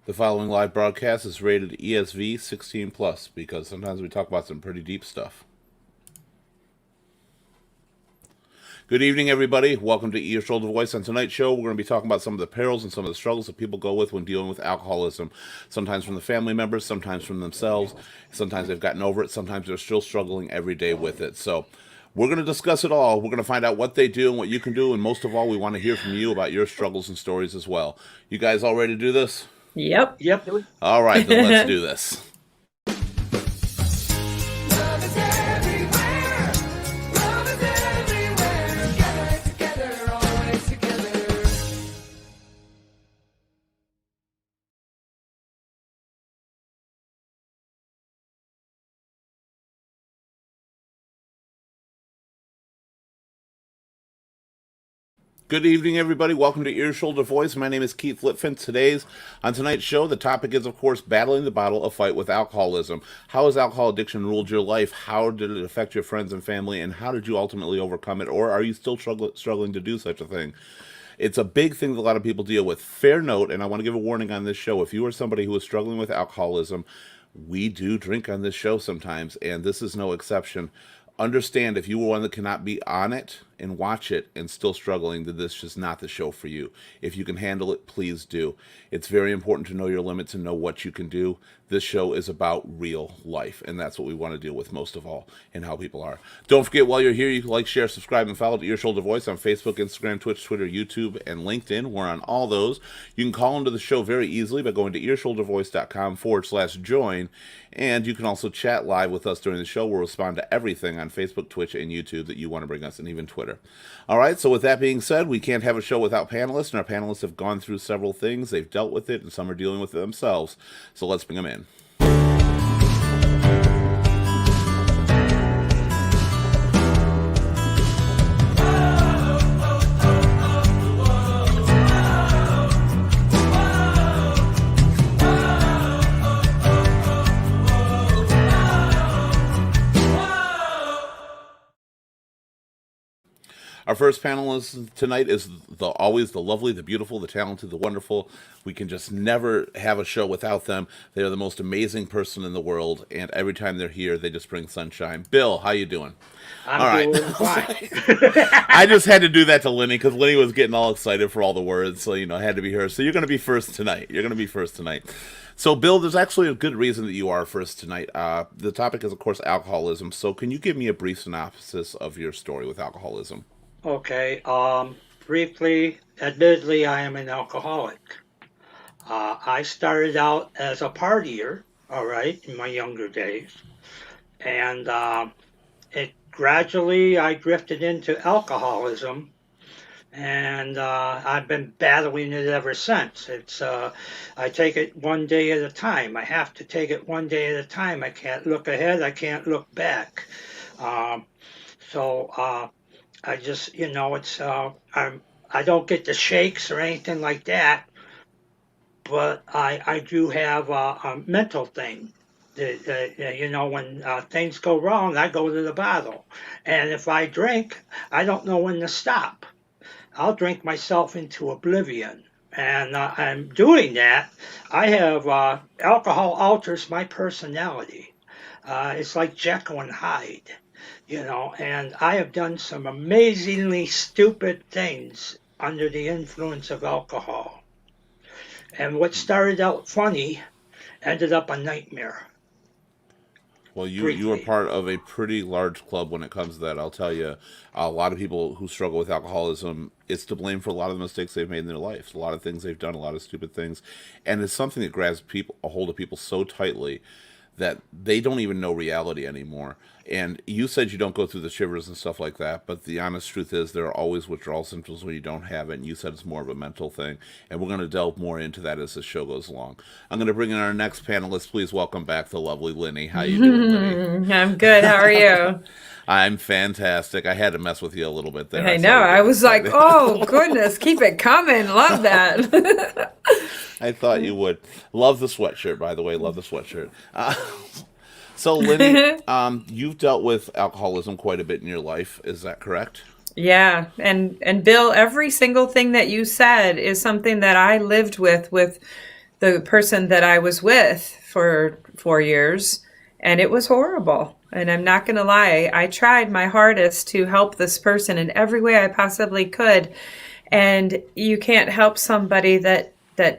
The following live broadcast is rated ESV 16 plus because sometimes we talk about some pretty deep stuff. Good evening, everybody. Welcome to Ear Shoulder Voice. On tonight's show, we're going to be talking about some of the perils and some of the struggles that people go with when dealing with alcoholism. Sometimes from the family members, sometimes from themselves. Sometimes they've gotten over it. Sometimes they're still struggling every day with it. So we're going to discuss it all. We're going to find out what they do and what you can do. And most of all, we want to hear from you about your struggles and stories as well. You guys all ready to do this? Yep. Yep. All right, then let's do this. Love is everywhere. Love is everywhere. Gather together, always together. Good evening, everybody. Welcome to Ear Shoulder Voice. My name is Keith Litfin. On tonight's show, the topic is, of course, battling the battle of fight with alcoholism. How has alcohol addiction ruled your life? How did it affect your friends and family? And how did you ultimately overcome it? Or are you still struggling to do such a thing? It's a big thing that a lot of people deal with. Fair note, and I want to give a warning on this show. If you are somebody who is struggling with alcoholism, we do drink on this show sometimes, and this is no exception. Understand, if you are one that cannot be on it and watch it and still struggling, that this is not the show for you. If you can handle it, please do. It's very important to know your limits and know what you can do. This show is about real life, and that's what we want to deal with most of all, and how people are. Don't forget, while you're here, you can like, share, subscribe, and follow to Ear Shoulder Voice on Facebook, Instagram, Twitch, Twitter, YouTube, and LinkedIn. We're on all those. You can call into the show very easily by going to earshouldervoice.com/join, and you can also chat live with us during the show. We'll respond to everything on Facebook, Twitch, and YouTube that you want to bring us, and even Twitter. All right, so with that being said, we can't have a show without panelists, and our panelists have gone through several things. They've dealt with it, and some are dealing with it themselves. So let's bring them in. Our first panelist tonight is always the lovely, the beautiful, the talented, the wonderful. We can just never have a show without them. They are the most amazing person in the world, and every time they're here, they just bring sunshine. Bill, how you doing? I'm doing fine. I just had to do that to Lenny because Lenny was getting all excited for all the words, so I had to be her. So you're going to be first tonight. So, Bill, there's actually a good reason that you are first tonight. The topic is, of course, alcoholism. So can you give me a brief synopsis of your story with alcoholism? Okay. Briefly, admittedly, I am an alcoholic. I started out as a partier, all right, in my younger days, and I drifted into alcoholism, and I've been battling it ever since. I take it one day at a time. I have to take it one day at a time. I can't look ahead. I can't look back. So I just, I don't get the shakes or anything like that, but I do have a mental thing. When things go wrong, I go to the bottle. And if I drink, I don't know when to stop. I'll drink myself into oblivion. And I'm doing that. I have alcohol alters my personality. It's like Jekyll and Hyde. And I have done some amazingly stupid things under the influence of alcohol. And what started out funny ended up a nightmare. Well, you are part of a pretty large club when it comes to that. I'll tell you, a lot of people who struggle with alcoholism, it's to blame for a lot of the mistakes they've made in their life, a lot of things they've done, a lot of stupid things, and it's something that grabs a hold of people so tightly that they don't even know reality anymore. And you said you don't go through the shivers and stuff like that, but the honest truth is there are always withdrawal symptoms when you don't have it, and you said it's more of a mental thing. And we're going to delve more into that as the show goes along. I'm going to bring in our next panelist. Please welcome back the lovely Lenny. How you doing, Lenny? I'm good. How are you? I'm fantastic. I had to mess with you a little bit there. I know. I was like, oh, goodness, keep it coming. Love that. I thought you would. Love the sweatshirt, by the way. Love the sweatshirt. So, Lenny, you've dealt with alcoholism quite a bit in your life. Is that correct? Yeah. And Bill, every single thing that you said is something that I lived with the person that I was with for 4 years, and it was horrible. And I'm not going to lie, I tried my hardest to help this person in every way I possibly could. And you can't help somebody that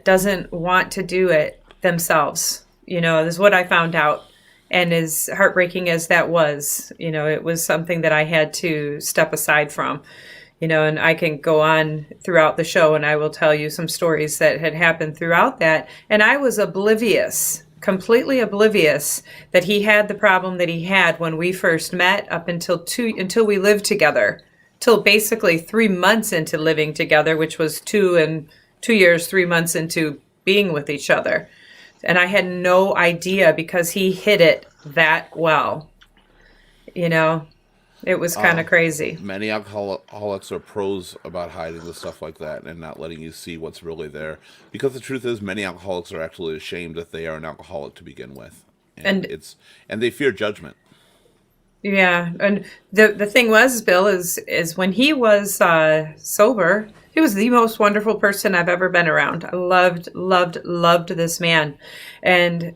doesn't want to do it themselves. This is what I found out. And as heartbreaking as that was, it was something that I had to step aside from. And I can go on throughout the show and I will tell you some stories that had happened throughout that. And I was oblivious, completely oblivious that he had the problem that he had when we first met up until we lived together, till basically 3 months into living together, which was 2 years, 3 months into being with each other. And I had no idea because he hid it that well. It was kind of crazy. Many alcoholics are pros about hiding the stuff like that and not letting you see what's really there. Because the truth is, many alcoholics are actually ashamed that they are an alcoholic to begin with, and they fear judgment. Yeah, and the thing was, Bill, is when he was sober, he was the most wonderful person I've ever been around. I loved this man, and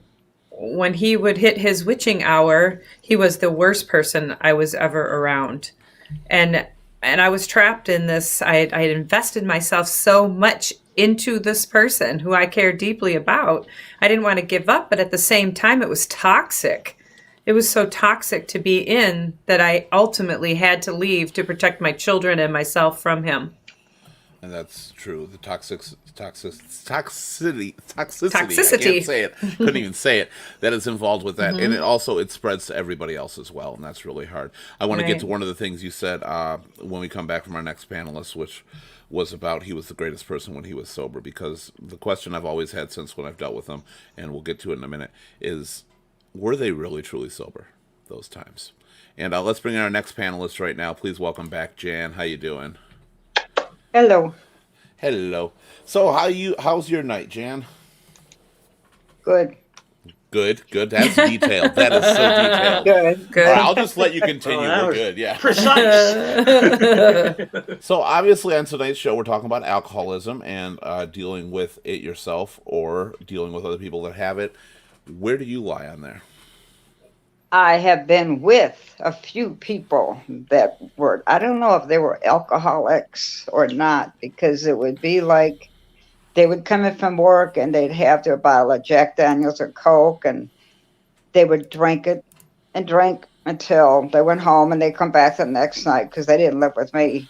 when he would hit his witching hour, he was the worst person I was ever around. And I was trapped in this. I had invested myself so much into this person who I cared deeply about. I didn't want to give up, but at the same time, it was toxic. It was so toxic to be in that I ultimately had to leave to protect my children and myself from him. And that's true. The toxicity. I Toxicity. can't say it. Couldn't even say it. That is involved with that, and it spreads to everybody else as well, and that's really hard. I want to get to one of the things you said when we come back from our next panelist, which was about he was the greatest person when he was sober. Because the question I've always had since when I've dealt with him, and we'll get to it in a minute, is were they really truly sober those times? And let's bring in our next panelist right now. Please welcome back Jan. How you doing? Hello. Hello. So how's your night, Jan? Good. Good. That's detailed. That is so detailed. Good. All right, I'll just let you continue. that We're was good. Yeah. Precise. So obviously on tonight's show we're talking about alcoholism and dealing with it yourself or dealing with other people that have it. Where do you lie on there? I have been with a few people that were, I don't know if they were alcoholics or not, because it would be like they would come in from work and they'd have their bottle of Jack Daniels or Coke, and they would drink it and drink until they went home, and they'd come back the next night because they didn't live with me.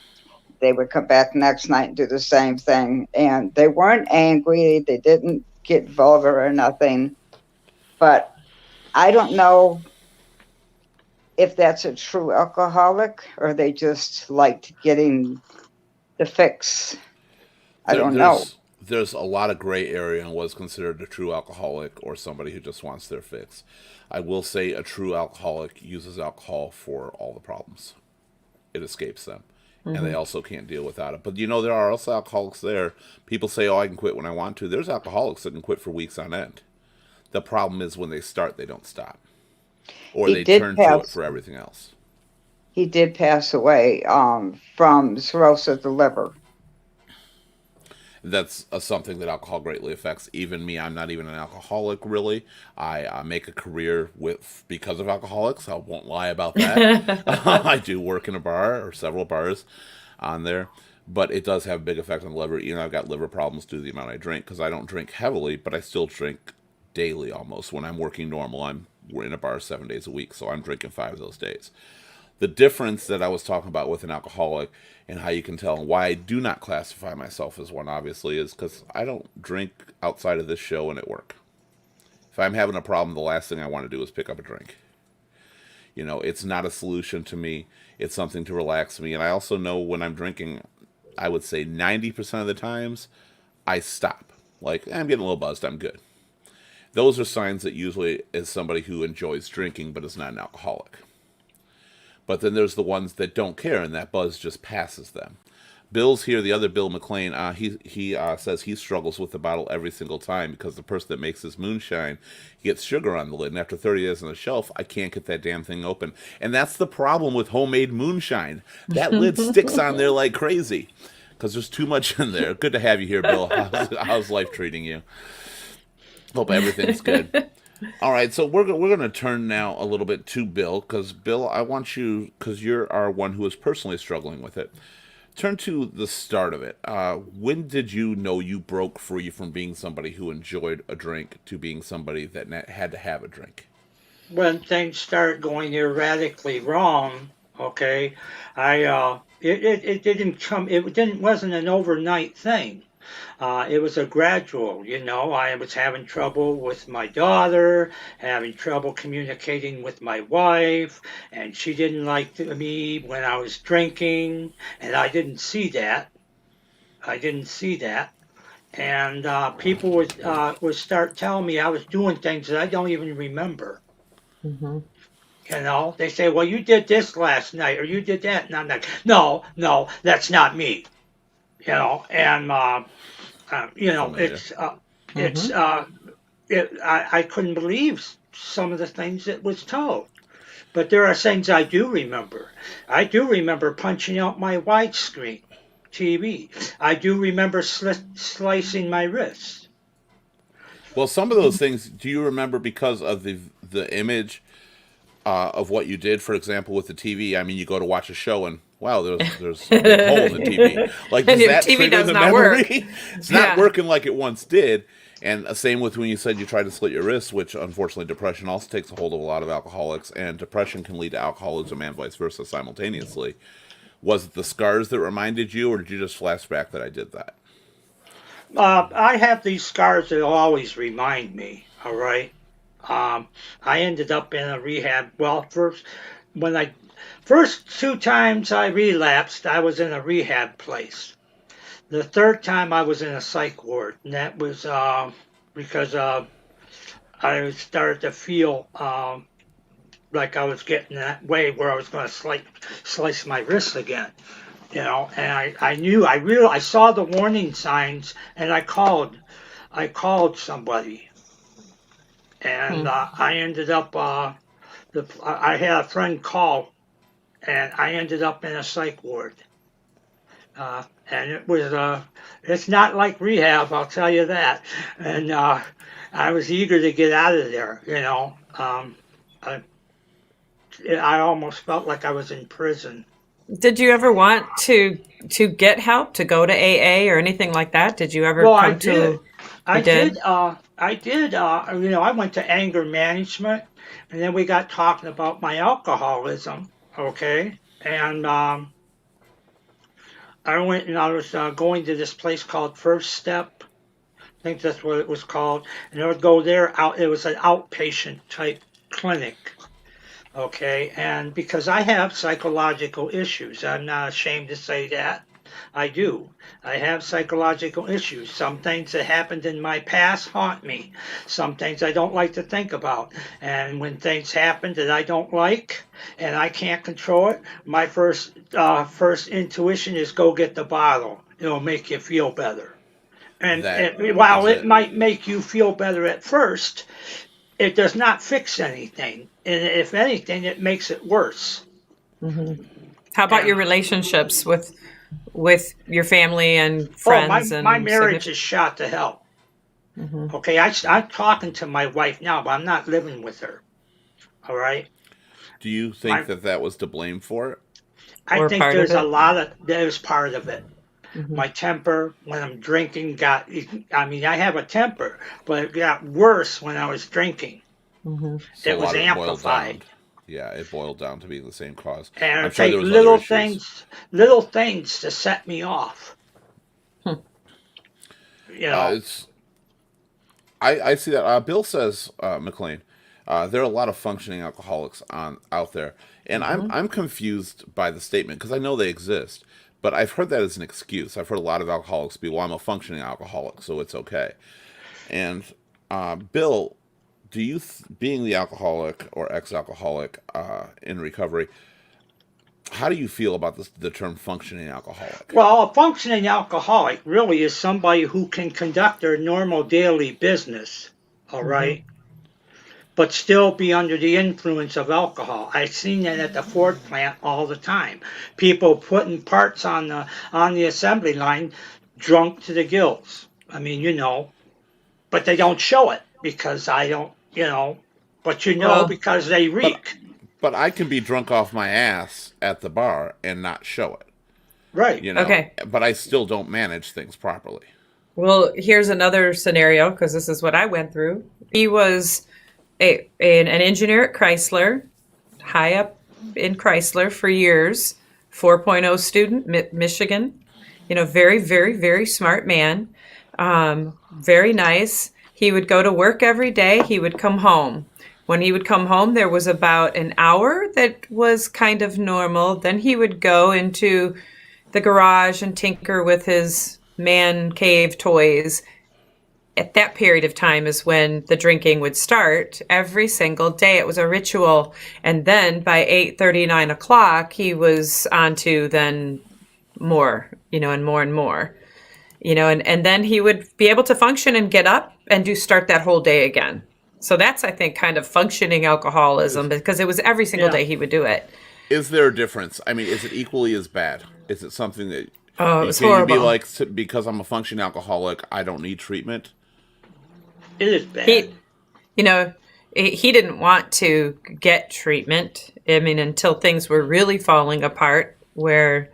They would come back the next night and do the same thing. And they weren't angry. They didn't get vulgar or nothing. But I don't know if that's a true alcoholic or they just liked getting the fix. I don't know. There's a lot of gray area on what's considered a true alcoholic or somebody who just wants their fix. I will say a true alcoholic uses alcohol for all the problems. It escapes them. And they also can't deal without it. But there are also alcoholics there. People say, I can quit when I want to. There's alcoholics that can quit for weeks on end. The problem is when they start, they don't stop. Or they turn to it for everything else. He did pass away from cirrhosis of the liver. That's something that alcohol greatly affects. Even me, I'm not even an alcoholic, really. I make a career because of alcoholics. I won't lie about that. I do work in a bar or several bars on there. But it does have a big effect on the liver. I've got liver problems due to the amount I drink because I don't drink heavily, but I still drink daily almost. When I'm working normal, we're in a bar 7 days a week, so I'm drinking 5 of those days. The difference that I was talking about with an alcoholic and how you can tell and why I do not classify myself as one, obviously, is because I don't drink outside of this show and at work. If I'm having a problem, the last thing I want to do is pick up a drink. It's not a solution to me. It's something to relax me. And I also know when I'm drinking, I would say 90% of the times, I stop. Like, I'm getting a little buzzed, I'm good. Those are signs that usually is somebody who enjoys drinking but is not an alcoholic. But then there's the ones that don't care, and that buzz just passes them. Bill's here, the other Bill McLean, he says he struggles with the bottle every single time because the person that makes his moonshine gets sugar on the lid, and after 30 days on the shelf, I can't get that damn thing open. And that's the problem with homemade moonshine. That lid sticks on there like crazy because there's too much in there. Good to have you here, Bill. How's life treating you? Hope everything's good. All right, so we're gonna turn now a little bit to Bill, because Bill, I want you, because you're our one who is personally struggling with it. Turn to the start of it. When did you know you broke free from being somebody who enjoyed a drink to being somebody that had to have a drink? When things start going erratically wrong, okay, it didn't come. It didn't wasn't an overnight thing. It was a gradual, I was having trouble with my daughter, having trouble communicating with my wife, and she didn't like me when I was drinking, and I didn't see that. I didn't see that. And people would start telling me I was doing things that I don't even remember. Hmm. They say, well, you did this last night or you did that. And I'm like, no, no, that's not me. And Familiar. it's Hmm. I couldn't believe some of the things that was told. But there are things I do remember. I do remember punching out my widescreen TV. I do remember slicing my wrists. Well, some of those things, do you remember because of the image of what you did? For example, with the TV, I mean, you go to watch a show and wow, there's a big hole in the TV. Like, And does if that TV trigger does the not work. memory? It's not Yeah. working like it once did. And same with when you said you tried to slit your wrists, which unfortunately depression also takes a hold of a lot of alcoholics, and depression can lead to alcoholism and vice versa simultaneously. Was it the scars that reminded you, or did you just flash back that I did that? I have these scars that always remind me. All right. I ended up in a rehab. Well, when I first two times I relapsed, I was in a rehab place. The third time I was in a psych ward, and that was because I started to feel like I was getting that way where I was going to slice my wrist again. And I knew I saw the warning signs, and I called somebody, and Hmm. I ended up I had a friend call, and I ended up in a psych ward. And it's not like rehab, I'll tell you that. And I was eager to get out of there. I, I almost felt like I was in prison. Did you ever want to get help, to go to AA or anything like that? Did you ever Well, I come did. to? You I did. did. I did. I went to anger management, and then we got talking about my alcoholism. Okay, and I went and I was going to this place called First Step. I think that's what it was called. And I would go there. It was an outpatient type clinic. Okay, and because I have psychological issues, I'm not ashamed to say that. I do. I have psychological issues. Some things that happened in my past haunt me. Some things I don't like to think about. And when things happen that I don't like and I can't control it, my first intuition is go get the bottle. It'll make you feel better. And That while is it it. might make you feel better at first, it does not fix anything. And if anything, it makes it worse. Hmm. How about And your relationships with your family and oh, my friends my and marriage significant? is shot to hell. Hmm. Okay, I'm talking to my wife now, but I'm not living with her. All right, Do you think my that that was to blame for it? I Or think part of there's a it? lot of there's part of it. Hmm. My temper when I'm drinking I mean, I have a temper, but it got worse when I was drinking. Hmm. So a It was lot of it boiled down. amplified. Yeah, it boiled down to being the same cause. And I'm it sure there take was other issues. little things to set me off. You know, It's I see that. Bill says, McLean, there are a lot of functioning alcoholics on out there, and Hmm. I'm confused by the statement because I know they exist, but I've heard that as an excuse. I've heard a lot of alcoholics be, "Well, I'm a functioning alcoholic, so it's okay." And Bill, being the alcoholic or ex-alcoholic in recovery, how do you feel about the term functioning alcoholic? well, a functioning alcoholic really is somebody who can conduct their normal daily business, all Hmm. right, but still be under the influence of alcohol. I've seen that at the Ford plant all the time. People putting parts on the assembly line drunk to the gills. I mean, but they don't show it. because I don't, but Well, because they But reek. but I can be drunk off my ass at the bar and not show it, Right. okay. But I still don't manage things properly. Well, here's another scenario because this is what I went through. He was an engineer at Chrysler, high up in Chrysler for years, 4.0 student, Michigan. Very, very, very smart man. Very nice. He would go to work every day. He would come home. When he would come home, there was about an hour that was kind of normal. Then he would go into the garage and tinker with his man cave toys. At that period of time is when the drinking would start every single day. It was a ritual. And then by 8:30, 9 o'clock, he was on to then more, and more and more, and then he would be able to function and get up and start that whole day again. So that's, I think, kind of functioning alcoholism because it was every single Yeah. day he would do it. Is there a difference? I mean, is it equally as bad? Is it something that Oh, it was can you be horrible. like, because I'm a functioning alcoholic, I don't need treatment? It is bad. You know, he didn't want to get treatment. I mean, until things were really falling apart, where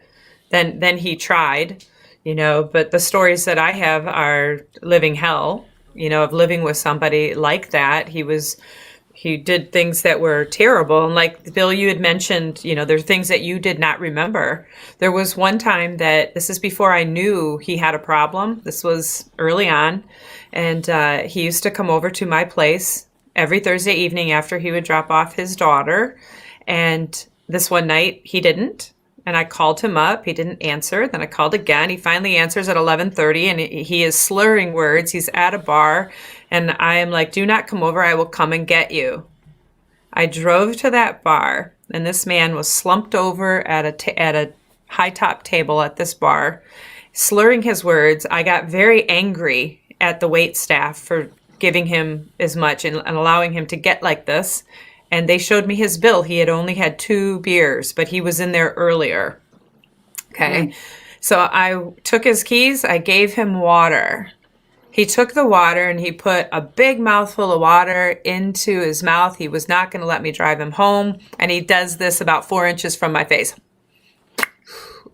then he tried, but the stories that I have are living hell, of living with somebody like that. He did things that were terrible. And like Bill, you had mentioned, there are things that you did not remember. There was one time this is before I knew he had a problem. This was early on. And he used to come over to my place every Thursday evening after he would drop off his daughter. And this one night he didn't. And I called him up. He didn't answer. Then I called again. He finally answers at 11:30, and he is slurring words. He's at a bar, and I am like, "Do not come over. I will come and get you." I drove to that bar, and this man was slumped over at a high top table at this bar, slurring his words. I got very angry at the wait staff for giving him as much and allowing him to get like this. And they showed me his bill. He had only had 2 beers, but he was in there earlier. Okay. So I took his keys. I gave him water. He took the water and he put a big mouthful of water into his mouth. He was not going to let me drive him home. And he does this about 4 inches from my face.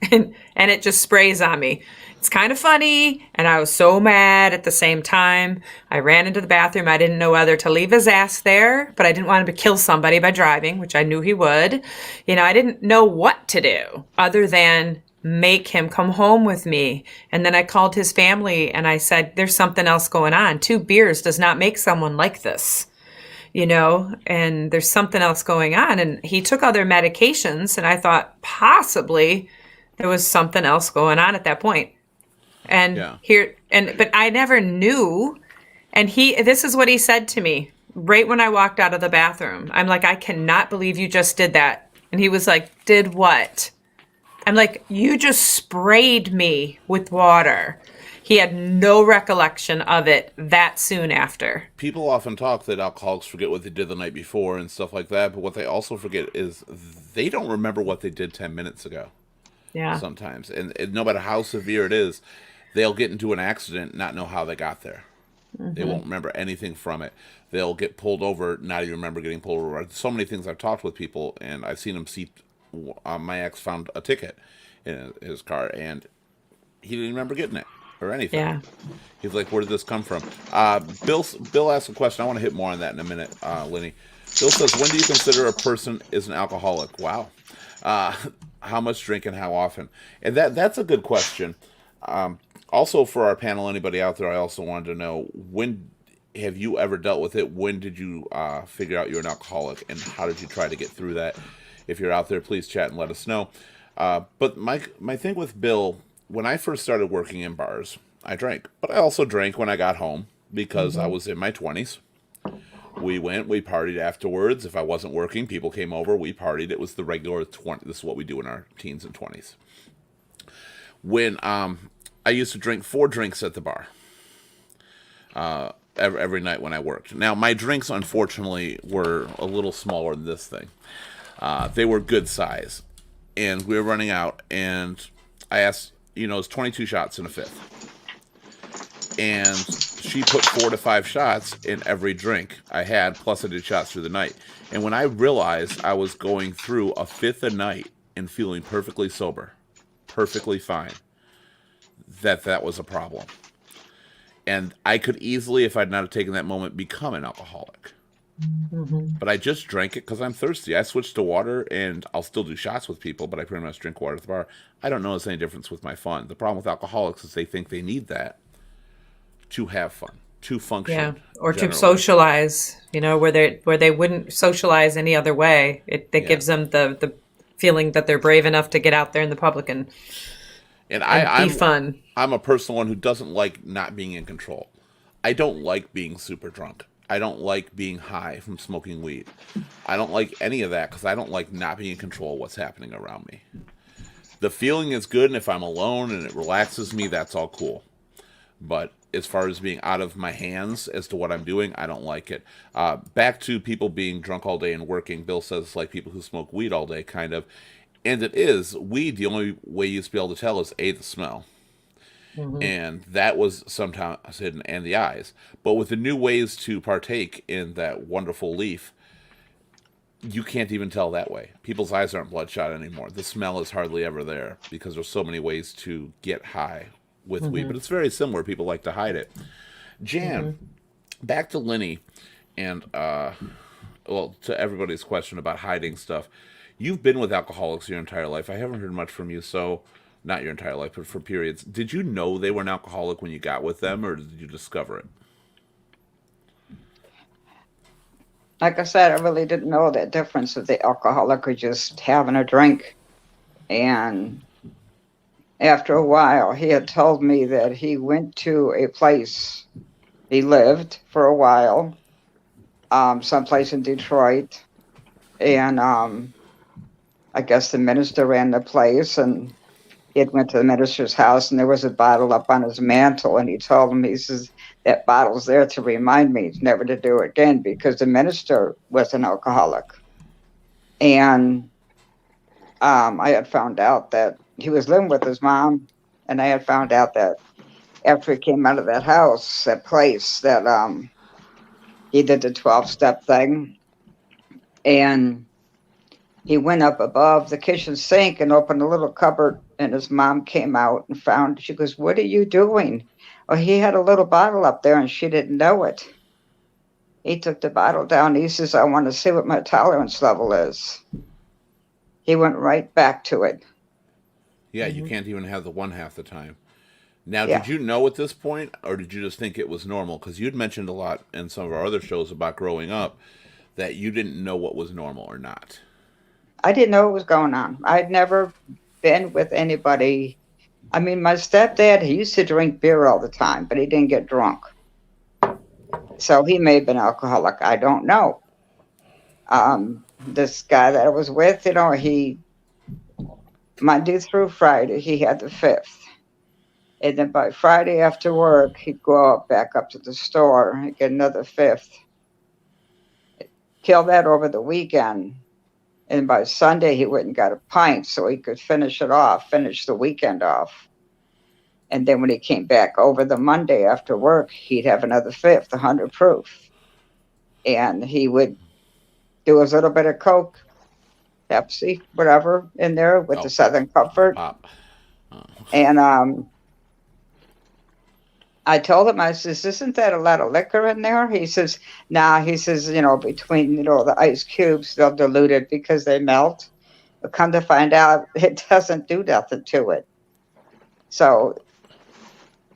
And it just sprays on me. It's kind of funny, and I was so mad at the same time. I ran into the bathroom. I didn't know whether to leave his ass there, but I didn't want him to kill somebody by driving, which I knew he would. I didn't know what to do other than make him come home with me. And then I called his family, and I said, there's something else going on. 2 beers does not make someone like this. And there's something else going on. And he took other medications, and I thought possibly there was something else going on at that point. And but I never knew. And this is what he said to me right when I walked out of the bathroom. I'm like, I cannot believe you just did that. And he was like, did what? I'm like, you just sprayed me with water. He had no recollection of it that soon after. People often talk that alcoholics forget what they did the night before and stuff like that, but what they also forget is they don't remember what they did 10 minutes ago. Yeah. Sometimes. And no matter how severe it is, they'll get into an accident, not know how they got there. Mm-hmm. They won't remember anything from it. They'll get pulled over, not even remember getting pulled over. So many things I've talked with people, and I've seen them see. My ex found a ticket in his car, and he didn't remember getting it or anything. Yeah. He's like, where did this come from? Bill asked a question. I want to hit more on that in a minute, Lenny. Bill says, when do you consider a person is an alcoholic? Wow. How much drink and how often? And that's a good question. Also, for our panel, anybody out there, I also wanted to know, when have you ever dealt with it? When did you figure out you're an alcoholic, and how did you try to get through that? If you're out there, please chat and let us know. But my thing with Bill, when I first started working in bars, I drank. But I also drank when I got home because I was in my 20s. We partied afterwards. If I wasn't working, people came over, we partied. It was the regular 20. This is what we do in our teens and 20s. When I used to drink 4 drinks at the bar every night when I worked. Now, my drinks, unfortunately, were a little smaller than this thing. They were good size. And we were running out, and I asked, it's 22 shots in a fifth. and she put 4 to 5 shots in every drink I had, plus I did shots through the night. And when I realized I was going through a fifth a night and feeling perfectly sober, perfectly fine, that was a problem. And I could easily, if I'd not have taken that moment, become an alcoholic. But I just drank it because I'm thirsty. I switched to water, and I'll still do shots with people, but I pretty much drink water at the bar. I don't notice any difference with my fun. The problem with alcoholics is they think they need that to have fun, to function. Yeah, or to generally. socialize, where they wouldn't socialize any other way. It gives them the feeling that they're brave enough to get out there in the public and be fun. I'm a personal one who doesn't like not being in control. I don't like being super drunk. I don't like being high from smoking weed. I don't like any of that because I don't like not being in control of what's happening around me. The feeling is good, and if I'm alone and it relaxes me, that's all cool. But as far as being out of my hands as to what I'm doing, I don't like it. Back to people being drunk all day and working, Bill says it's like people who smoke weed all day, kind of. And it is. Weed, the only way you used to be able to tell is A, the smell. And that was sometimes hidden, and the eyes. But with the new ways to partake in that wonderful leaf, you can't even tell that way. People's eyes aren't bloodshot anymore. The smell is hardly ever there because there's so many ways to get high with weed. But it's very similar. People like to hide it. Jan, back to Lenny, and well, to everybody's question about hiding stuff. You've been with alcoholics your entire life. I haven't heard much from you, so not your entire life, but for periods. Did you know they were an alcoholic when you got with them, or did you discover it? Like I said, I really didn't know that difference of the alcoholic or just having a drink. And after a while, he had told me that he went to a place he lived for a while, someplace in Detroit. And I guess the minister ran the place, and he had went to the minister's house, and there was a bottle up on his mantle, and he told him, he says, that bottle's there to remind me never to do it again, because the minister was an alcoholic. And I had found out that he was living with his mom, and I had found out that after he came out of that house, that place, that he did the 12-step thing, and he went up above the kitchen sink and opened a little cupboard, and his mom came out and found, she goes, "What are you doing?" Well, he had a little bottle up there and she didn't know it. He took the bottle down. He says, "I want to see what my tolerance level is." He went right back to it. Yeah, you can't even have the one half the time. Now, Yeah. did you know at this point, or did you just think it was normal? Because you'd mentioned a lot in some of our other shows about growing up that you didn't know what was normal or not. I didn't know what was going on. I'd never been with anybody. I mean, my stepdad, he used to drink beer all the time, but he didn't get drunk. So he may have been alcoholic. I don't know. This guy that I was with, he, Monday through Friday, he had the 5th. And then by Friday after work, he'd go back up to the store and get another 5th. Kill that over the weekend. And by Sunday, he went and got a pint so he could finish the weekend off. And then when he came back over the Monday after work, he'd have another 5th, 100 proof. And he would do his little bit of Coke, Pepsi, whatever, in there with the Southern Comfort. Pop. And I told him, I says, "Isn't that a lot of liquor in there?" He says, "Nah," he says, between, the ice cubes, they'll dilute it because they melt. But come to find out, it doesn't do nothing to it. So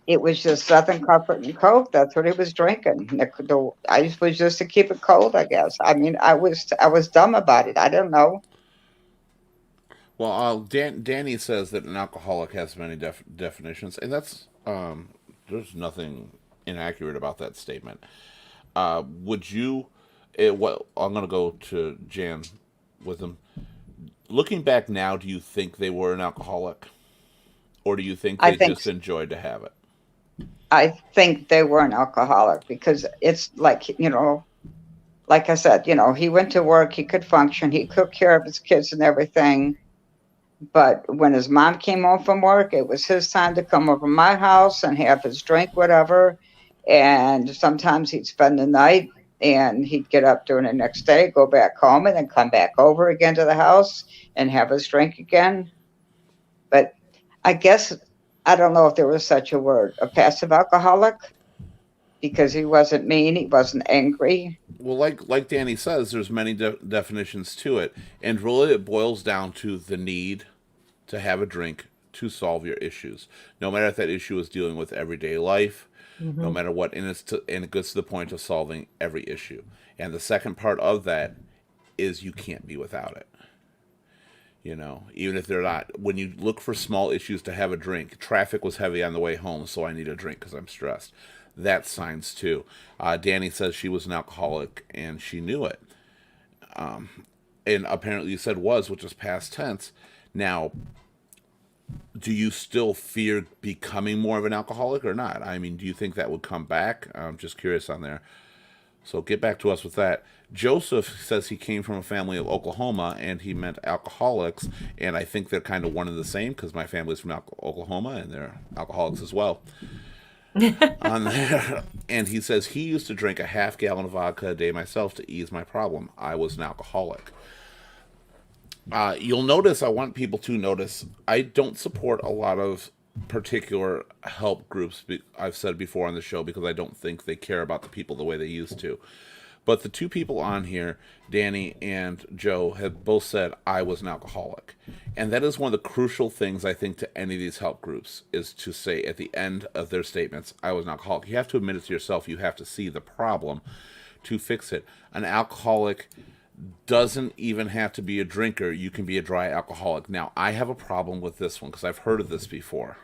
it was just Southern Comfort and Coke. That's what he was drinking. The ice was just to keep it cold, I guess. I mean, I was dumb about it. I don't know. Well, Danny says that an alcoholic has many definitions, and that's there's nothing inaccurate about that statement. Would you? Well, I'm going to go to Jan with them. Looking back now, do you think they were an alcoholic, or do you think they just enjoyed to have it? I think they were an alcoholic because it's like, like I said, he went to work, he could function, he took care of his kids and everything. But when his mom came home from work, it was his time to come over to my house and have his drink, whatever. And sometimes he'd spend the night and he'd get up during the next day, go back home, and then come back over again to the house and have his drink again. But I guess I don't know if there was such a word, a passive alcoholic, because he wasn't mean, he wasn't angry. Well, like Danny says, there's many definitions to it, and really it boils down to the need to have a drink to solve your issues. No matter if that issue is dealing with everyday life, no matter what, and it gets to the point of solving every issue. And the second part of that is you can't be without it. You know, even if they're not, when you look for small issues to have a drink, traffic was heavy on the way home, so I need a drink because I'm stressed. That's signs too. Danny says she was an alcoholic and she knew it. And apparently you said was, which is past tense. Now, do you still fear becoming more of an alcoholic or not? I mean, do you think that would come back? I'm just curious on there. So get back to us with that. Joseph says he came from a family of Oklahoma and he meant alcoholics. And I think they're kind of one and the same because my family's from Oklahoma and they're alcoholics as well. On there. And he says he used to drink a half-gallon of vodka a day myself to ease my problem. I was an alcoholic. You'll notice, I want people to notice, I don't support a lot of particular help groups, I've said before on the show, because I don't think they care about the people the way they used to. But the two people on here, Danny and Joe, have both said, I was an alcoholic. And that is one of the crucial things, I think, to any of these help groups, is to say at the end of their statements, I was an alcoholic. You have to admit it to yourself. You have to see the problem to fix it. An alcoholic doesn't even have to be a drinker. You can be a dry alcoholic. Now, I have a problem with this one because I've heard of this before.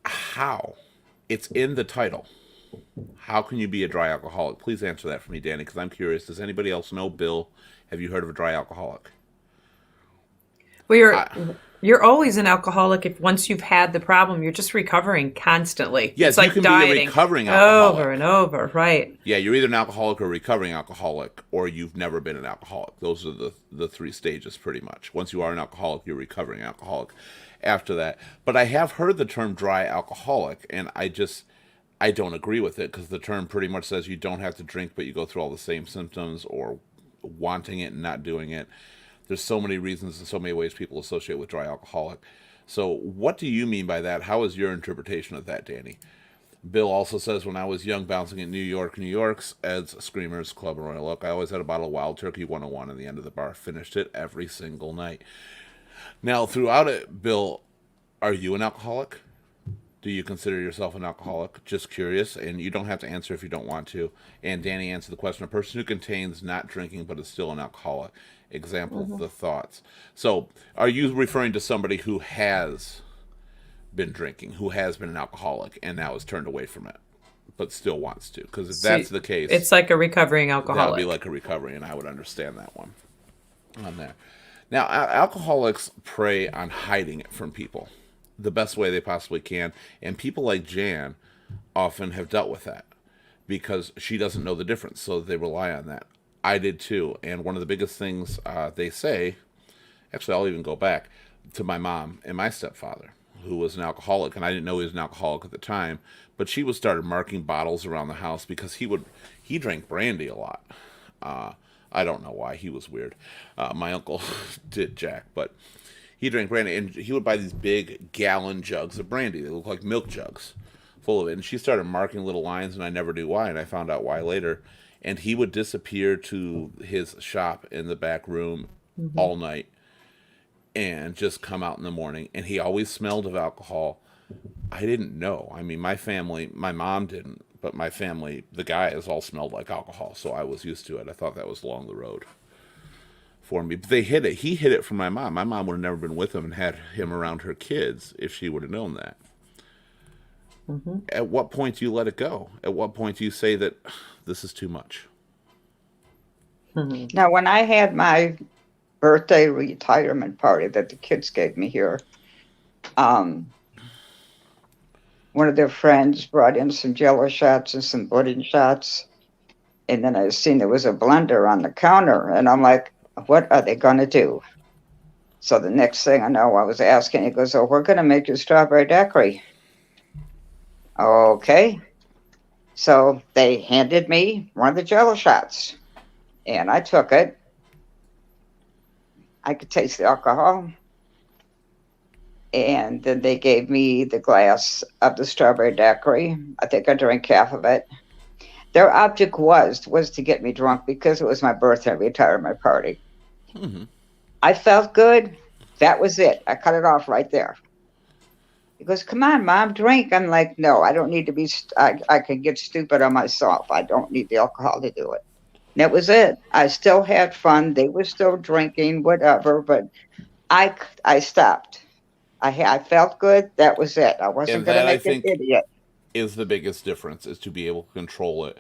How? It's in the title. How can you be a dry alcoholic? Please answer that for me, Danny, because I'm curious. Does anybody else know? Bill, have you heard of a dry alcoholic? Well, you're always an alcoholic if once you've had the problem, you're just recovering constantly. Yes, it's like you can dieting. be a recovering alcoholic. Over and over, right. Yeah, you're either an alcoholic or a recovering alcoholic, or you've never been an alcoholic. Those are the three stages pretty much. Once you are an alcoholic, you're a recovering alcoholic after that. But I have heard the term dry alcoholic, and I don't agree with it because the term pretty much says you don't have to drink, but you go through all the same symptoms or wanting it and not doing it. There's so many reasons and so many ways people associate with dry alcoholic. So what do you mean by that? How is your interpretation of that, Danny? Bill also says, when I was young, bouncing in New York's Ed's Screamers Club in Royal Oak, I always had a bottle of Wild Turkey 101 at the end of the bar. Finished it every single night. Now, throughout it, Bill, are you an alcoholic? Do you consider yourself an alcoholic? Just curious, and you don't have to answer if you don't want to. And Danny answered the question, a person who contains not drinking but is still an alcoholic. Example, the thoughts. So, are you referring to somebody who has been drinking, who has been an alcoholic, and now is turned away from it, but still wants to? Because if that's the case, it's like a recovering that alcoholic. would be like a recovery, and I would understand that one on there. Now, alcoholics prey on hiding it from people the best way they possibly can, and people like Jan often have dealt with that because she doesn't know the difference, so they rely on that. I did too, and one of the biggest things they say, actually I'll even go back to my mom and my stepfather, who was an alcoholic, and I didn't know he was an alcoholic at the time, but she was started marking bottles around the house because he drank brandy a lot. I don't know why, he was weird. My uncle did, Jack, but he drank brandy, and he would buy these big gallon jugs of brandy. They look like milk jugs full of it, and she started marking little lines, and I never knew why, and I found out why later. And he would disappear to his shop in the back room all night and just come out in the morning. And he always smelled of alcohol. I didn't know. I mean, my family, my mom didn't, but my family, the guys all smelled like alcohol. So I was used to it. I thought that was along the road for me. But they hid it. He hid it from my mom. My mom would have never been with him and had him around her kids if she would have known that. At what point do you let it go? At what point do you say that this is too much? Now, when I had my birthday retirement party that the kids gave me here, one of their friends brought in some Jello shots and some pudding shots. And then I seen there was a blender on the counter. And I'm like, what are they going to do? So the next thing I know, I was asking, he goes, "Oh, we're going to make you strawberry daiquiri." Okay. So they handed me one of the Jello shots, and I took it. I could taste the alcohol. And then they gave me the glass of the strawberry daiquiri. I think I drank half of it. Their object was to get me drunk because it was my birthday retirement party. Hmm. I felt good. That was it. I cut it off right there. He goes, "Come on, Mom, drink." I'm like, "No, I don't need to be. I can get stupid on myself. I don't need the alcohol to do it." And that was it. I still had fun. They were still drinking, whatever, but I stopped. I felt good. That was it. I wasn't And going to that, I make an think, idiot. is the biggest difference, is to be able to control it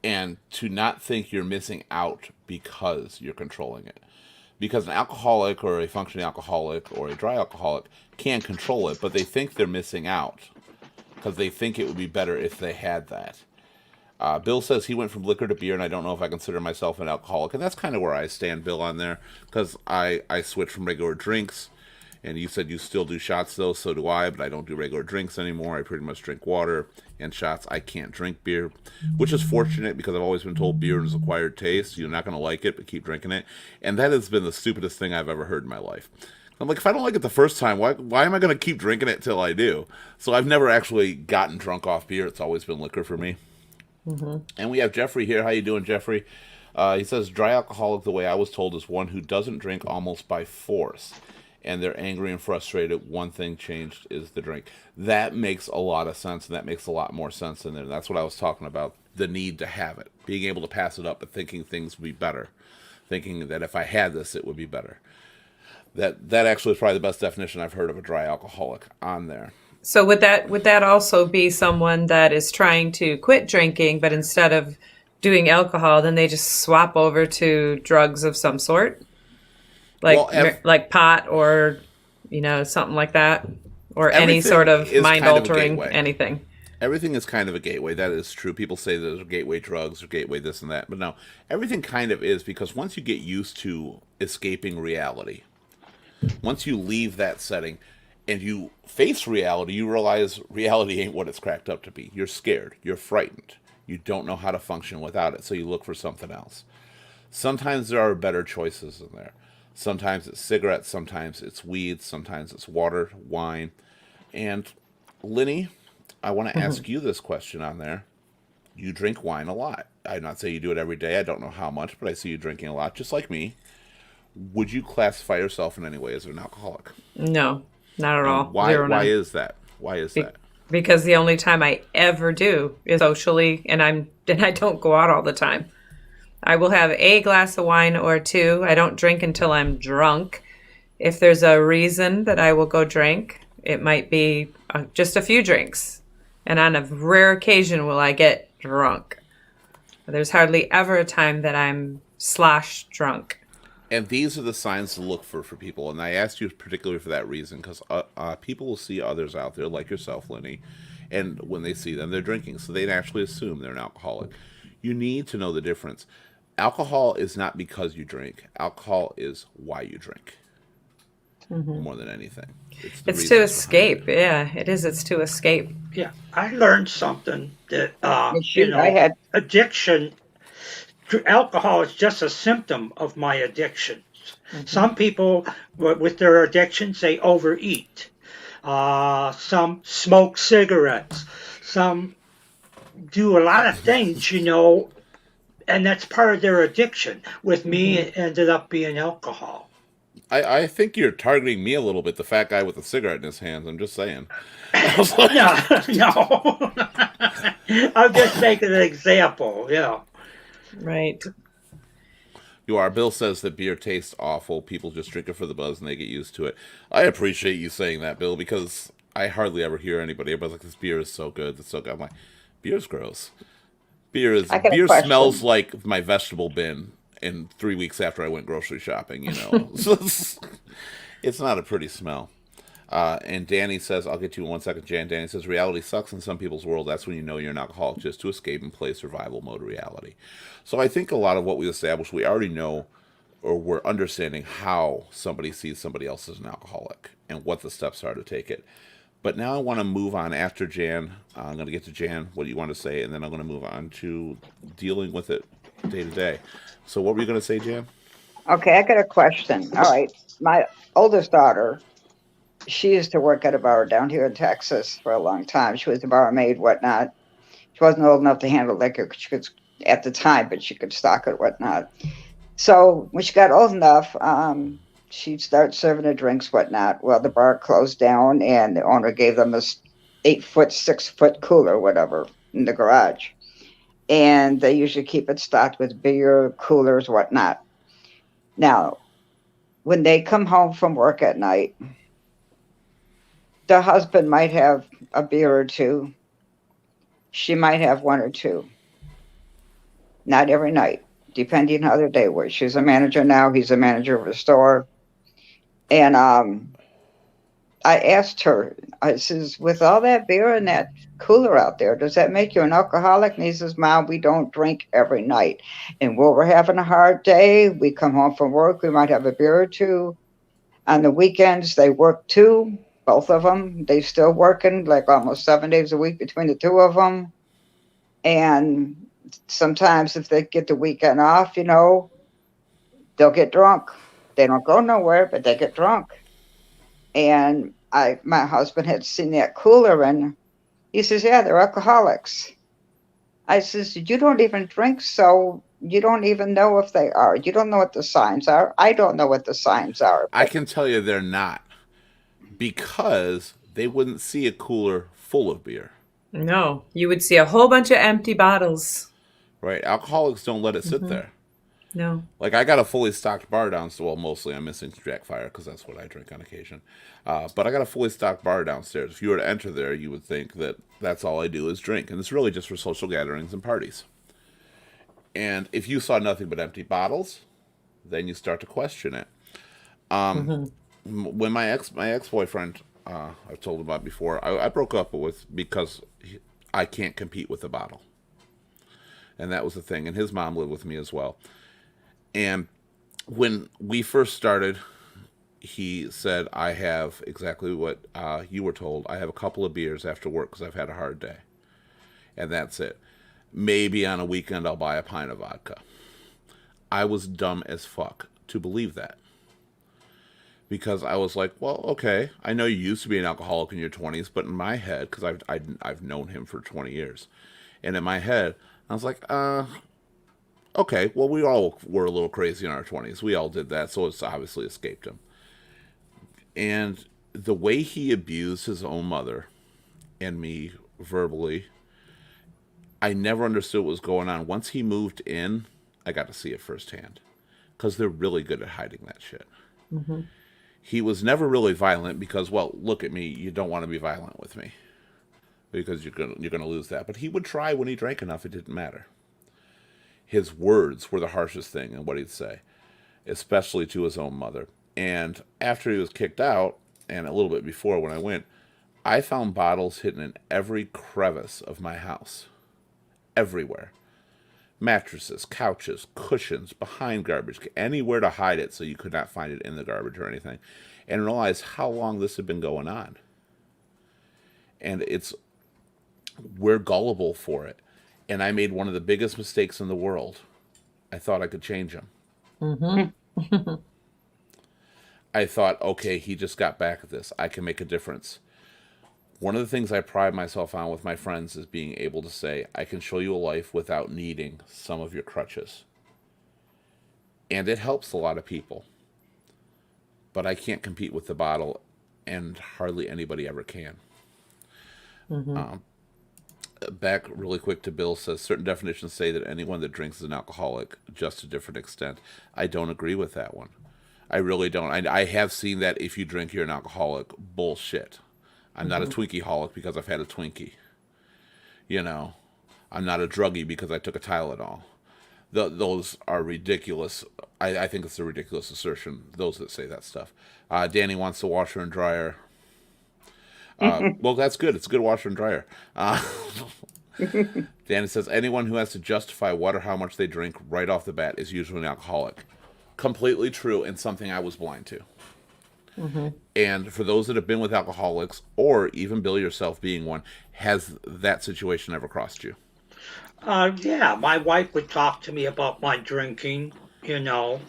and to not think you're missing out because you're controlling it. Because an alcoholic or a functioning alcoholic or a dry alcoholic can control it, but they think they're missing out because they think it would be better if they had that. Bill says he went from liquor to beer, and I don't know if I consider myself an alcoholic, and that's kind of where I stand, Bill, on there, because I switched from regular drinks, and you said you still do shots, though, so do I, but I don't do regular drinks anymore. I pretty much drink water and shots. I can't drink beer, which is fortunate, because I've always been told beer is acquired taste. You're not going to like it, but keep drinking it, and that has been the stupidest thing I've ever heard in my life. I'm like, if I don't like it the first time, why am I going to keep drinking it till I do? So I've never actually gotten drunk off beer. It's always been liquor for me. And we have Jeffrey here. How you doing, Jeffrey? He says, dry alcoholic, the way I was told, is one who doesn't drink almost by force. And they're angry and frustrated. One thing changed is the drink. That makes a lot of sense, and that makes a lot more sense in there. And that's what I was talking about, the need to have it. Being able to pass it up, but thinking things would be better. Thinking that if I had this, it would be better. That actually is probably the best definition I've heard of a dry alcoholic on there. So would that also be someone that is trying to quit drinking, but instead of doing alcohol, then they just swap over to drugs of some sort, like Well, like pot or something like that, or any Everything sort of is mind kind of a altering gateway. anything. Everything is kind of a gateway. That is true. People say there's gateway drugs or gateway this and that. But no, everything kind of is, because once you get used to escaping reality, once you leave that setting and you face reality, you realize reality ain't what it's cracked up to be. You're scared. You're frightened. You don't know how to function without it, so you look for something else. Sometimes there are better choices in there. Sometimes it's cigarettes, sometimes it's weed, sometimes it's water, wine. And Linny, I want to ask you this question on there. You drink wine a lot. I'm not saying you do it every day. I don't know how much, but I see you drinking a lot, just like me. Would you classify yourself in any way as an alcoholic? No, not at all. And why? Zero, Why none. is that? Why is that? Because the only time I ever do is socially, and I don't go out all the time. I will have a glass of wine or two. I don't drink until I'm drunk. If there's a reason that I will go drink, it might be just a few drinks. And on a rare occasion will I get drunk. There's hardly ever a time that I'm slosh drunk. And these are the signs to look for people. And I asked you particularly for that reason, because people will see others out there, like yourself, Lenny, and when they see them, they're drinking. So they naturally assume they're an alcoholic. You need to know the difference. Alcohol is not because you drink. Alcohol is why you drink, more than anything. It's It's reasons to behind escape. it. Yeah, it is. It's to escape. Yeah, I learned something that And shoot, I had addiction. Alcohol is just a symptom of my addictions. Some people, with their addictions, they overeat. Some smoke cigarettes. Some do a lot of things, and that's part of their addiction. With me, it ended up being alcohol. I think you're targeting me a little bit, the fat guy with a cigarette in his hands. I'm just saying. I was like, No, no. I'm just making an example. Yeah. Right. you are. Bill says that beer tastes awful. People just drink it for the buzz and they get used to it. I appreciate you saying that, Bill, because I hardly ever hear anybody. Everybody's like, this beer is so good. It's so good. I'm like, beer's gross. I got a Beer question. smells like my vegetable bin. And 3 weeks after I went grocery shopping, So it's not a pretty smell. And Danny says, I'll get you in 1 second, Jan. Danny says, reality sucks in some people's world. That's when you know you're an alcoholic, just to escape and play survival mode reality. So I think a lot of what we established, we already know or we're understanding how somebody sees somebody else as an alcoholic and what the steps are to take it. But now I want to move on after Jan. I'm going to get to Jan, what do you want to say, and then I'm going to move on to dealing with it day to day. So, what were you going to say, Jan? Okay, I got a question. All right. My oldest daughter, she used to work at a bar down here in Texas for a long time. She was a barmaid, whatnot. She wasn't old enough to handle liquor. She could, at the time, but she could stock it, whatnot. So when she got old enough, she'd start serving the drinks, whatnot. Well, the bar closed down, and the owner gave them a 8 foot, 6 foot cooler, whatever, in the garage. And they usually keep it stocked with beer, coolers, whatnot. Now, when they come home from work at night, the husband might have a beer or two. She might have one or two. Not every night, depending how their day was. She's a manager now. He's a manager of a store. And I asked her, I says, with all that beer and that cooler out there, does that make you an alcoholic? And he says, Mom, we don't drink every night. And when we're having a hard day, we come home from work, we might have a beer or two. On the weekends, they work too, both of them. They still working like almost 7 days a week between the two of them. And sometimes if they get the weekend off, they'll get drunk. They don't go nowhere, but they get drunk. And my husband had seen that cooler, and he says, yeah, they're alcoholics. I says, you don't even drink, so you don't even know if they are. You don't know what the signs are. I don't know what the signs are. I can tell you they're not, because they wouldn't see a cooler full of beer, No, you would see a whole bunch of empty bottles. right? Alcoholics don't let it sit Mm-hmm. there. No. Like, I got a fully stocked bar downstairs. Well, mostly I'm missing Jack Fire because that's what I drink on occasion. But I got a fully stocked bar downstairs. If you were to enter there, you would think that that's all I do is drink. And it's really just for social gatherings and parties. And if you saw nothing but empty bottles, then you start to question it. When my ex boyfriend, I've told about before, I broke up with because I can't compete with the bottle. And that was the thing. And his mom lived with me as well. And when we first started, he said, I have exactly what you were told. I have a couple of beers after work because I've had a hard day. And that's it. Maybe on a weekend I'll buy a pint of vodka. I was dumb as fuck to believe that. Because I was like, well, okay, I know you used to be an alcoholic in your 20s, but in my head, because I've known him for 20 years, and in my head, I was like, okay, well, we all were a little crazy in our 20s. We all did that, so it's obviously escaped him. And the way he abused his own mother and me verbally, I never understood what was going on. Once he moved in, I got to see it firsthand. Because they're really good at hiding that shit. Mm-hmm. He was never really violent because, well, look at me, you don't want to be violent with me. Because you're gonna lose that. But he would try when he drank enough, it didn't matter. His words were the harshest thing in what he'd say, especially to his own mother. And after he was kicked out, and a little bit before when I went, I found bottles hidden in every crevice of my house. Everywhere. Mattresses, couches, cushions, behind garbage, anywhere to hide it so you could not find it in the garbage or anything. And realize how long this had been going on. And we're gullible for it. And I made one of the biggest mistakes in the world. I thought I could change him. Mm-hmm. I thought, okay, he just got back at this. I can make a difference. One of the things I pride myself on with my friends is being able to say, I can show you a life without needing some of your crutches. And it helps a lot of people. But I can't compete with the bottle, and hardly anybody ever can. Mm-hmm. Back really quick to Bill says, certain definitions say that anyone that drinks is an alcoholic, just to a different extent. I don't agree with that one. I really don't. I have seen that if you drink, you're an alcoholic. Bullshit. I'm not a Twinkie-holic because I've had a Twinkie. I'm not a druggie because I took a Tylenol. Those are ridiculous. I think it's a ridiculous assertion, those that say that stuff. Danny wants the washer and dryer. Well, that's good. It's a good washer and dryer. Danny says, anyone who has to justify what or how much they drink right off the bat is usually an alcoholic. Completely true, and something I was blind to. And for those that have been with alcoholics, or even Bill yourself being one, has that situation ever crossed you? Yeah, my wife would talk to me about my drinking, you know,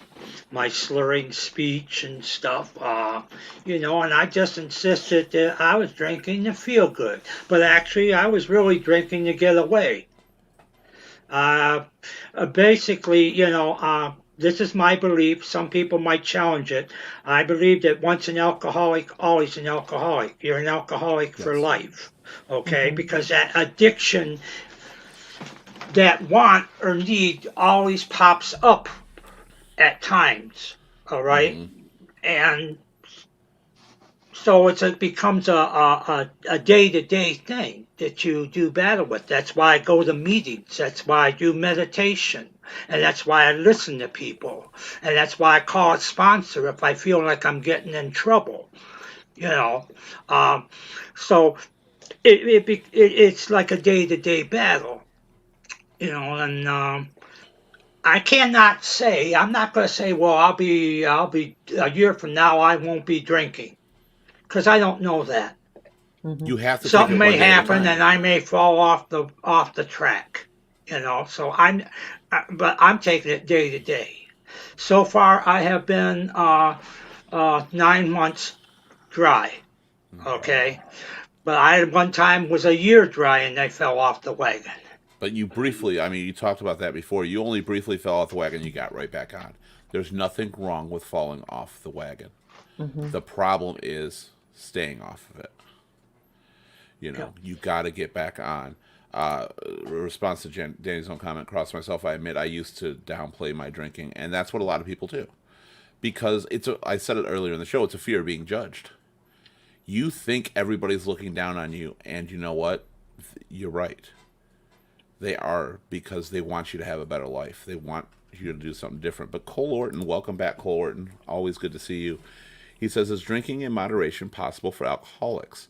my slurring speech and stuff, and I just insisted that I was drinking to feel good. But actually, I was really drinking to get away. Uh, Basically, this is my belief. Some people might challenge it. I believe that once an alcoholic, always an alcoholic. You're an alcoholic for Yes. life, okay? Because that addiction, that want or need always pops up at times, all right? And so it becomes a day-to-day thing that you do battle with. That's why I go to meetings. That's why I do meditation. And that's why I listen to people. And that's why I call a sponsor if I feel like I'm getting in trouble. You know, um, so it's like a day-to-day battle. And I cannot say. I'm not going to say. Well, I'll be a year from now. I won't be drinking because I don't know that. You have to take Something it may one day at a happen time. and I may fall off the track, So but I'm taking it day to day. So far, I have been 9 months dry. Okay, but I at one time was a year dry and I fell off the wagon. But you briefly, I mean, you talked about that before. You only briefly fell off the wagon, you got right back on. There's nothing wrong with falling off the wagon. The problem is staying off of it. Yep. You got to get back on. Response to Danny's own comment, cross myself, I admit I used to downplay my drinking, and that's what a lot of people do. Because I said it earlier in the show, it's a fear of being judged. You think everybody's looking down on you, and you know what? You're right. They are, because they want you to have a better life. They want you to do something different. But Cole Orton, welcome back, Cole Orton. Always good to see you. He says, is drinking in moderation possible for alcoholics?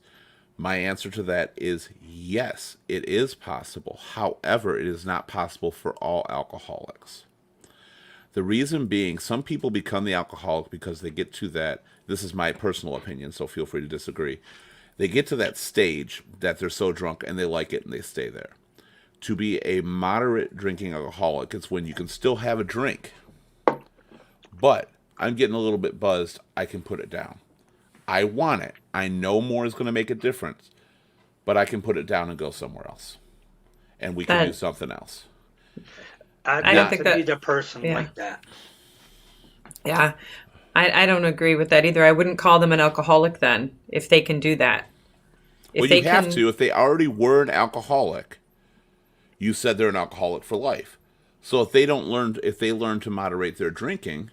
My answer to that is yes, it is possible. However, it is not possible for all alcoholics. The reason being, some people become the alcoholic because they get to that, this is my personal opinion, so feel free to disagree. They get to that stage that they're so drunk and they like it and they stay there. To be a moderate drinking alcoholic, it's when you can still have a drink, but I'm getting a little bit buzzed, I can put it down. I want it. I know more is going to make a difference, but I can put it down and go somewhere else. And we can do something else. I'd I don't like think to be that. the person Yeah. like that. Yeah, I don't agree with that either. I wouldn't call them an alcoholic then if they can do that. If Well, they you have can, to. If they already were an alcoholic, you said they're an alcoholic for life. So if they learn to moderate their drinking,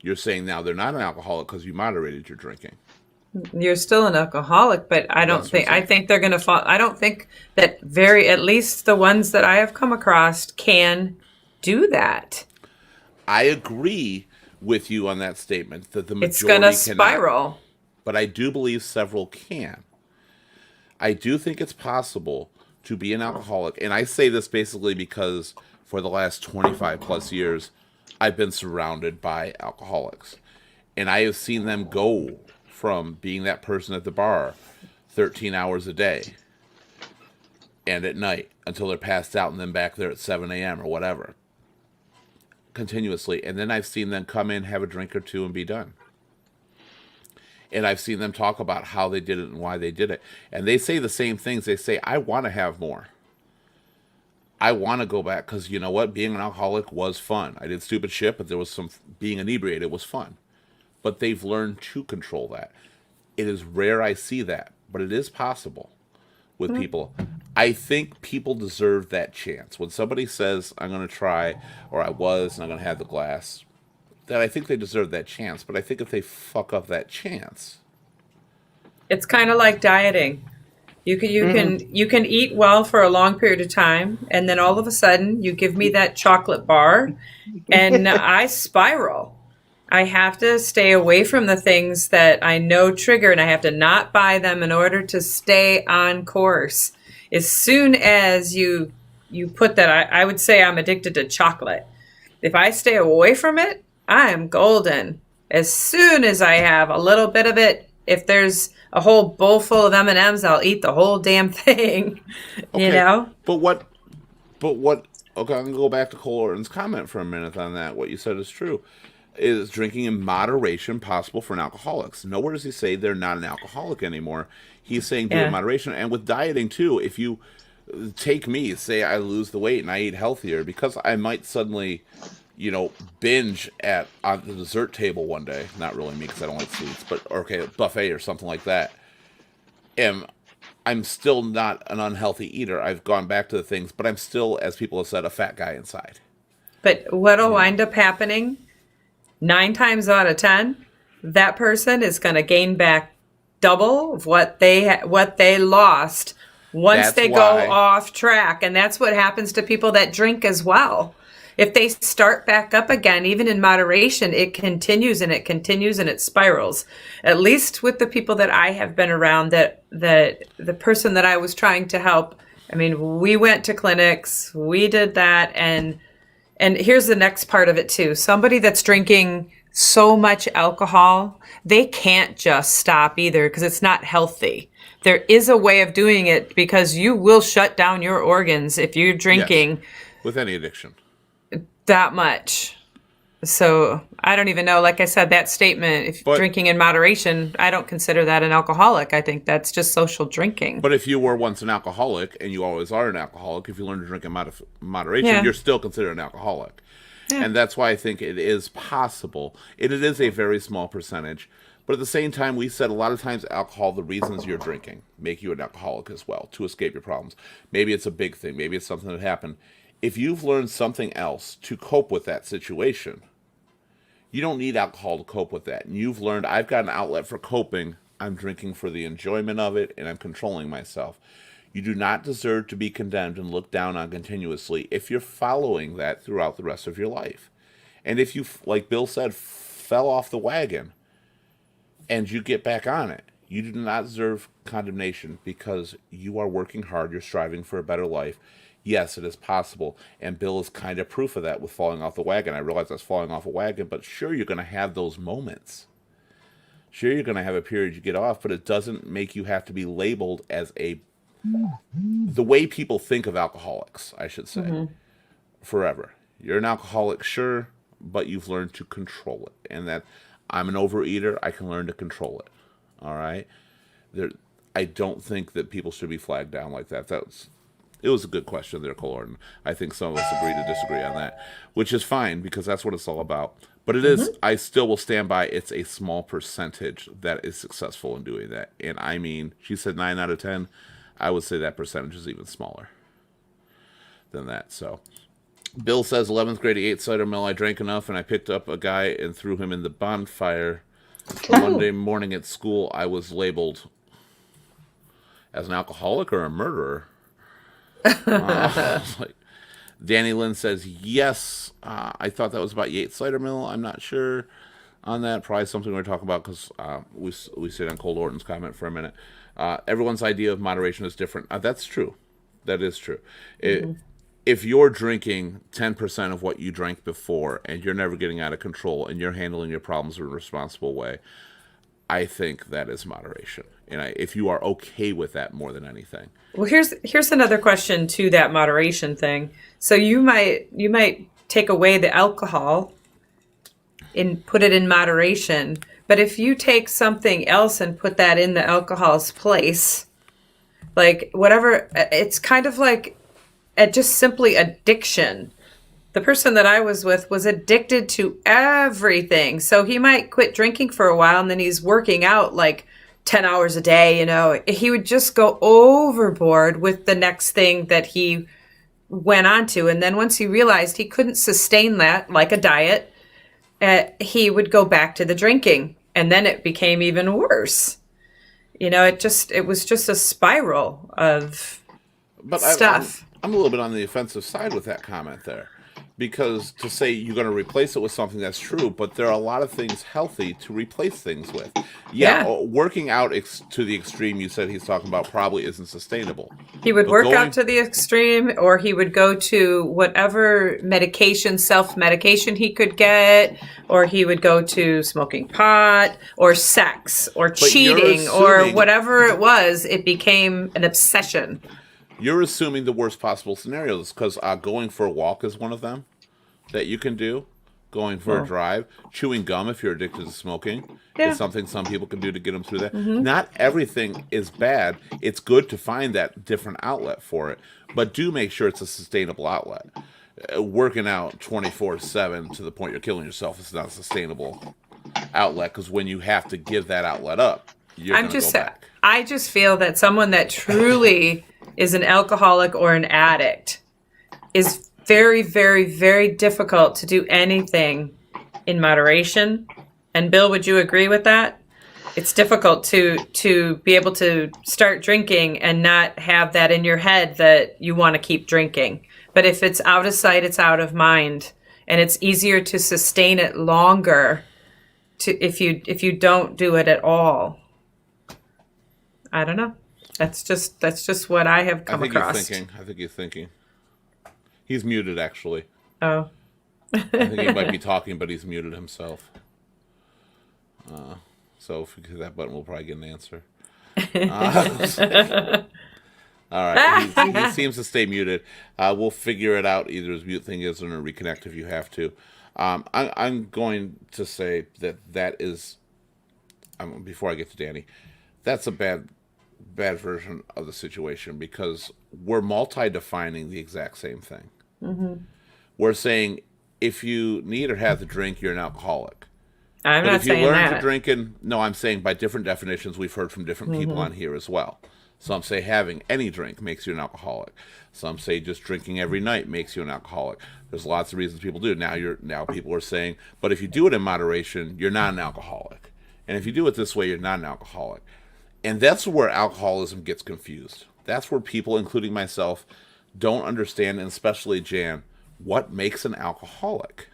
you're saying now they're not an alcoholic because you moderated your drinking. you're still an alcoholic, but I don't That's what I'm think I saying. think they're going to fall. I don't think that at least the ones that I have come across can do that. I agree with you on that statement that the It's going to majority cannot, spiral. but I do believe several can. I do think it's possible to be an alcoholic, and I say this basically because for the last 25 plus years, I've been surrounded by alcoholics, and I have seen them go from being that person at the bar 13 hours a day and at night until they're passed out and then back there at 7 a.m. or whatever, continuously. And then I've seen them come in, have a drink or two, and be done. And I've seen them talk about how they did it and why they did it. And they say the same things. They say, I want to have more. I want to go back because you know what? Being an alcoholic was fun. I did stupid shit, but there was being inebriated was fun. But they've learned to control that. It is rare I see that, but it is possible with people. I think people deserve that chance. When somebody says, I'm going to try, or I was, and I'm going to have the glass, that I think they deserve that chance. But I think if they fuck up that chance, It's kind of like dieting. You can eat well for a long period of time, and then all of a sudden you give me that chocolate bar, and I spiral. I have to stay away from the things that I know trigger, and I have to not buy them in order to stay on course. As soon as you put that, I would say I'm addicted to chocolate. If I stay away from it, I am golden. As soon as I have a little bit of it, if there's a whole bowl full of M&Ms, I'll eat the whole damn thing. You Okay, know? but what? Okay, I'm gonna go back to Cole Orton's comment for a minute on that. What you said is true. Is drinking in moderation possible for an alcoholic? Nowhere does he say they're not an alcoholic anymore. He's saying do it in Yeah. moderation. And with dieting too, if you take me, say I lose the weight and I eat healthier, because I might suddenly, binge at on the dessert table one day. Not really me because I don't like sweets, but okay, a buffet or something like that. And I'm still not an unhealthy eater. I've gone back to the things, but I'm still, as people have said, a fat guy inside. But what'll wind up happening 9 times out of 10, that person is going to gain back double of what they lost once That's they why- go off track. And that's what happens to people that drink as well. If they start back up again, even in moderation, it continues and it continues and it spirals. At least with the people that I have been around, that the person that I was trying to help, I mean, we went to clinics, we did that, and here's the next part of it too. Somebody that's drinking so much alcohol, they can't just stop either because it's not healthy. There is a way of doing it because you will shut down your organs if you're drinking With any addiction. that much. So I don't even know. Like I said, that statement, if But- drinking in moderation, I don't consider that an alcoholic. I think that's just social drinking. But if you were once an alcoholic, and you always are an alcoholic, if you learn to drink in moderation, Yeah. you're still considered an alcoholic. And that's why I think it is possible. It is a very small percentage. But at the same time, we said a lot of times alcohol, the reasons you're drinking, make you an alcoholic as well, to escape your problems. Maybe it's a big thing. Maybe it's something that happened. If you've learned something else to cope with that situation, you don't need alcohol to cope with that. And you've learned, I've got an outlet for coping. I'm drinking for the enjoyment of it, and I'm controlling myself. You do not deserve to be condemned and looked down on continuously if you're following that throughout the rest of your life. And if you, like Bill said, fell off the wagon and you get back on it, you do not deserve condemnation because you are working hard, you're striving for a better life. Yes, it is possible, and Bill is kind of proof of that with falling off the wagon. I realize that's falling off a wagon, but sure, you're going to have those moments. Sure, you're going to have a period you get off, but it doesn't make you have to be labeled as the way people think of alcoholics, I should say, forever. You're an alcoholic, sure, but you've learned to control it, and that I'm an overeater, I can learn to control it. All right? I don't think that people should be flagged down like that. It was a good question there, Cole Orton. I think some of us agree to disagree on that, which is fine because that's what it's all about. But it is, I still will stand by, it's a small percentage that is successful in doing that. And I mean, she said 9 out of 10. I would say that percentage is even smaller than that. So Bill says 11th grade, he ate cider mill. I drank enough and I picked up a guy and threw him in the bonfire. Monday morning at school, I was labeled as an alcoholic or a murderer. Like, Danny Lynn says, yes, I thought that was about Yates Cider Mill. I'm not sure on that. Probably something we're talking about because we sit on Cole Orton's comment for a minute. Everyone's idea of moderation is different. That's true. That is true. If you're drinking 10% of what you drank before and you're never getting out of control and you're handling your problems in a responsible way, I think that is moderation. And if you are okay with that more than anything. Well, here's another question to that moderation thing. So you might take away the alcohol and put it in moderation, but if you take something else and put that in the alcohol's place, like whatever, it's kind of like just simply addiction. The person that I was with was addicted to everything. So he might quit drinking for a while and then he's working out like 10 hours a day, he would just go overboard with the next thing that he went on to. And then once he realized he couldn't sustain that, like a diet, he would go back to the drinking. And then it became even worse. It was just a spiral of But stuff. I'm a little bit on the offensive side with that comment there. because to say you're going to replace it with something, that's true, but there are a lot of things healthy to replace things with. Yeah. Working out to the extreme you said he's talking about probably isn't sustainable. He would But work going- out to the extreme, or he would go to whatever medication, self-medication he could get, or he would go to smoking pot, or sex, or you're cheating, or assuming- whatever it was. It became an obsession. You're assuming the worst possible scenarios, because going for a walk is one of them that you can do. Going for a drive, chewing gum if you're addicted to smoking Yeah. is something some people can do to get them through that. Not everything is bad. It's good to find that different outlet for it, but do make sure it's a sustainable outlet. Working out 24/7 to the point you're killing yourself is not a sustainable outlet, because when you have to give that outlet up, you're going to go back. I just feel that someone that truly is an alcoholic or an addict is very, very, very difficult to do anything in moderation. And Bill, would you agree with that? It's difficult to be able to start drinking and not have that in your head that you want to keep drinking. But if it's out of sight, it's out of mind, and it's easier to sustain it longer if you don't do it at all. I don't know. That's just what I have come across. I think he's thinking. He's muted, actually. Oh. I think he might be talking, but he's muted himself. So if we hit that button, we'll probably get an answer. All right. He seems to stay muted. We'll figure it out. Either his mute thing is or reconnect if you have to. I'm going to say that is, before I get to Danny, that's a bad version of the situation, because we're multi-defining the exact same thing. Mm-hmm. We're saying if you need or have the drink, you're an alcoholic. I'm But not if you saying learn that. to drink, no, I'm saying by different definitions we've heard from different people on here as well. Some say having any drink makes you an alcoholic. Some say just drinking every night makes you an alcoholic. There's lots of reasons people do. Now people are saying, but if you do it in moderation, you're not an alcoholic. And if you do it this way, you're not an alcoholic. And that's where alcoholism gets confused. That's where people, including myself, don't understand, and especially Jan, what makes an alcoholic.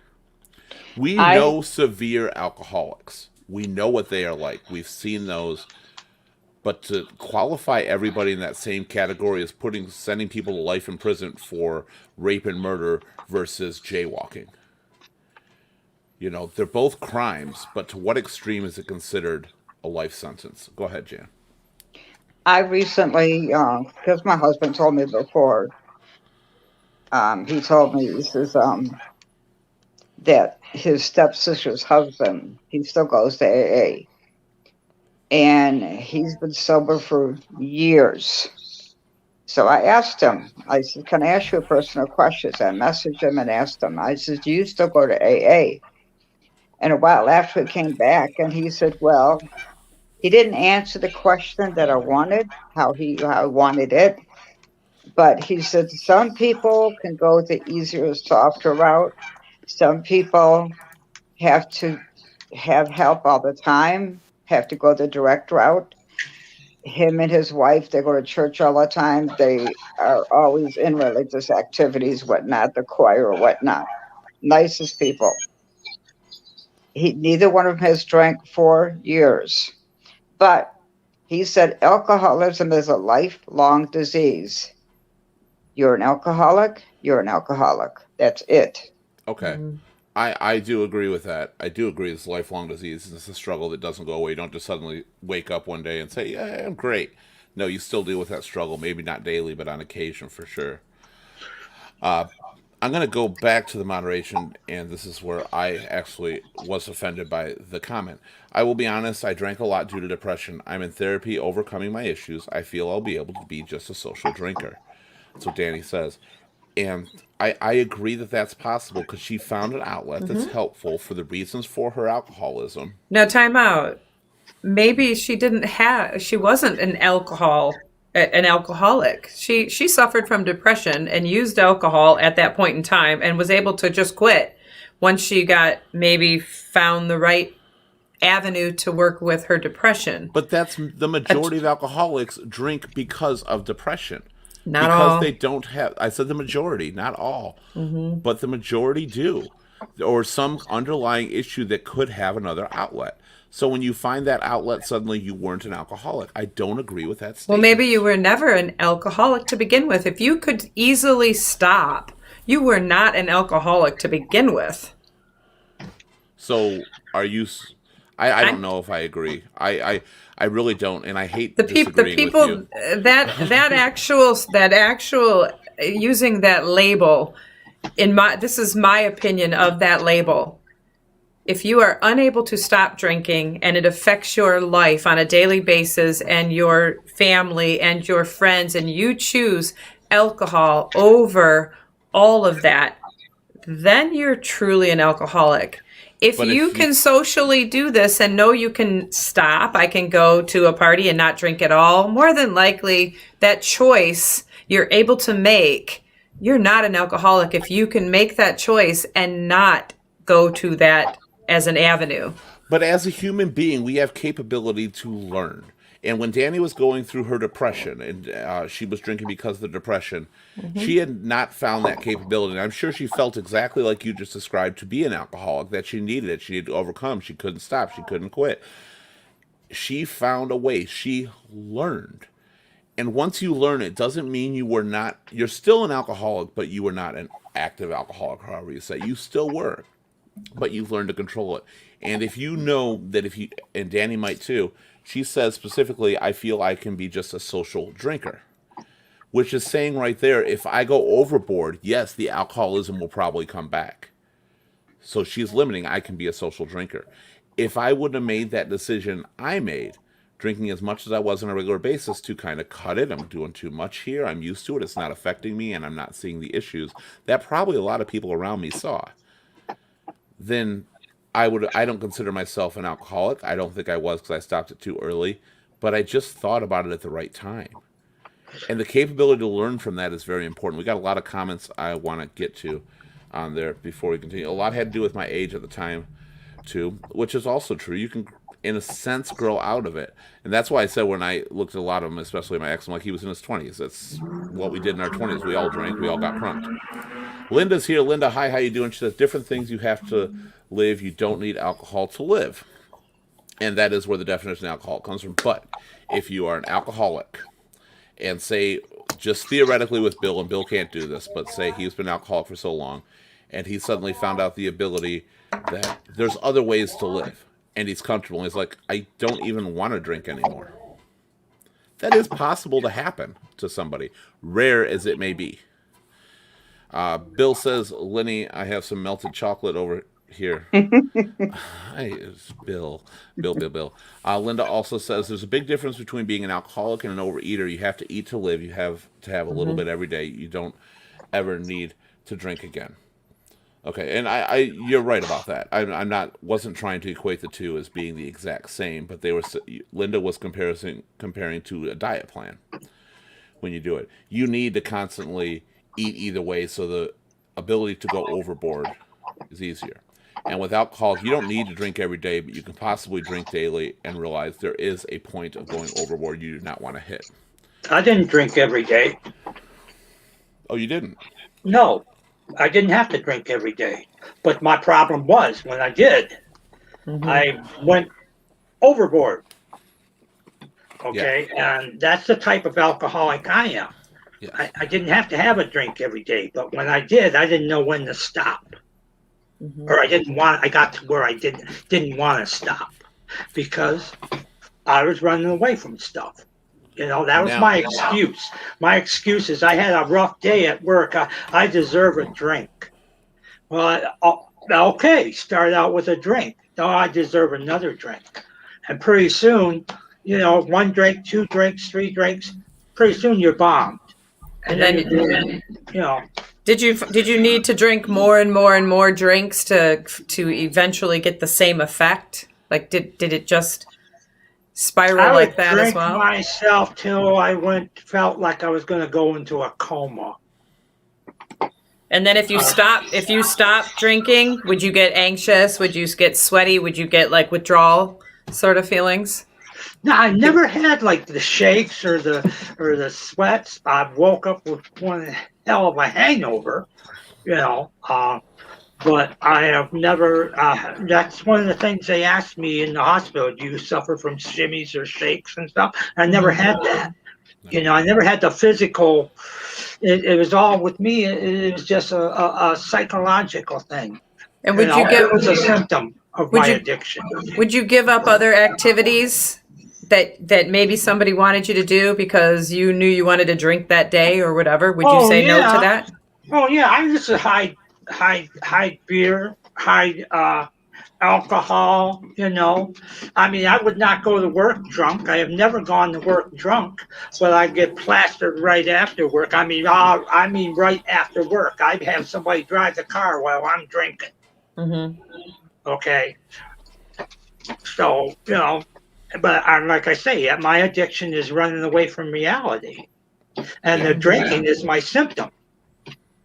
We know severe alcoholics. We know what they are like. We've seen those. But to qualify everybody in that same category is sending people to life in prison for rape and murder versus jaywalking. They're both crimes, but to what extreme is it considered a life sentence? Go ahead, Jan. I recently, because my husband told me before, he told me, he says, that his stepsister's husband, he still goes to AA. And he's been sober for years. So I asked him, I said, can I ask you a personal question? I messaged him and asked him, I said, do you still go to AA? And a while after he came back, and he said, well, he didn't answer the question that I wanted, how I wanted it. But he said some people can go the easier, softer route. Some people have to have help all the time, have to go the direct route. Him and his wife, they go to church all the time. They are always in religious activities, whatnot, the choir or whatnot. Nicest people. Neither one of them has drank for years. But he said alcoholism is a lifelong disease. You're an alcoholic, you're an alcoholic. That's it. Okay. I do agree with that. I do agree it's a lifelong disease. It's a struggle that doesn't go away. You don't just suddenly wake up one day and say, yeah, I'm great. No, you still deal with that struggle. Maybe not daily, but on occasion for sure. I'm going to go back to the moderation, and this is where I actually was offended by the comment. I will be honest, I drank a lot due to depression. I'm in therapy overcoming my issues. I feel I'll be able to be just a social drinker. That's what Danny says. And I agree that that's possible, because she found an outlet that's helpful for the reasons for her alcoholism. Now, time out. Maybe she wasn't an alcoholic. She suffered from depression and used alcohol at that point in time and was able to just quit once she maybe found the right avenue to work with her depression. But that's the majority of alcoholics drink because of depression. Not because all. they don't have, I said the majority, not all, but the majority do, or some underlying issue that could have another outlet. So when you find that outlet, suddenly you weren't an alcoholic. I don't agree with that Well, statement. maybe you were never an alcoholic to begin with. If you could easily stop, you were not an alcoholic to begin with. So are you? I don't I'm know if I agree. I really don't, and I hate the disagreeing with you. people that actual using that label this is my opinion of that label. If you are unable to stop drinking and it affects your life on a daily basis and your family and your friends, and you choose alcohol over all of that, then you're truly an alcoholic. If But you if you, can socially do this and know you can stop, I can go to a party and not drink at all, more than likely that choice you're able to make, you're not an alcoholic if you can make that choice and not go to that as an avenue. but as a human being, we have capability to learn. And when Danny was going through her depression, and she was drinking because of the depression, she had not found that capability. And I'm sure she felt exactly like you just described to be an alcoholic, that she needed it. She needed to overcome. She couldn't stop. She couldn't quit. She found a way. She learned. And once you learn, it doesn't mean you were not, you're still an alcoholic, but you were not an active alcoholic, however you say. You still were, but you've learned to control it. And if you know that if you, and Danny might too, she says specifically, I feel I can be just a social drinker, which is saying right there, if I go overboard, yes, the alcoholism will probably come back. So she's limiting, I can be a social drinker. If I wouldn't have made that decision I made, drinking as much as I was on a regular basis to kind of cut it, I'm doing too much here, I'm used to it, it's not affecting me, and I'm not seeing the issues that probably a lot of people around me saw, then I don't consider myself an alcoholic. I don't think I was because I stopped it too early, but I just thought about it at the right time. And the capability to learn from that is very important. We got a lot of comments I want to get to on there before we continue. A lot had to do with my age at the time, too, which is also true. You can, in a sense, grow out of it. And that's why I said when I looked at a lot of them, especially my ex, I'm like, he was in his 20s. That's what we did in our 20s. We all drank. We all got crunked. Linda's here. Linda, hi, how you doing? She says, different things you have to live. You don't need alcohol to live. And that is where the definition of alcohol comes from. But if you are an alcoholic, and say, just theoretically with Bill, and Bill can't do this, but say he's been an alcoholic for so long, and he suddenly found out the ability that there's other ways to live, and he's comfortable, and he's like, I don't even want to drink anymore. That is possible to happen to somebody, rare as it may be. Bill says, Lenny, I have some melted chocolate over here. Bill. Linda also says there's a big difference between being an alcoholic and an overeater. You have to eat to live. You have to have a little bit every day. You don't ever need to drink again. Okay, and I you're right about that. Wasn't trying to equate the two as being the exact same, but Linda was comparing to a diet plan. When you do it, you need to constantly eat either way, so the ability to go overboard is easier. And with alcohol, you don't need to drink every day, but you can possibly drink daily and realize there is a point of going overboard you do not want to hit. I didn't drink every day. Oh, you didn't? No, I didn't have to drink every day. But my problem was when I did, I went overboard. Okay, and that's the type of alcoholic I am. Yes. I didn't have to have a drink every day, but when I did, I didn't know when to stop. Or I got to where I didn't want to stop because I was running away from stuff. You know, that was my excuse. My excuse is I had a rough day at work. I deserve a drink. Well, okay, start out with a drink. No, I deserve another drink. And pretty soon, you know, 1 drink, 2 drinks, 3 drinks, pretty soon you're bombed. And then, you know. Did you need to drink more and more and more drinks to eventually get the same effect? Like, did it just spiral like that as well? I would drink myself till I felt like I was going to go into a coma. And then if you stop drinking, would you get anxious? Would you get sweaty? Would you get like withdrawal sort of feelings? No, I never had like the shakes or the sweats. I woke up with one hell of a hangover, you know. But I have never. That's one of the things they asked me in the hospital. Do you suffer from shimmies or shakes and stuff? I never had that. You know, I never had the physical. It was all with me. It was just a psychological thing. And You know, it was a symptom of would my you addiction. would you give up other activities that maybe somebody wanted you to do because you knew you wanted to drink that day or whatever? Would you Oh say no to yeah. that? Oh yeah. I used to hide beer, hide alcohol. You know, I mean, I would not go to work drunk. I have never gone to work drunk, but I get plastered right after work. I mean, right after work, I'd have somebody drive the car while I'm drinking. Mm-hmm. Okay, so you know, but like I say, my addiction is running away from reality, and the Yeah. drinking is my symptom.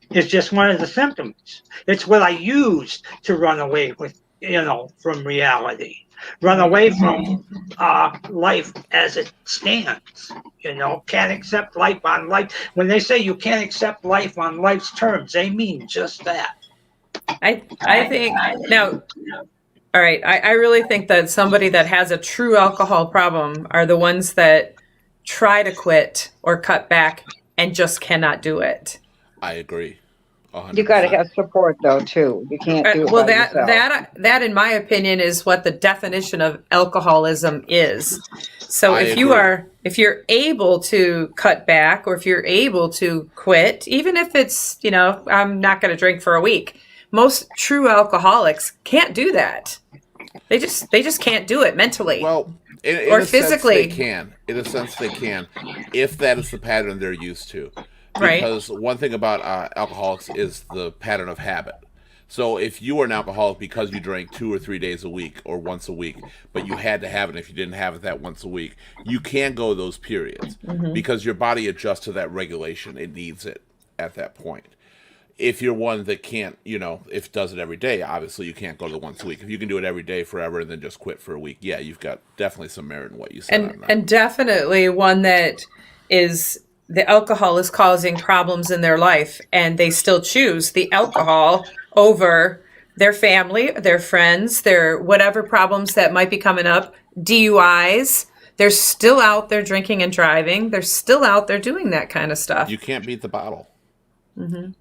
It's just one of the symptoms. It's what I use to run away with, from reality, run away from life as it stands. Can't accept life on life. When they say you can't accept life on life's terms, they mean just that. I think now. All right, I really think that somebody that has a true alcohol problem are the ones that try to quit or cut back and just cannot do it. I agree. You got to 100%. have support though too. You can't do it Well, by yourself. that in my opinion is what the definition of alcoholism is. So I agree. if you're able to cut back or if you're able to quit, even if it's, I'm not going to drink for a week. Most true alcoholics can't do that. They just can't do it mentally Well, in or a sense, they physically, can. In a sense, they can, if that is the pattern they're used to. right? Because one thing about alcoholics is the pattern of habit. So if you were an alcoholic because you drank 2 or 3 days a week or once a week, but you had to have it, if you didn't have it that once a week, you can go those periods because your body adjusts to that regulation. It needs it at that point. If you're one that can't, if does it every day, obviously you can't go to the once a week. If you can do it every day forever and then just quit for a week, yeah, you've got definitely some merit in what you said on that. And definitely one that is the alcohol is causing problems in their life and they still choose the alcohol over their family, their friends, their whatever problems that might be coming up, DUIs. They're still out there drinking and driving. They're still out there doing that kind of stuff. You can't beat the bottle.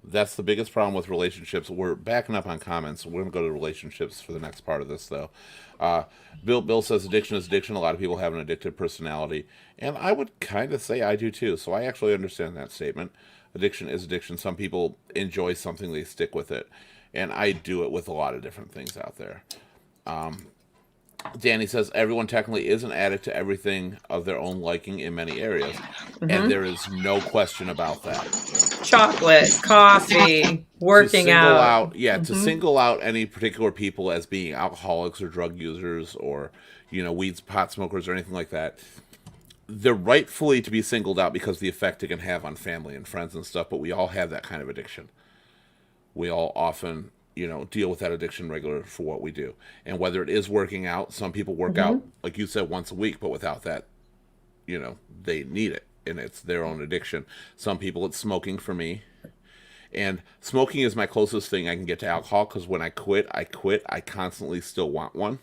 That's the biggest problem with relationships. We're backing up on comments. We're going to go to relationships for the next part of this, though. Bill says addiction is addiction. A lot of people have an addictive personality. And I would kind of say I do, too. So I actually understand that statement. Addiction is addiction. Some people enjoy something, they stick with it. And I do it with a lot of different things out there. Danny says everyone technically is an addict to everything of their own liking in many areas. And there is no question about that. Chocolate, coffee, working out. To single out any particular people as being alcoholics or drug users or weeds, pot smokers or anything like that, they're rightfully to be singled out because of the effect it can have on family and friends and stuff. But we all have that kind of addiction. We all often deal with that addiction regularly for what we do. And whether it is working out, some people work out like you said once a week, but without that, they need it. And it's their own addiction. Some people, it's smoking for me. And smoking is my closest thing I can get to alcohol because when I quit. I constantly still want one.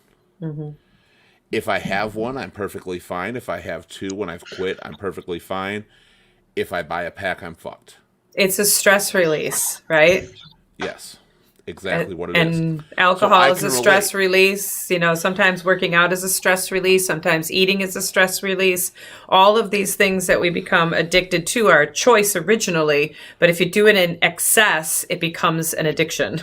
If I have one, I'm perfectly fine. If I have two when I've quit, I'm perfectly fine. If I buy a pack, I'm fucked. It's a stress release, right? Yes, exactly what it is. And alcohol So is a stress release. Sometimes working out is a stress release. Sometimes eating is a stress release. All of these things that we become addicted to are a choice originally, but if you do it in excess, it becomes an addiction.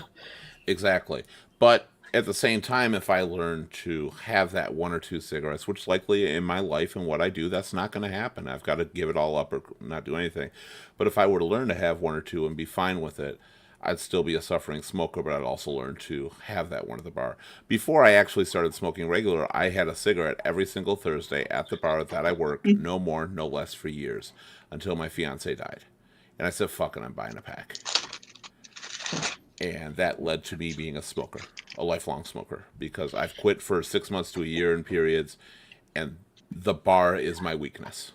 Exactly. But at the same time, if I learn to have that 1 or 2 cigarettes, which likely in my life and what I do, that's not going to happen. I've got to give it all up or not do anything. But if I were to learn to have 1 or 2 and be fine with it, I'd still be a suffering smoker, but I'd also learn to have that one at the bar. Before I actually started smoking regular, I had a cigarette every single Thursday at the bar that I worked, no more, no less, for years, until my fiance died. And I said, fuck it, I'm buying a pack. And that led to me being a smoker, a lifelong smoker, because I've quit for 6 months to a year in periods, and the bar is my weakness.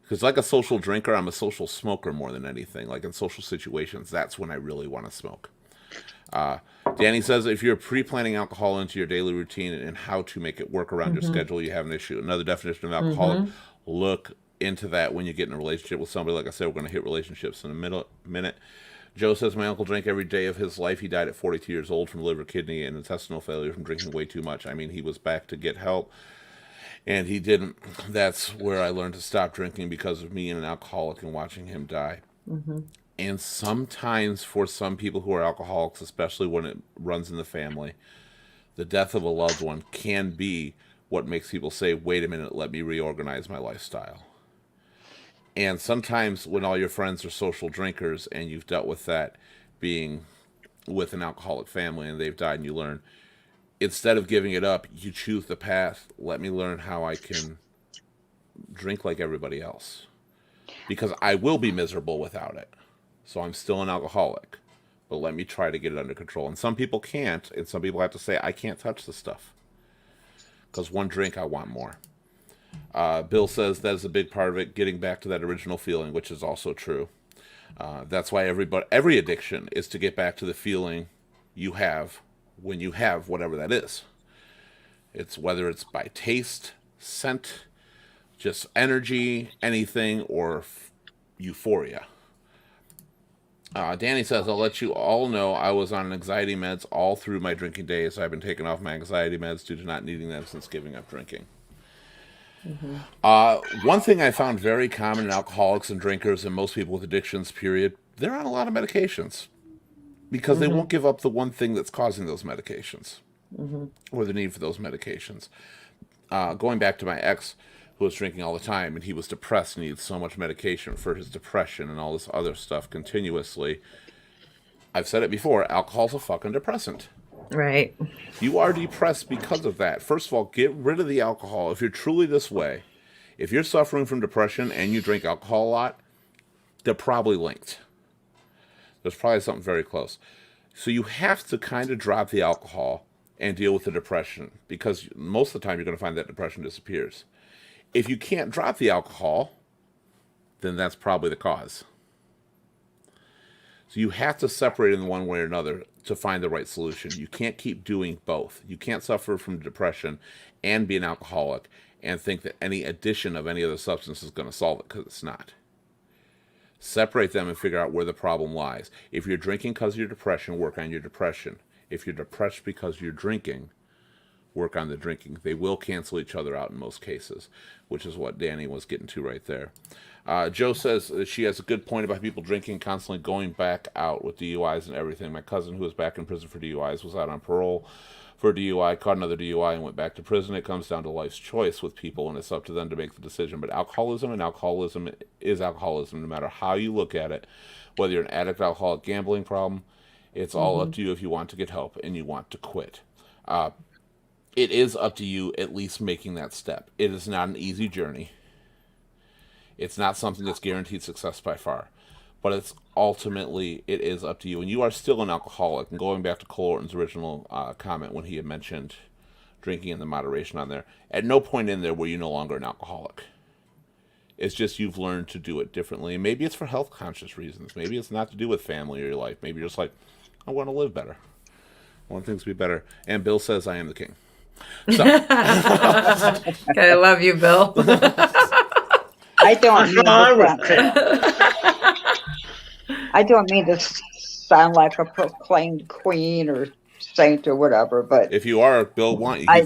Because like a social drinker, I'm a social smoker more than anything. Like in social situations, that's when I really want to smoke. Danny says if you're pre-planning alcohol into your daily routine and how to make it work around your schedule, you have an issue. Another definition of alcoholic, look into that when you get in a relationship with somebody. Like I said, we're going to hit relationships in a minute. Joe says, my uncle drank every day of his life. He died at 42 years old from liver, kidney, and intestinal failure from drinking way too much. I mean, he was back to get help, and he didn't. That's where I learned to stop drinking because of me and an alcoholic and watching him die. And sometimes for some people who are alcoholics, especially when it runs in the family, the death of a loved one can be what makes people say, wait a minute, let me reorganize my lifestyle. And sometimes when all your friends are social drinkers and you've dealt with that being with an alcoholic family and they've died and you learn, instead of giving it up, you choose the path, let me learn how I can drink like everybody else. Because I will be miserable without it. So I'm still an alcoholic. But let me try to get it under control. And some people can't, and some people have to say, I can't touch this stuff. Because one drink, I want more. Bill says that is a big part of it, getting back to that original feeling, which is also true. That's why every addiction is to get back to the feeling you have when you have whatever that is. It's whether it's by taste, scent, just energy, anything, or euphoria. Danny says, I'll let you all know I was on anxiety meds all through my drinking days. I've been taking off my anxiety meds due to not needing them since giving up drinking. One thing I found very common in alcoholics and drinkers and most people with addictions, period, they're on a lot of medications because they won't give up the one thing that's causing those medications or the need for those medications. Going back to my ex who was drinking all the time and he was depressed and needed so much medication for his depression and all this other stuff continuously. I've said it before, alcohol's a fucking depressant. Right. You are depressed because of that. First of all, get rid of the alcohol. If you're truly this way, if you're suffering from depression and you drink alcohol a lot, they're probably linked. There's probably something very close. So you have to kind of drop the alcohol and deal with the depression because most of the time you're going to find that depression disappears. If you can't drop the alcohol, then that's probably the cause. So you have to separate in one way or another to find the right solution. You can't keep doing both. You can't suffer from depression and be an alcoholic and think that any addition of any other substance is going to solve it, because it's not. Separate them and figure out where the problem lies. If you're drinking because of your depression, work on your depression. If you're depressed because you're drinking, work on the drinking. They will cancel each other out in most cases, which is what Danny was getting to right there. Joe says that she has a good point about people drinking, constantly going back out with DUIs and everything. My cousin, who was back in prison for DUIs, was out on parole for a DUI, caught another DUI, and went back to prison. It comes down to life's choice with people, and it's up to them to make the decision. But alcoholism is alcoholism, no matter how you look at it. Whether you're an addict, alcoholic, gambling problem, it's all up to you if you want to get help and you want to quit. It is up to you at least making that step. It is not an easy journey. It's not something that's guaranteed success by far. But it's ultimately, it is up to you. And you are still an alcoholic. And going back to Cole Orton's original comment when he had mentioned drinking and the moderation on there, at no point in there were you no longer an alcoholic. It's just you've learned to do it differently. And maybe it's for health conscious reasons. Maybe it's not to do with family or your life. Maybe you're just like, I want to live better. I want things to be better. And Bill says I am the king. So. I love you, Bill. I don't mean to sound like a proclaimed queen or saint or whatever, but if you are, Bill want you. I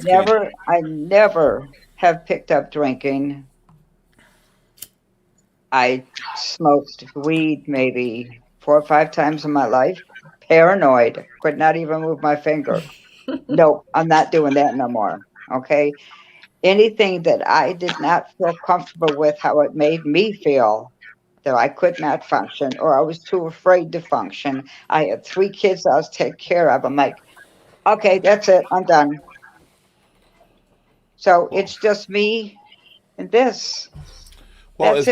never have picked up drinking. I smoked weed maybe 4 or 5 times in my life. Paranoid, could not even move my finger. Nope, I'm not doing that no more. Okay. Anything that I did not feel comfortable with, how it made me feel, that I could not function or I was too afraid to function. I had 3 kids I was taking care of. I'm like, okay, that's it. I'm done. So it's just me and this. Well, That's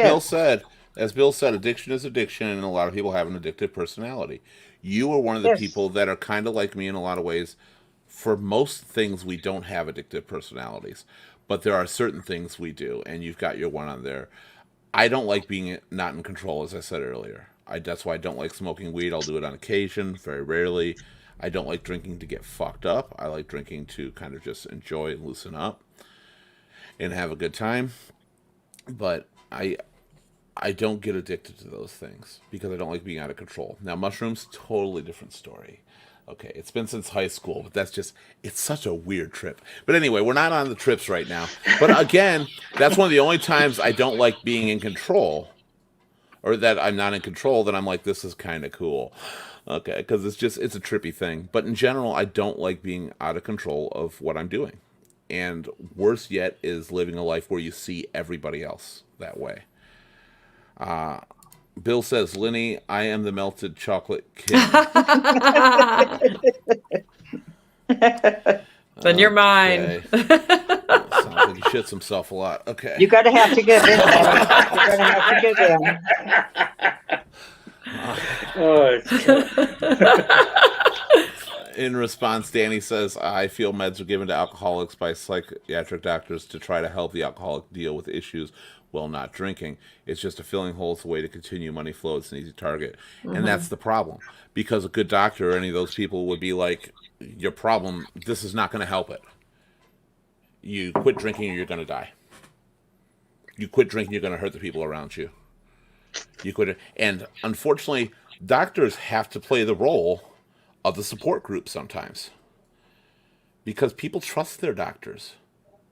as Bill said, addiction is addiction, and a lot of people have an addictive personality. You are one of the Yes. people that are kind of like me in a lot of ways. For most things, we don't have addictive personalities. but there are certain things we do, and you've got your one on there. I don't like being not in control, as I said earlier. That's why I don't like smoking weed. I'll do it on occasion, very rarely. I don't like drinking to get fucked up. I like drinking to kind of just enjoy and loosen up and have a good time. But I don't get addicted to those things because I don't like being out of control. Now, mushrooms, totally different story. Okay, it's been since high school, but it's such a weird trip. But anyway, we're not on the trips right now. But again, that's one of the only times I don't like being in control, or that I'm not in control, that I'm like, this is kind of cool. Okay, because it's a trippy thing. But in general, I don't like being out of control of what I'm doing. And worse yet is living a life where you see everybody else that way. Bill says, Lenny, I am the melted chocolate king. Then you're mine. Okay. Sounds like he shits himself a lot. Okay. You're going to have to give in. You're going to have to give in. Oh, it's In response, Danny says, I feel meds are given to alcoholics by psychiatric doctors to try to help the alcoholic deal with issues while not drinking. It's just a filling hole. It's a way to continue money flow. It's an easy target. And that's the problem. Because a good doctor or any of those people would be like, your problem, this is not going to help it. You quit drinking or you're going to die. You quit drinking, you're going to hurt the people around you. You quit. And unfortunately, doctors have to play the role of the support group sometimes. Because people trust their doctors.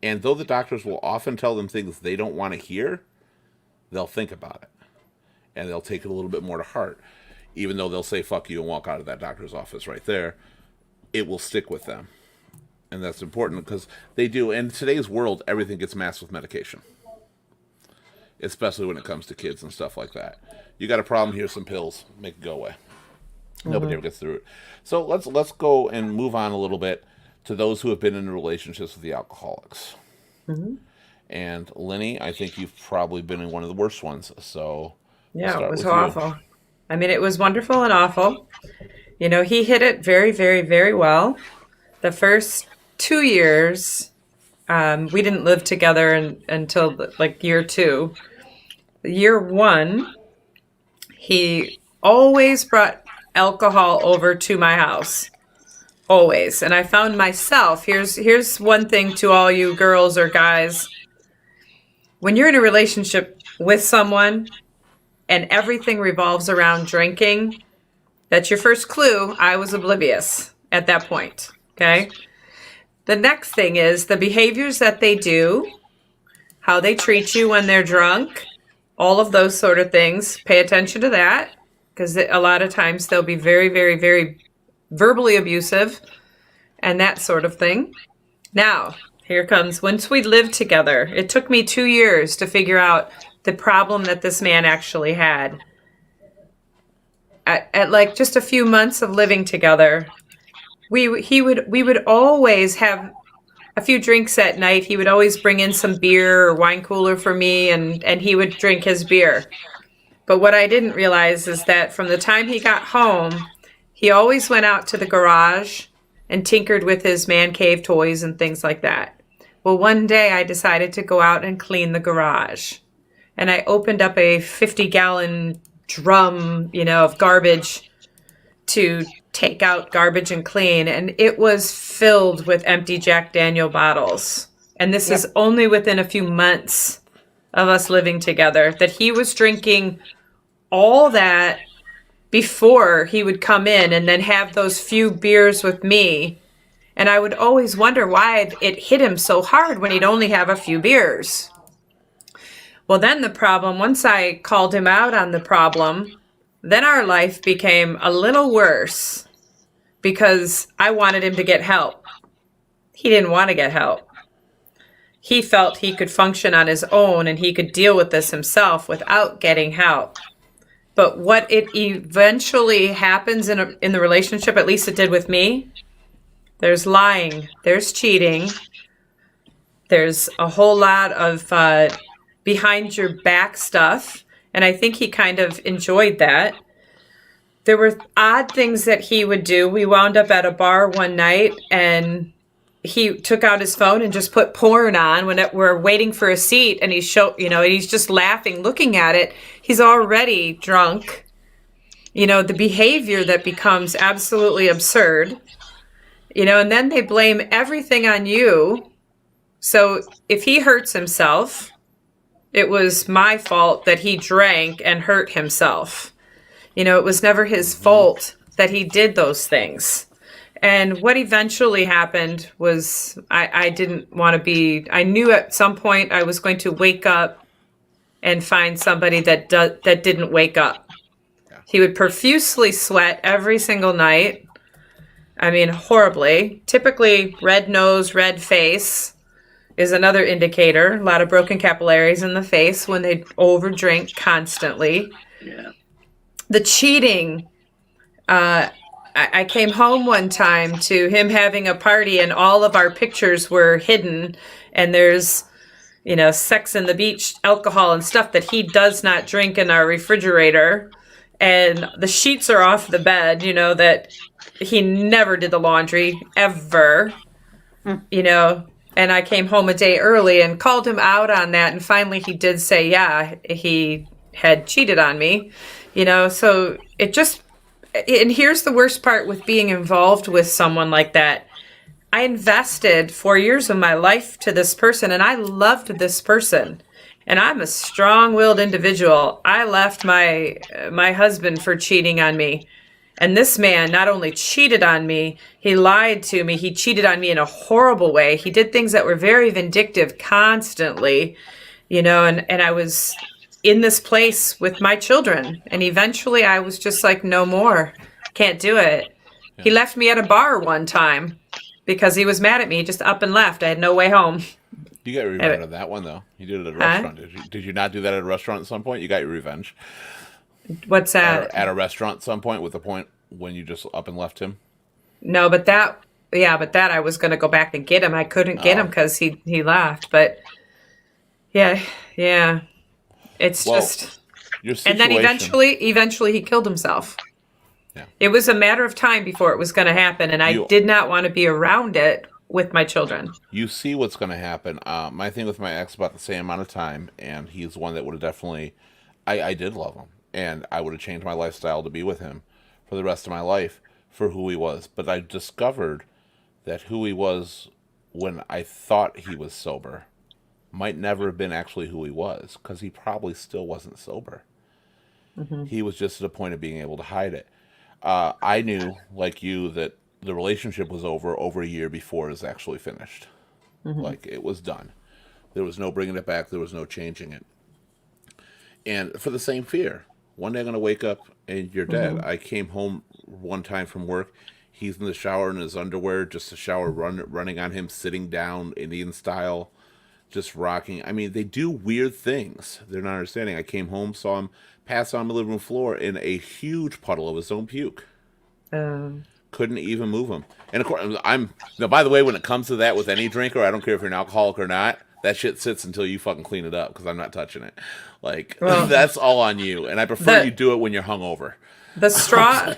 And though the doctors will often tell them things they don't want to hear, they'll think about it. And they'll take it a little bit more to heart. Even though they'll say, fuck you, and walk out of that doctor's office right there, it will stick with them. And that's important because they do. In today's world, everything gets masked with medication. Especially when it comes to kids and stuff like that. You got a problem, here's some pills. Make it go away. Nobody ever gets through it. So let's go and move on a little bit to those who have been in relationships with the alcoholics. And Lenny, I think you've probably been in one of the worst ones. So Yeah, start it was with you. awful. I mean, it was wonderful and awful. You know, he hit it very, very, very well. The first 2 years, we didn't live together until like year 2. Year 1, he always brought alcohol over to my house. Always. And I found myself, here's one thing to all you girls or guys. When you're in a relationship with someone and everything revolves around drinking, that's your first clue. I was oblivious at that point. Okay. The next thing is the behaviors that they do, how they treat you when they're drunk, all of those sort of things. Pay attention to that because a lot of times they'll be very, very, very verbally abusive and that sort of thing. Now, here comes, once we lived together, it took me 2 years to figure out the problem that this man actually had. At like just a few months of living together, we would always have a few drinks at night. He would always bring in some beer or wine cooler for me, and he would drink his beer. But what I didn't realize is that from the time he got home, he always went out to the garage and tinkered with his man cave toys and things like that. Well, one day I decided to go out and clean the garage. And I opened up a 50-gallon drum, of garbage to take out garbage and clean. And it was filled with empty Jack Daniel bottles. And this is only within a few months of us living together that he was drinking all that before he would come in and then have those few beers with me. And I would always wonder why it hit him so hard when he'd only have a few beers. Well, then the problem, once I called him out on the problem, then our life became a little worse because I wanted him to get help. He didn't want to get help. He felt he could function on his own and he could deal with this himself without getting help. But what it eventually happens in the relationship, at least it did with me, there's lying, there's cheating, there's a whole lot of behind your back stuff. And I think he kind of enjoyed that. There were odd things that he would do. We wound up at a bar one night and he took out his phone and just put porn on when we're waiting for a seat, and he's just laughing, looking at it. He's already drunk. The behavior that becomes absolutely absurd, and then they blame everything on you. So if he hurts himself, it was my fault that he drank and hurt himself. It was never his fault that he did those things. And what eventually happened was I didn't want to be, I knew at some point I was going to wake up and find somebody that didn't wake up. He would profusely sweat every single night. I mean, horribly. Typically, red nose, red face is another indicator. A lot of broken capillaries in the face when they overdrink constantly. Yeah. The cheating. I came home one time to him having a party, and all of our pictures were hidden, and there's Sex in the Beach alcohol and stuff that he does not drink in our refrigerator, and the sheets are off the bed, that he never did the laundry ever, and I came home a day early and called him out on that, and finally he did say, yeah, he had cheated on me, so it just. And here's the worst part with being involved with someone like that. I invested 4 years of my life to this person, and I loved this person. And I'm a strong-willed individual. I left my husband for cheating on me. And this man not only cheated on me, he lied to me. He cheated on me in a horrible way. He did things that were very vindictive constantly, and I was in this place with my children. And eventually I was just like, no more. Can't do it. Yeah. He left me at a bar one time because he was mad at me. He just up and left. I had no way home. You got your revenge on that one, though. You did it at a restaurant. Did you not do that at a restaurant at some point? You got your revenge. What's that? At a restaurant at some point, with the point when you just up and left him? No, but that I was going to go back and get him. I couldn't get him because he left. But yeah. It's just, and then eventually he killed himself. Yeah. It was a matter of time before it was going to happen, and I did not want to be around it with my children. You see what's going to happen. My thing with my ex about the same amount of time, and he's one that would have definitely, I did love him, and I would have changed my lifestyle to be with him for the rest of my life for who he was. But I discovered that who he was when I thought he was sober might never have been actually who he was, because he probably still wasn't sober. Mm-hmm. He was just at a point of being able to hide it. I knew, like you, that the relationship was over a year before it was actually finished. Mm-hmm. Like, it was done. There was no bringing it back. There was no changing it. And for the same fear, one day I'm going to wake up and you're dead. Mm-hmm. I came home one time from work. He's in the shower in his underwear, just a shower running on him, sitting down Indian style, just rocking. I mean, they do weird things. They're not understanding. I came home, saw him pass on the living room floor in a huge puddle of his own puke. Couldn't even move him. And of course, by the way, when it comes to that with any drinker, I don't care if you're an alcoholic or not, that shit sits until you fucking clean it up, because I'm not touching it. Like, that's all on you. And I prefer you do it when you're hungover. The straw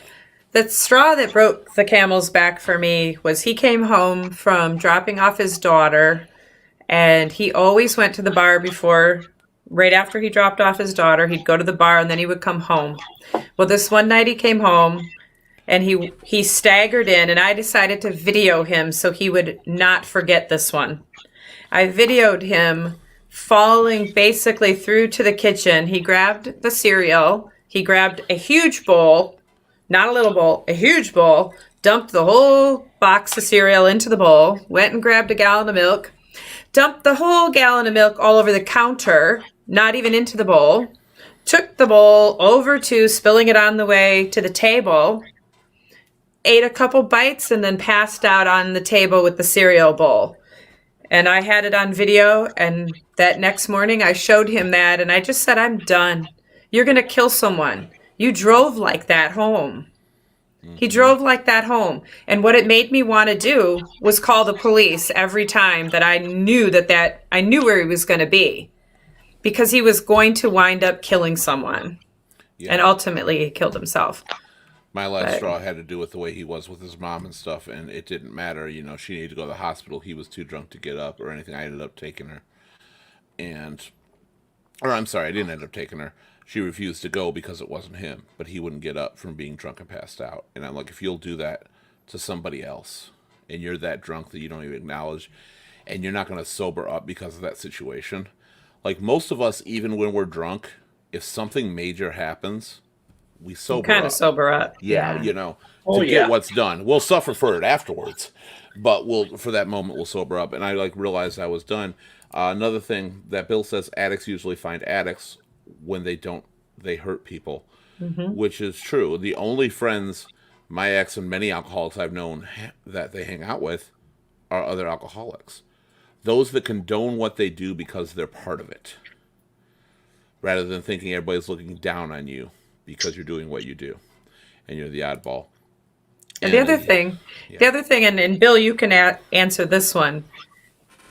that broke the camel's back for me was he came home from dropping off his daughter, and he always went to the bar right after he dropped off his daughter. He'd go to the bar and then he would come home. Well, this one night he came home and he staggered in, and I decided to video him so he would not forget this one. I videoed him falling basically through to the kitchen. He grabbed the cereal. He grabbed a huge bowl, not a little bowl, a huge bowl, dumped the whole box of cereal into the bowl, went and grabbed a gallon of milk, dumped the whole gallon of milk all over the counter, not even into the bowl, took the bowl over to spilling it on the way to the table, ate a couple bites, and then passed out on the table with the cereal bowl. And I had it on video, and that next morning I showed him that, and I just said, I'm done. You're going to kill someone. You drove like that home. He drove like that home. And what it made me want to do was call the police every time that I knew I knew where he was going to be, because he was going to wind up killing someone. Yeah. And ultimately he killed himself. My last But straw had to do with the way he was with his mom and stuff, and it didn't matter. She needed to go to the hospital. He was too drunk to get up or anything. I ended up taking her, and or I'm sorry, I didn't end up taking her. She refused to go because it wasn't him, but he wouldn't get up from being drunk and passed out. And I'm like, if you'll do that to somebody else, and you're that drunk that you don't even acknowledge, and you're not going to sober up because of that situation, like most of us, even when we're drunk, if something major happens, we sober kind up. of sober up. Yeah, Oh, to yeah. get what's done. We'll suffer for it afterwards, but for that moment we'll sober up. And I realized I was done. Another thing that Bill says, addicts usually find addicts when they hurt people, which is true. The only friends my ex and many alcoholics I've known that they hang out with are other alcoholics. Those that condone what they do because they're part of it, rather than thinking everybody's looking down on you because you're doing what you do and you're the oddball. And the other thing, and Bill, you can answer this one.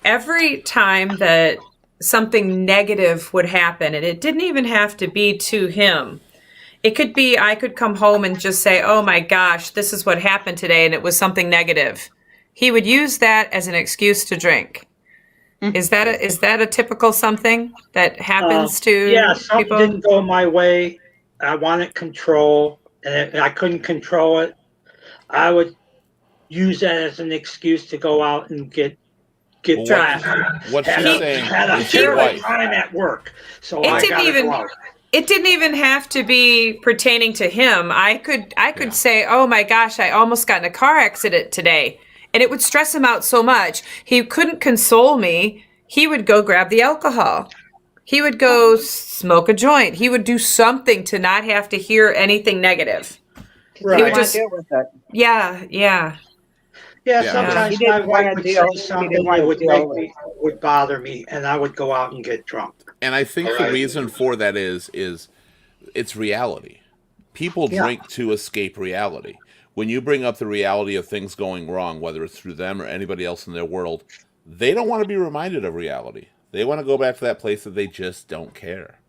Every time that something negative would happen, and it didn't even have to be to him. It could be I could come home and just say, oh my gosh, this is what happened today, and it was something negative. He would use that as an excuse to drink. Is that a typical something that happens to Yeah, something people? didn't go my way. I wanted control, and I couldn't control it. I would use that as an excuse to go out and get Well, traffic. what she's saying Had a is your terrible wife. time at work, so It I didn't got to even- go out. It didn't even have to be pertaining to him. I could say, oh my gosh, I almost got in a car accident today. And it would stress him out so much. He couldn't console me. He would go grab the alcohol. He would go smoke a joint. He would do something to not have to hear anything negative. Right. He would would just- deal with it. Yeah. Yeah, Yeah. sometimes He my didn't wife wanna would deal- say he something didn't that wanna would deal would bother me, and I would go out and get drunk. And I think the reason for that is it's reality. People Yeah. drink to escape reality. When you bring up the reality of things going wrong, whether it's through them or anybody else in their world, they don't want to be reminded of reality. They want to go back to that place that they just don't care.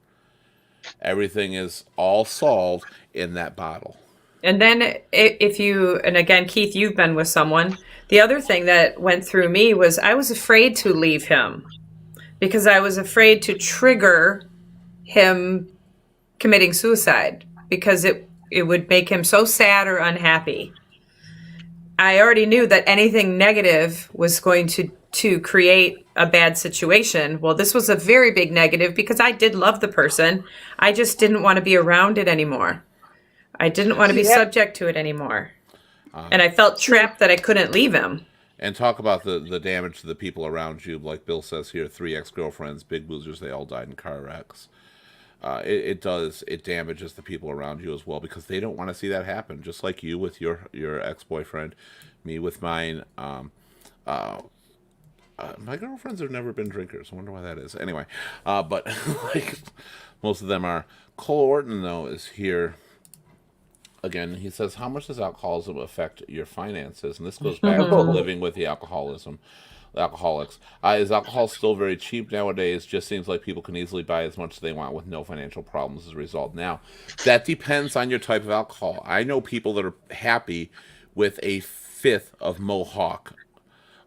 Everything is all solved in that bottle. And then if you, and again, Keith, you've been with someone. The other thing that went through me was I was afraid to leave him because I was afraid to trigger him committing suicide because it would make him so sad or unhappy. I already knew that anything negative was going to create a bad situation. Well, this was a very big negative because I did love the person. I just didn't want to be around it anymore. I didn't want to be Yeah. subject to it anymore. And I felt trapped that I couldn't leave him. And talk about the damage to the people around you. Like Bill says here, 3 ex-girlfriends, big boozers, they all died in car wrecks. It damages the people around you as well because they don't want to see that happen. Just like you with your ex-boyfriend, me with mine. My girlfriends have never been drinkers. I wonder why that is. Anyway, but like most of them are. Cole Orton though is here. Again, he says, how much does alcoholism affect your finances? And this goes back to living with the alcoholics. Is alcohol still very cheap nowadays? Just seems like people can easily buy as much as they want with no financial problems as a result. Now, that depends on your type of alcohol. I know people that are happy with a fifth of Mohawk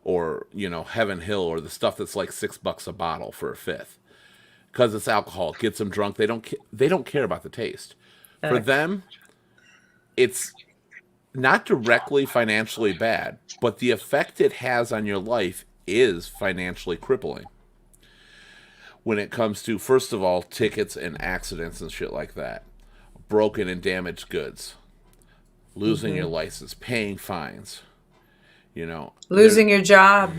or, Heaven Hill or the stuff that's like $6 a bottle for a fifth. Because it's alcohol. It gets them drunk. They don't care about the taste. For them, it's not directly financially bad, but the effect it has on your life is financially crippling. When it comes to, first of all, tickets and accidents and shit like that, broken and damaged goods, losing your license, paying fines, Losing your job.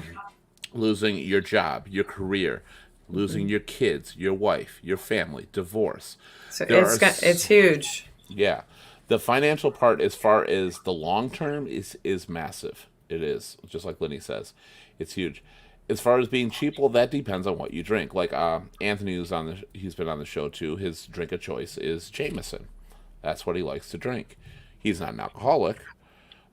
losing your job, your career, losing your kids, your wife, your family, divorce. So There it's huge. Yeah. The financial part, as far as the long term, is massive. It is, just like Lenny says, it's huge. As far as being cheap, well, that depends on what you drink. Like Anthony, he's been on the show too. His drink of choice is Jameson. That's what he likes to drink. He's not an alcoholic,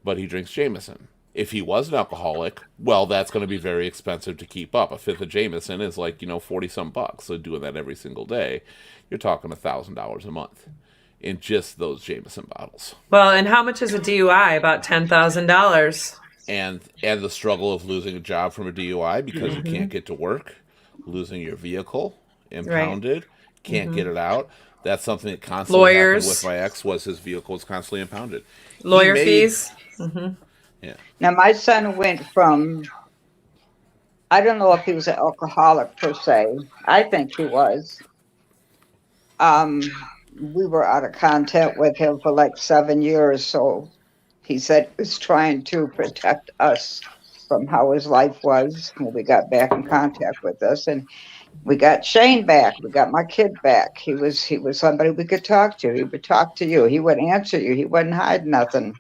but he drinks Jameson. If he was an alcoholic, well, that's going to be very expensive to keep up. A fifth of Jameson is like, $40 some bucks. So doing that every single day, you're talking $1,000 a month. in just those Jameson bottles. Well, and how much is a DUI? About $10,000. And the struggle of losing a job from a DUI because you can't get to work, losing your vehicle impounded, can't get it out. That's something that constantly happened with Lawyers, my ex. Was his vehicle was constantly impounded. He lawyer made fees. yeah. Now, my son went from, I don't know if he was an alcoholic per se. I think he was. We were out of contact with him for like 7 years. So he said he was trying to protect us from how his life was when we got back in contact with us. And we got Shane back. We got my kid back. He was somebody we could talk to. He would talk to you. He would answer you. He wouldn't hide nothing.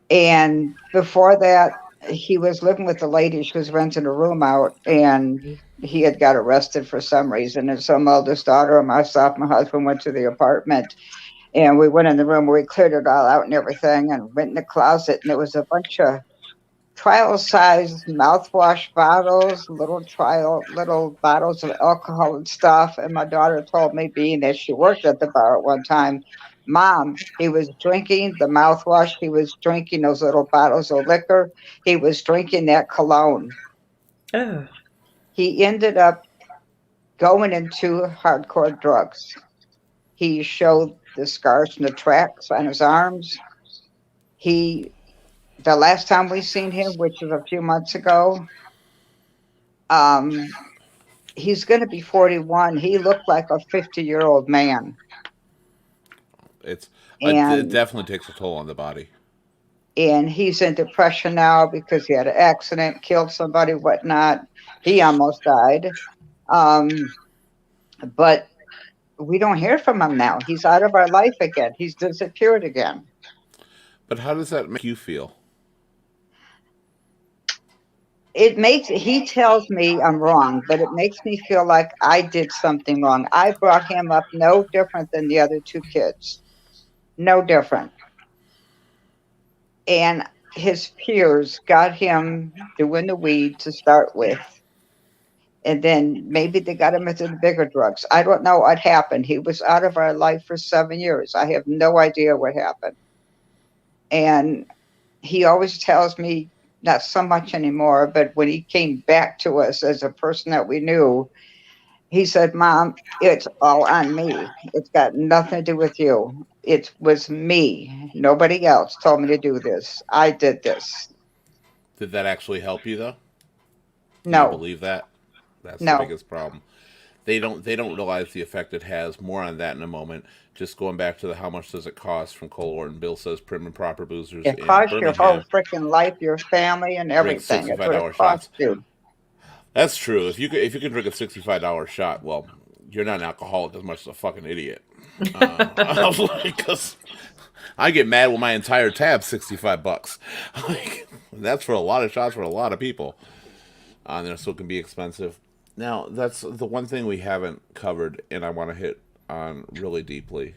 And before that, he was living with the lady. She was renting a room out, and he had got arrested for some reason. And some eldest daughter and myself, my husband, went to the apartment, and we went in the room where we cleared it all out and everything, and went in the closet, and there was a bunch of trial-sized mouthwash bottles, little bottles of alcohol and stuff. And my daughter told me, being that she worked at the bar at one time, Mom, he was drinking the mouthwash. He was drinking those little bottles of liquor. He was drinking that cologne. Oh, He ended up going into hardcore drugs. He showed the scars and the tracks on his arms. The last time we seen him, which was a few months ago, he's going to be 41. He looked like a 50-year-old man. It And definitely takes a toll on the body. he's in depression now because he had an accident, killed somebody, whatnot. He almost died. But we don't hear from him now. He's out of our life again. He's disappeared again. But how does that make you feel? He tells me I'm wrong, but it makes me feel like I did something wrong. I brought him up no different than the other two kids. No different. And his peers got him doing the weed to start with. And then maybe they got him into the bigger drugs. I don't know what happened. He was out of our life for 7 years. I have no idea what happened. And he always tells me, not so much anymore, but when he came back to us as a person that we knew, he said, Mom, it's all on me. It's got nothing to do with you. It was me. Nobody else told me to do this. I did this. Did that actually help you though? Do you No, believe that? That's the no. biggest problem. They don't realize the effect it has. More on that in a moment. Just going back to the how much does it cost from Cole Orton. Bill says prim and proper boozers It in costs your whole Birmingham freaking life, your family, and drink everything. It's what $65 it shots. costs you. That's true. If you can drink a $65 shot, well, you're not an alcoholic as much as a fucking idiot. Because I get mad when my entire tab's $65. Like, that's for a lot of shots for a lot of people. And there still can be expensive. Now, that's the one thing we haven't covered, and I want to hit on really deeply.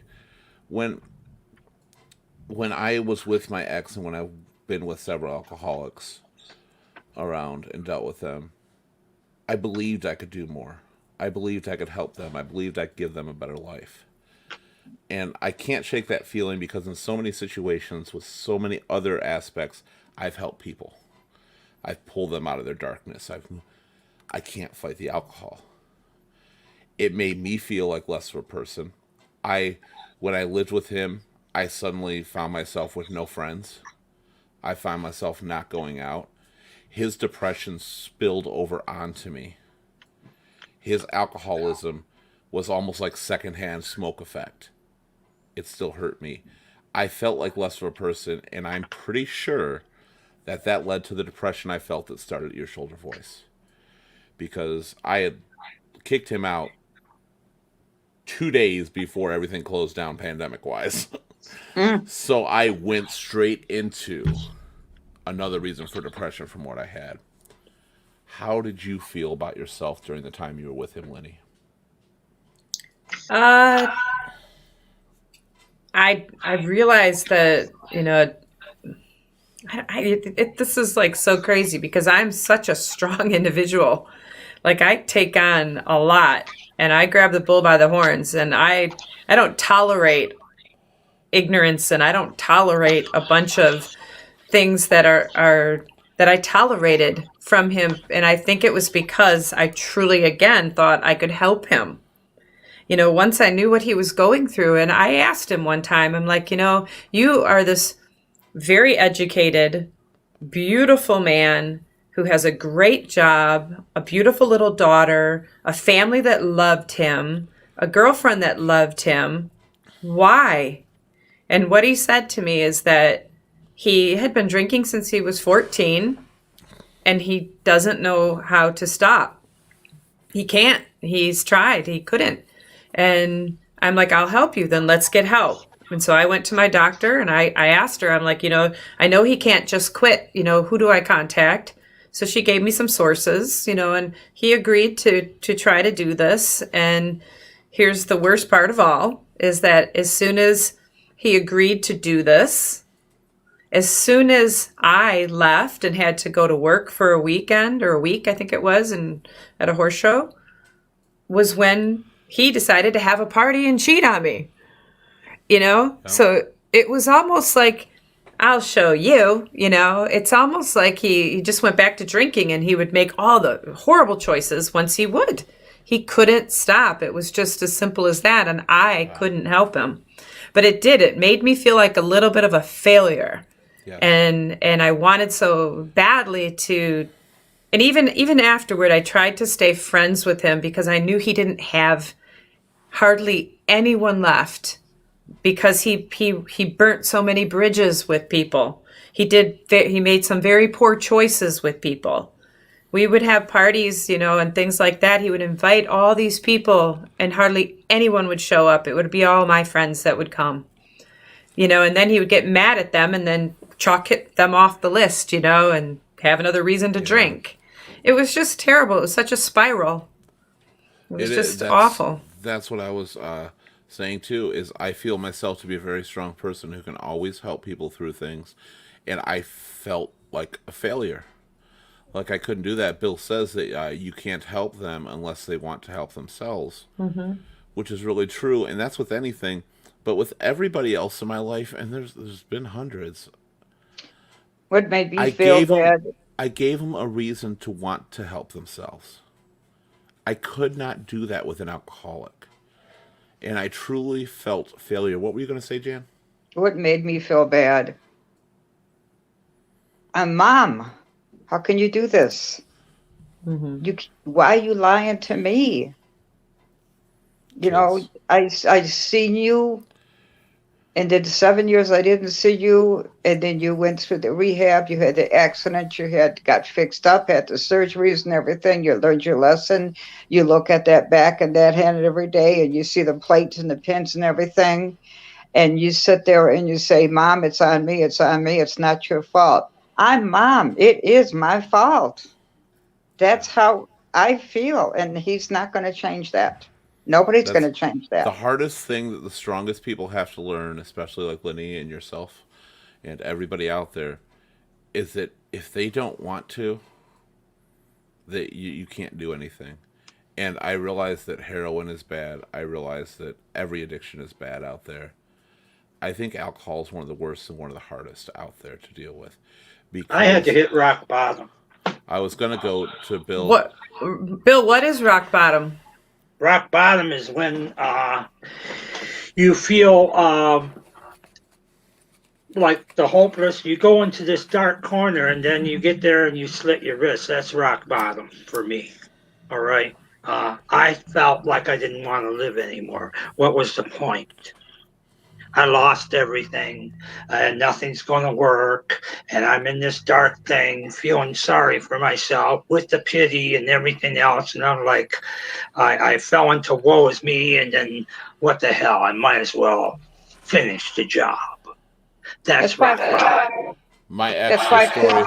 When I was with my ex, and when I've been with several alcoholics around and dealt with them, I believed I could do more. I believed I could help them. I believed I could give them a better life. And I can't shake that feeling because in so many situations with so many other aspects, I've helped people. I've pulled them out of their darkness. I can't fight the alcohol. It made me feel like less of a person. When I lived with him, I suddenly found myself with no friends. I found myself not going out. His depression spilled over onto me. His alcoholism was almost like secondhand smoke effect. It still hurt me. I felt like less of a person, and I'm pretty sure that led to the depression I felt that started at Your Shoulder Voice. Because I had kicked him out 2 days before everything closed down pandemic-wise. So I went straight into another reason for depression from what I had. How did you feel about yourself during the time you were with him, Lenny? I realized that, this is like so crazy because I'm such a strong individual. Like I take on a lot and I grab the bull by the horns and I don't tolerate ignorance, and I don't tolerate a bunch of things that are that I tolerated from him. And I think it was because I truly, again, thought I could help him. Once I knew what he was going through, and I asked him one time, I'm like, you are this very educated, beautiful man who has a great job, a beautiful little daughter, a family that loved him, a girlfriend that loved him. Why? And what he said to me is that he had been drinking since he was 14 and he doesn't know how to stop. He can't. He's tried. He couldn't. And I'm like, I'll help you. Then let's get help. And so I went to my doctor and I asked her, I'm like, I know he can't just quit. Who do I contact? So she gave me some sources, and he agreed to try to do this. And here's the worst part of all is that as soon as he agreed to do this, as soon as I left and had to go to work for a weekend or a week, I think it was, and at a horse show, was when he decided to have a party and cheat on me. So it was almost like, I'll show you, it's almost like he just went back to drinking, and he would make all the horrible choices once he would. He couldn't stop. It was just as simple as that. And I couldn't help him, but it made me feel like a little bit of a failure. Yeah. And I wanted so badly to, and even afterward, I tried to stay friends with him because I knew he didn't have hardly anyone left, because he burnt so many bridges with people. He made some very poor choices with people. We would have parties, and things like that. He would invite all these people and hardly anyone would show up. It would be all my friends that would come, and then he would get mad at them and then chalk them off the list, and have another reason to drink. It was just terrible. It was such a spiral. It was just awful. That's what I was saying too, is I feel myself to be a very strong person who can always help people through things. And I felt like a failure. Like I couldn't do that. Bill says that you can't help them unless they want to help themselves, which is really true. And that's with anything. But with everybody else in my life, and there's been hundreds. What made me feel bad? I gave them a reason to want to help themselves. I could not do that with an alcoholic. And I truly felt failure. What were you going to say, Jan? What made me feel bad? Mom, how can you do this? Why are you lying to me? I seen you, and then 7 years I didn't see you, and then you went through the rehab, you had the accident, got fixed up, had the surgeries and everything, you learned your lesson, you look at that back and that hand every day, and you see the plates and the pins and everything, and you sit there and you say, Mom, it's on me, it's not your fault. I'm Mom, it is my fault. That's how I feel, and he's not going to change that. Nobody's going to change that. The hardest thing that the strongest people have to learn, especially like Lenny and yourself and everybody out there, is that if they don't want to, that you can't do anything. And I realize that heroin is bad. I realize that every addiction is bad out there. I think alcohol is one of the worst and one of the hardest out there to deal with. Because I had to hit rock bottom. I was going to go to Bill. Bill, what is rock bottom? Rock bottom is when you feel like the hopeless. You go into this dark corner and then you get there and you slit your wrist. That's rock bottom for me. All right. I felt like I didn't want to live anymore. What was the point? I lost everything and nothing's going to work. And I'm in this dark thing, feeling sorry for myself with the pity and everything else. And I'm like, I fell into woe is me. And then what the hell? I might as well finish the job. That's rock bottom. My extra story.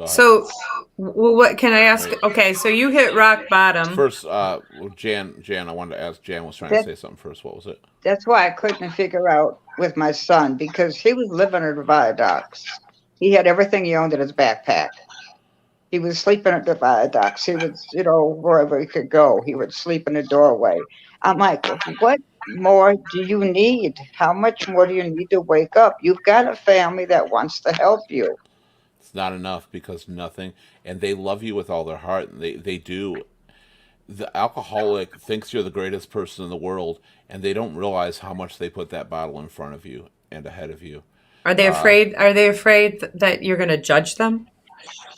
So, what can I ask? Okay, so you hit rock bottom. First, Jan, I wanted to ask, Jan was trying to say something first. What was it? That's why I couldn't figure out with my son, because he was living at the viaducts. He had everything he owned in his backpack. He was sleeping at the viaducts. He would, wherever he could go, he would sleep in the doorway. I'm like, what more do you need? How much more do you need to wake up? You've got a family that wants to help you. It's not enough because nothing, and they love you with all their heart. And they do. The alcoholic thinks you're the greatest person in the world, and they don't realize how much they put that bottle in front of you and ahead of you. Are they afraid? Are they afraid that you're going to judge them?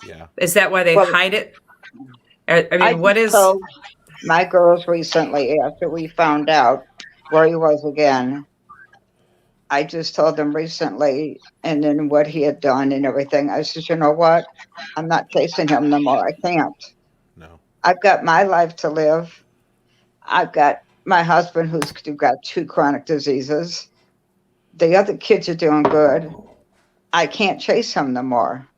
Yeah. Is that why they Well, hide it? I I mean, what just is? told my girls recently, after we found out where he was again, I just told them recently, and then what he had done and everything. I said, you know what? I'm not chasing him no more. I can't. No. I've got my life to live. I've got my husband who's got 2 chronic diseases. The other kids are doing good. I can't chase him no more.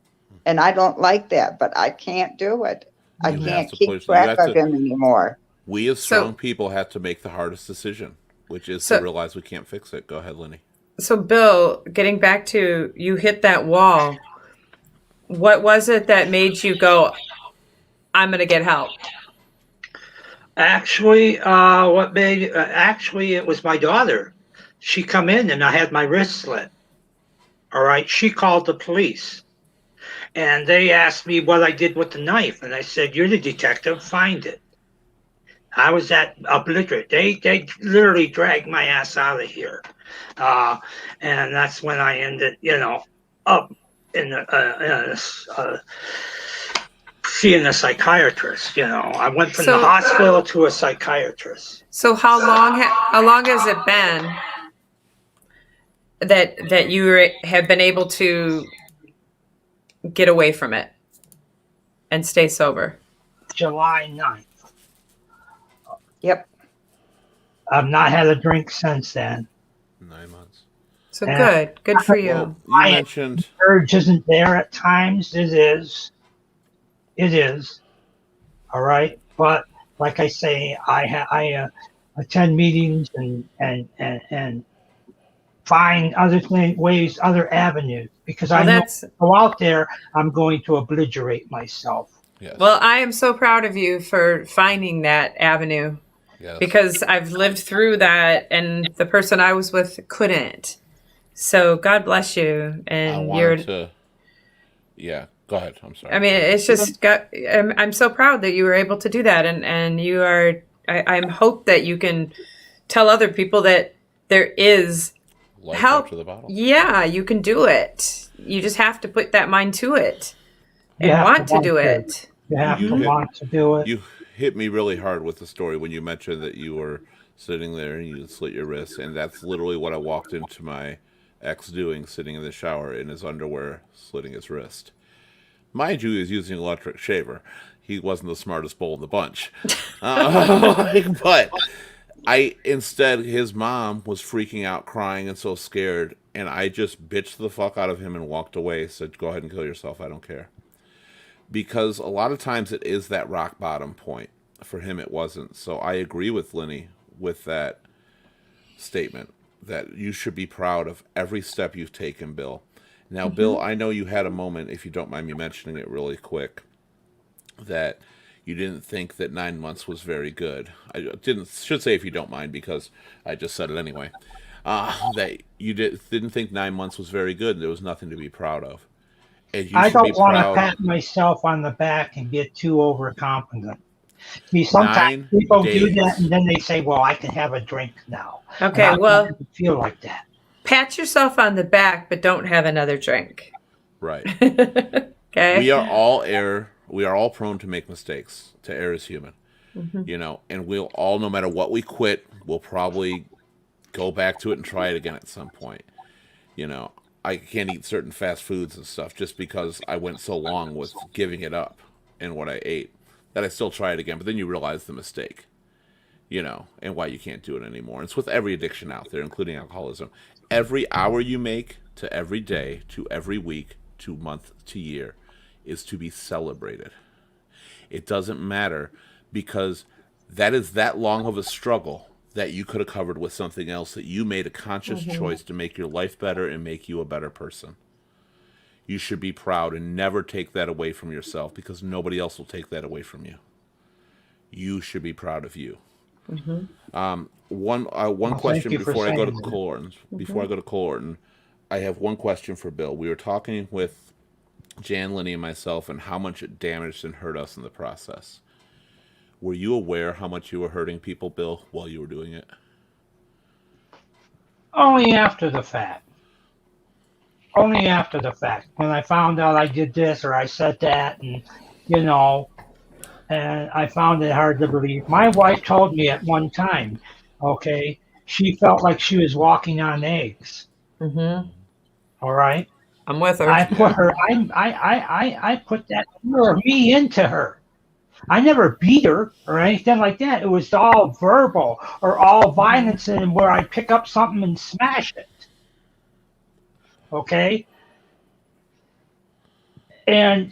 And I don't like that, but I can't do it. I You have can't to keep push. You track have of to. him anymore. We as So- strong people have to make the hardest decision, which is So- to realize we can't fix it. Go ahead, Lenny. So, Bill, getting back to you hit that wall. What was it that made you go, I'm going to get help? Actually, actually, it was my daughter. She come in and I had my wrist slit. All right. She called the police and they asked me what I did with the knife. And I said, you're the detective, find it. I was at obliterate. They literally dragged my ass out of here. And that's when I ended, up in seeing a psychiatrist. I went from the So- hospital to a psychiatrist. So, how long has it been that you have been able to get away from it and stay sober? July 9th. Yep. I've not had a drink since then. 9 months. So good for you. Well, you I- mentioned. Urge isn't there at times. It is. All right. But like I say, I attend meetings and find other ways, other avenues, because Well, I know that's if I go out there, I'm going to obliterate myself. Yes. well. I am so proud of you for finding that avenue yes. because I've lived through that, and the person I was with couldn't. So God bless you, I and you're. wanted to. Yeah. Go ahead. I'm sorry. I mean, it's just I'm so proud that you were able to do that, and you are. I'm hope that you can tell other people that there is Life help. after the bottle. Yeah, you can do it. You just have to put that mind to it You and have want to do to. it. You have You to hit- want to do it. You hit me really hard with the story when you mentioned that you were sitting there and you slit your wrist, and that's literally what I walked into my ex doing, sitting in the shower in his underwear, slitting his wrist. Mind you, he was using an electric shaver. He wasn't the smartest bull in the bunch. But instead, his mom was freaking out, crying, and so scared, and I just bitched the fuck out of him and walked away, said, go ahead and kill yourself, I don't care. Because a lot of times it is that rock bottom point. For him, it wasn't. So I agree with Lenny with that statement that you should be proud of every step you've taken, Bill. Now, Bill, I know you had a moment, if you don't mind me mentioning it really quick, that you didn't think that 9 months was very good. I should say if you don't mind because I just said it anyway. That you didn't think 9 months was very good and there was nothing to be proud of. And you I should don't be want to proud. pat myself on the back and get too overconfident. See, sometimes 9 people do days. that and then they say, well, I can have a drink now. Okay, And I well, don't feel like that. pat yourself on the back, but don't have another drink. Right. Okay. We are all we are all prone to make mistakes. To err is human. And we'll all, no matter what we quit, we'll probably go back to it and try it again at some point. I can't eat certain fast foods and stuff just because I went so long with giving it up and what I ate that I still try it again. But then you realize the mistake, and why you can't do it anymore. It's with every addiction out there, including alcoholism. Every hour you make to every day, to every week, to month, to year is to be celebrated. It doesn't matter because that is that long of a struggle that you could have covered with something else, that you made a conscious choice to make your life better and make you a better person. You should be proud and never take that away from yourself because nobody else will take that away from you. You should be proud of you. One Well, thank question you for before I go to saying that. Colorn. Before I go to Colorn, I have one question for Bill. We were talking with Jan, Lenny, and myself, and how much it damaged and hurt us in the process. Were you aware how much you were hurting people, Bill, while you were doing it? Only after the fact. Only after the fact. When I found out I did this or I said that, and you know, and I found it hard to believe. My wife told me at one time, okay, she felt like she was walking on eggs. Hmm. All right. I'm with her. I put Yeah. her, I put that fear of me into her. I never beat her or anything like that. It was all verbal or all violence, and where I pick up something and smash it. Okay. And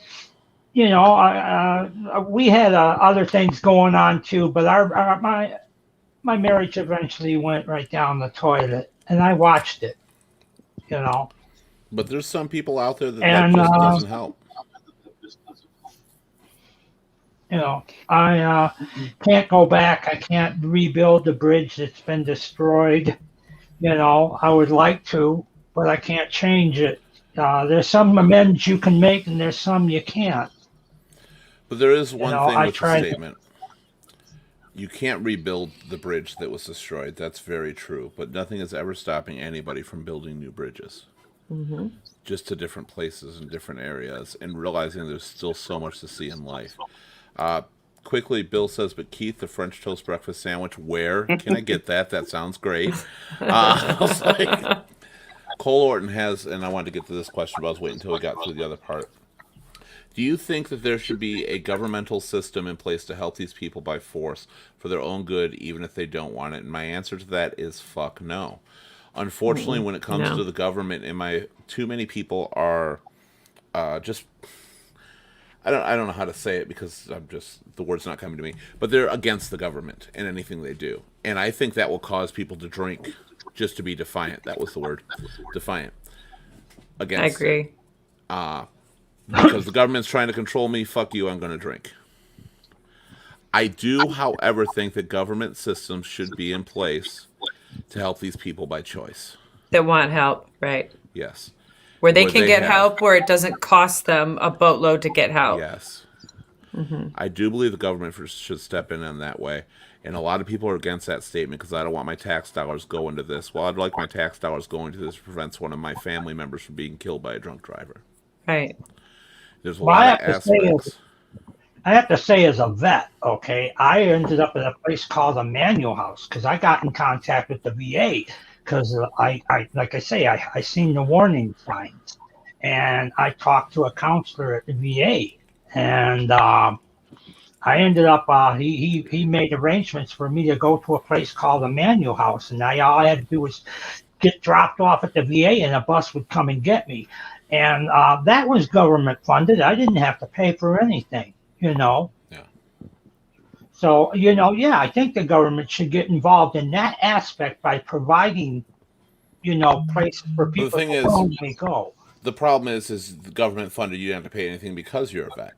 we had other things going on too, but my marriage eventually went right down the toilet, and I watched it. You know, But there's some people out there that and just doesn't help. I can't go back. I can't rebuild the bridge that's been destroyed. I would like to, but I can't change it. There's some amends you can make, and there's some you can't. But there is one thing I with the tried. statement. You can't rebuild the bridge that was destroyed. That's very true. But nothing is ever stopping anybody from building new bridges. Just to different places and different areas, and realizing there's still so much to see in life. Quickly, Bill says, but Keith, the French toast breakfast sandwich, where can I get that? That sounds great. I was like, Cole Orton has, and I wanted to get to this question, but I was waiting until we got through the other part. Do you think that there should be a governmental system in place to help these people by force for their own good, even if they don't want it? And my answer to that is fuck no. Unfortunately, when it comes No. to the government, too many people are just I don't know how to say it because the word's not coming to me, but they're against the government and anything they do. And I think that will cause people to drink just to be defiant. That was the word. Defiant. I Against it. agree. Because the government's trying to control me, fuck you, I'm going to drink. I do, however, think that government systems should be in place to help these people by choice. That want help, right? Yes. Where they Where can they get have- help, where it doesn't cost them a boatload to get help. Yes. I do believe the government should step in that way. And a lot of people are against that statement because I don't want my tax dollars going to this. Well, I'd like my tax dollars going to this to prevent one of my family members from being killed by a drunk driver. Right. There's a Well, I lot of have to say, aspects. I have to say, as a vet, okay, I ended up at a place called a Manual House because I got in contact with the VA because I like I say, I seen the warning signs, and I talked to a counselor at the VA, and I ended up he made arrangements for me to go to a place called a Manual House, and all I had to do was get dropped off at the VA, and a bus would come and get me, and that was government funded. I didn't have to pay for anything. Yeah. So, yeah, I think the government should get involved in that aspect by providing, places for people thing to is- willingly go. The problem is the government funded. You don't have to pay anything because you're a vet.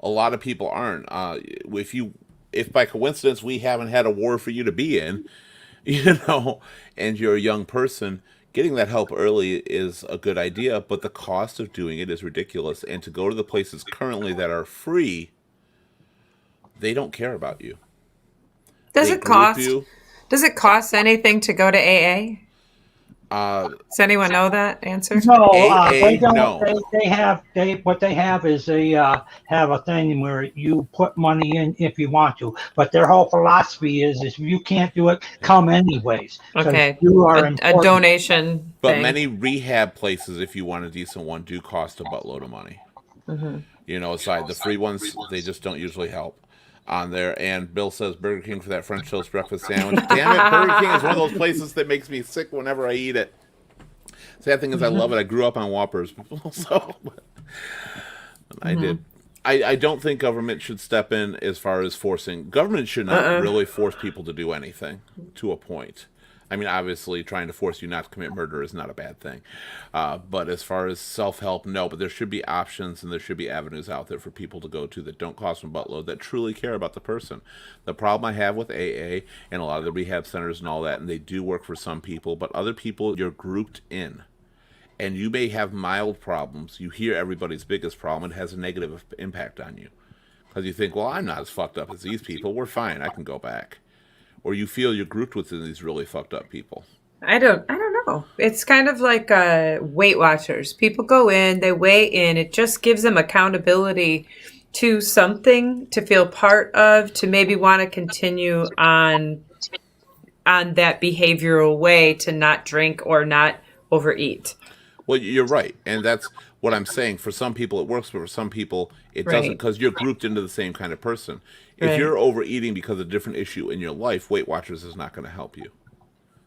A lot of people aren't. If by coincidence we haven't had a war for you to be in, and you're a young person, getting that help early is a good idea, but the cost of doing it is ridiculous. And to go to the places currently that are free, they don't care about you. Does They it group cost? you. Does it cost anything to go to AA? Uh, Does anyone know that answer? No, AA, they don't. no. What they have is they have a thing where you put money in if you want to, but their whole philosophy is if you can't do it, come anyways. 'Cause Okay. you are A important. donation But thing. many rehab places, if you want a decent one, do cost a buttload of money. Aside the free ones, they just don't usually help on there. And Bill says Burger King for that French toast breakfast sandwich. Damn it, Burger King is one of those places that makes me sick whenever I eat it. Sad thing is, I love it. I grew up on Whoppers, so I did. I don't think government should step in as far as forcing. Government should not really force people to do anything to a point. I mean, obviously, trying to force you not to commit murder is not a bad thing. But as far as self help, no. But there should be options and there should be avenues out there for people to go to that don't cost them a buttload, that truly care about the person. The problem I have with AA and a lot of the rehab centers and all that, and they do work for some people, but other people, you're grouped in. And you may have mild problems. You hear everybody's biggest problem. It has a negative impact on you. Because you think, well, I'm not as fucked up as these people. We're fine. I can go back. Or you feel you're grouped within these really fucked up people. I don't know. It's kind of like Weight Watchers. People go in, they weigh in. It just gives them accountability to something to feel part of, to maybe want to continue on that behavioral way to not drink or not overeat. Well, you're right. And that's what I'm saying. For some people it works, but for some people it doesn't, Right. because you're grouped into the same kind of person. If Right. you're overeating because of a different issue in your life, Weight Watchers is not going to help you.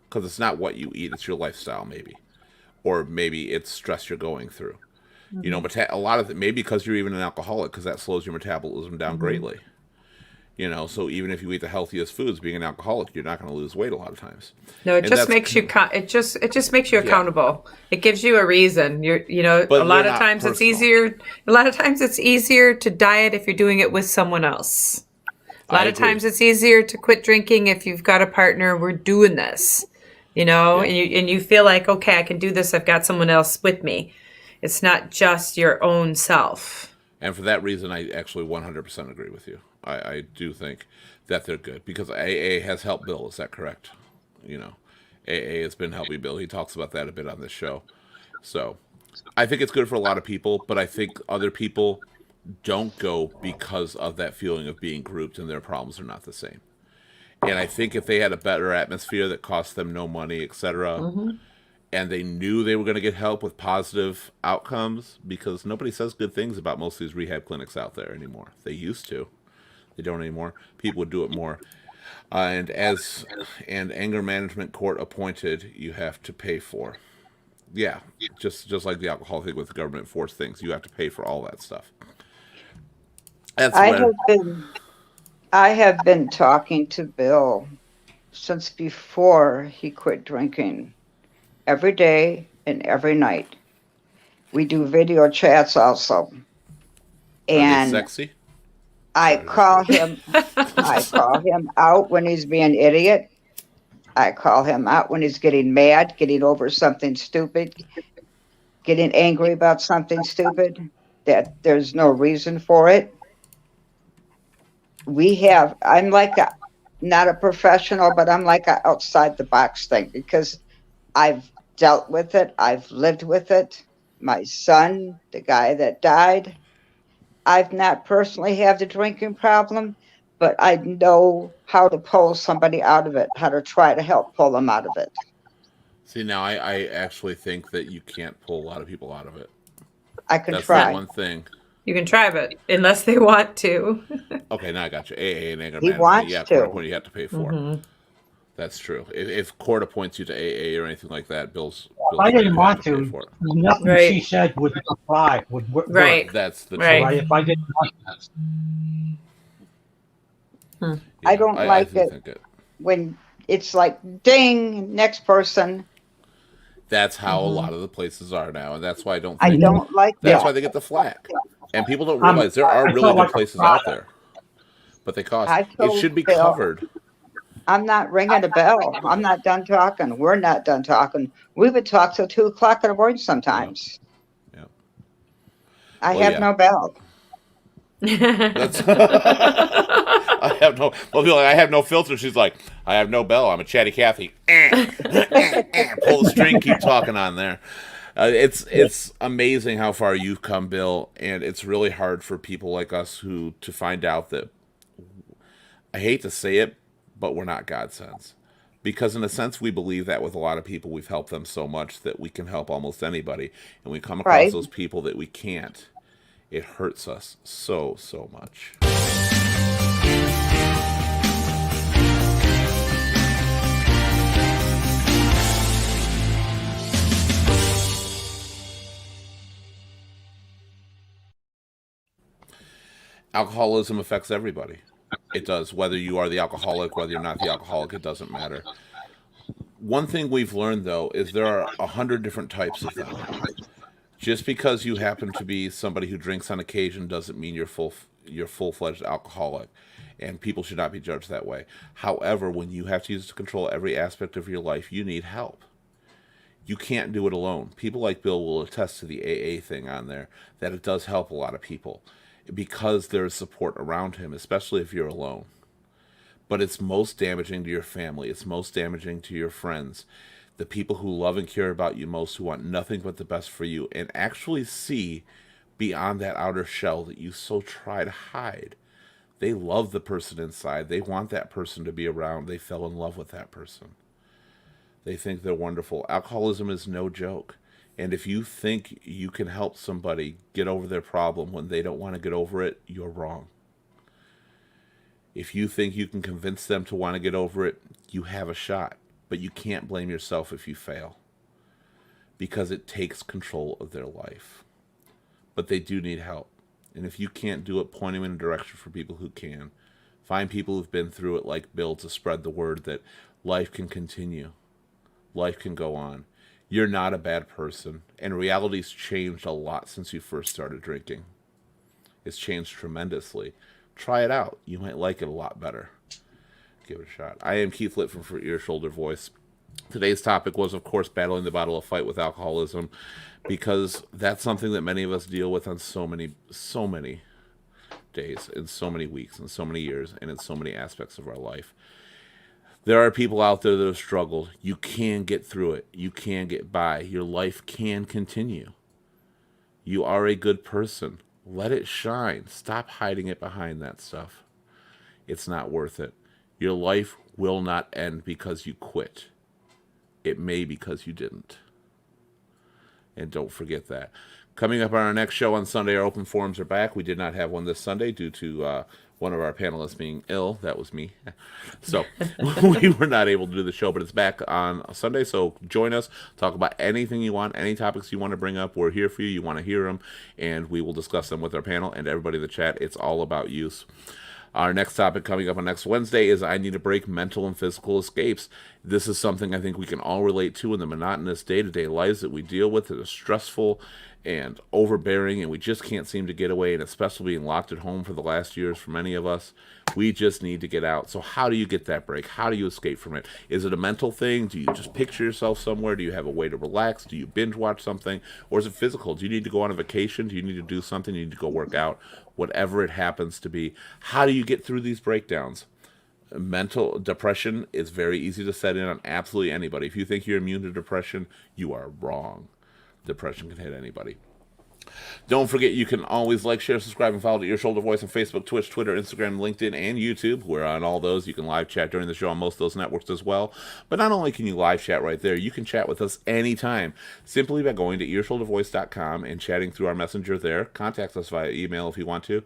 Because it's not what you eat, it's your lifestyle, maybe. Or maybe it's stress you're going through. You know, a lot of it, maybe because you're even an alcoholic, because that slows your metabolism down greatly. You know, so even if you eat the healthiest foods, being an alcoholic, you're not going to lose weight a lot of times. No, it And just that's makes you it just makes you yeah. accountable. It gives you a reason. But A lot they're of not times it's personal. easier. A lot of times it's easier to diet if you're doing it with someone else. A lot I of agree. times it's easier to quit drinking if you've got a partner. We're doing this, Yeah. and you feel like, okay, I can do this. I've got someone else with me. It's not just your own self. And for that reason, I actually 100% agree with you. I do think that they're good because AA has helped Bill. Is that correct? You know, AA has been helping Bill. He talks about that a bit on this show. So I think it's good for a lot of people, but I think other people don't go because of that feeling of being grouped and their problems are not the same. And I think if they had a better atmosphere that cost them no money, etc., and they knew they were going to get help with positive outcomes, because nobody says good things about most of these rehab clinics out there anymore. They used to. They don't anymore. People would do it more. And anger management court appointed, you have to pay for. Yeah, just like the alcohol thing with the government forced things, you have to pay for all that stuff. That's I where have been I have been talking to Bill since before he quit drinking, every day and every night. We do video chats also. are they And sexy? I Sorry, call that's him I call him out when he's being an idiot. I call him out when he's getting mad, getting over something stupid, getting angry about something stupid that there's no reason for it. I'm like not a professional, but I'm like a outside the box thing because I've dealt with it. I've lived with it. My son, the guy that died, I've not personally had the drinking problem, but I know how to pull somebody out of it, how to try to help pull them out of it. See, now I actually think that you can't pull a lot of people out of it. I can That's the try. one thing. You can try, but unless they want to. Okay, now I got you. AA and anger He management. wants Yeah, to. court appointed you have to pay for. That's true. If court appoints you to AA or anything like that, Bill's I going didn't to have want to pay to. for it. Nothing Right. she said would apply, would work. Right. That's the Right. Right? If I didn't want that. truth. I don't like do it. think it. When it's like, ding, next person. That's how a lot of the places are now, and that's why I don't I think don't like that's that. why they get the flack. And people don't I'm- realize there are I really felt good like a places out product. there, but they cost. I It told should be Bill, covered. I'm not ringing a bell. I'm not done talking. We're not done talking. We would talk till 2 o'clock in the morning sometimes. Yeah. I Well, have yeah. no bell. That's I have no. Well, be like, I have no filter. She's like, I have no bell. I'm a chatty Cathy. Pull the string. Keep talking on there. It's amazing how far you've come, Bill, and it's really hard for people like us to find out that, I hate to say it, but we're not godsends. Because in a sense, we believe that with a lot of people, we've helped them so much that we can help almost anybody. And we come across Right. those people that we can't. It hurts us so much. Alcoholism affects everybody. It does. Whether you are the alcoholic, whether you're not the alcoholic, it doesn't matter. One thing we've learned though is there are 100 different types of them. Just because you happen to be somebody who drinks on occasion doesn't mean you're full-fledged alcoholic, and people should not be judged that way. However, when you have to use it to control every aspect of your life, you need help. You can't do it alone. People like Bill will attest to the AA thing on there, that it does help a lot of people because there's support around him, especially if you're alone. But it's most damaging to your family. It's most damaging to your friends, the people who love and care about you most, who want nothing but the best for you and actually see beyond that outer shell that you so try to hide. They love the person inside. They want that person to be around. They fell in love with that person. They think they're wonderful. Alcoholism is no joke. And if you think you can help somebody get over their problem when they don't want to get over it, you're wrong. If you think you can convince them to want to get over it, you have a shot. But you can't blame yourself if you fail, because it takes control of their life. But they do need help. And if you can't do it, point them in a direction for people who can. Find people who've been through it like Bill to spread the word that life can continue. Life can go on. You're not a bad person. And reality's changed a lot since you first started drinking. It's changed tremendously. Try it out. You might like it a lot better. Give it a shot. I am Keith Litfin for Ear, Shoulder, Voice. Today's topic was, of course, battling the battle of fight with alcoholism, because that's something that many of us deal with on so many days, in so many weeks, in so many years, and in so many aspects of our life. There are people out there that have struggled. You can get through it. You can get by. Your life can continue. You are a good person. Let it shine. Stop hiding it behind that stuff. It's not worth it. Your life will not end because you quit. It may because you didn't. And don't forget that. Coming up on our next show on Sunday, our open forums are back. We did not have one this Sunday due to one of our panelists being ill. That was me. So we were not able to do the show, but it's back on Sunday. So join us. Talk about anything you want, any topics you want to bring up. We're here for you. You want to hear them, and we will discuss them with our panel and everybody in the chat. It's all about use. Our next topic coming up on next Wednesday is I Need a Break, Mental and Physical Escapes. This is something I think we can all relate to in the monotonous day-to-day lives that we deal with that are stressful and overbearing, and we just can't seem to get away, and especially being locked at home for the last years for many of us. We just need to get out. So how do you get that break? How do you escape from it? Is it a mental thing? Do you just picture yourself somewhere? Do you have a way to relax? Do you binge watch something? Or is it physical? Do you need to go on a vacation? Do you need to do something? Do you need to go work out? Whatever it happens to be. How do you get through these breakdowns? Mental depression is very easy to set in on absolutely anybody. If you think you're immune to depression, you are wrong. Depression can hit anybody. Don't forget, you can always like, share, subscribe, and follow to Ear, Shoulder, Voice on Facebook, Twitch, Twitter, Instagram, LinkedIn, and YouTube. We're on all those. You can live chat during the show on most of those networks as well. But not only can you live chat right there, you can chat with us anytime simply by going to earshouldervoice.com and chatting through our messenger there. Contact us via email if you want to.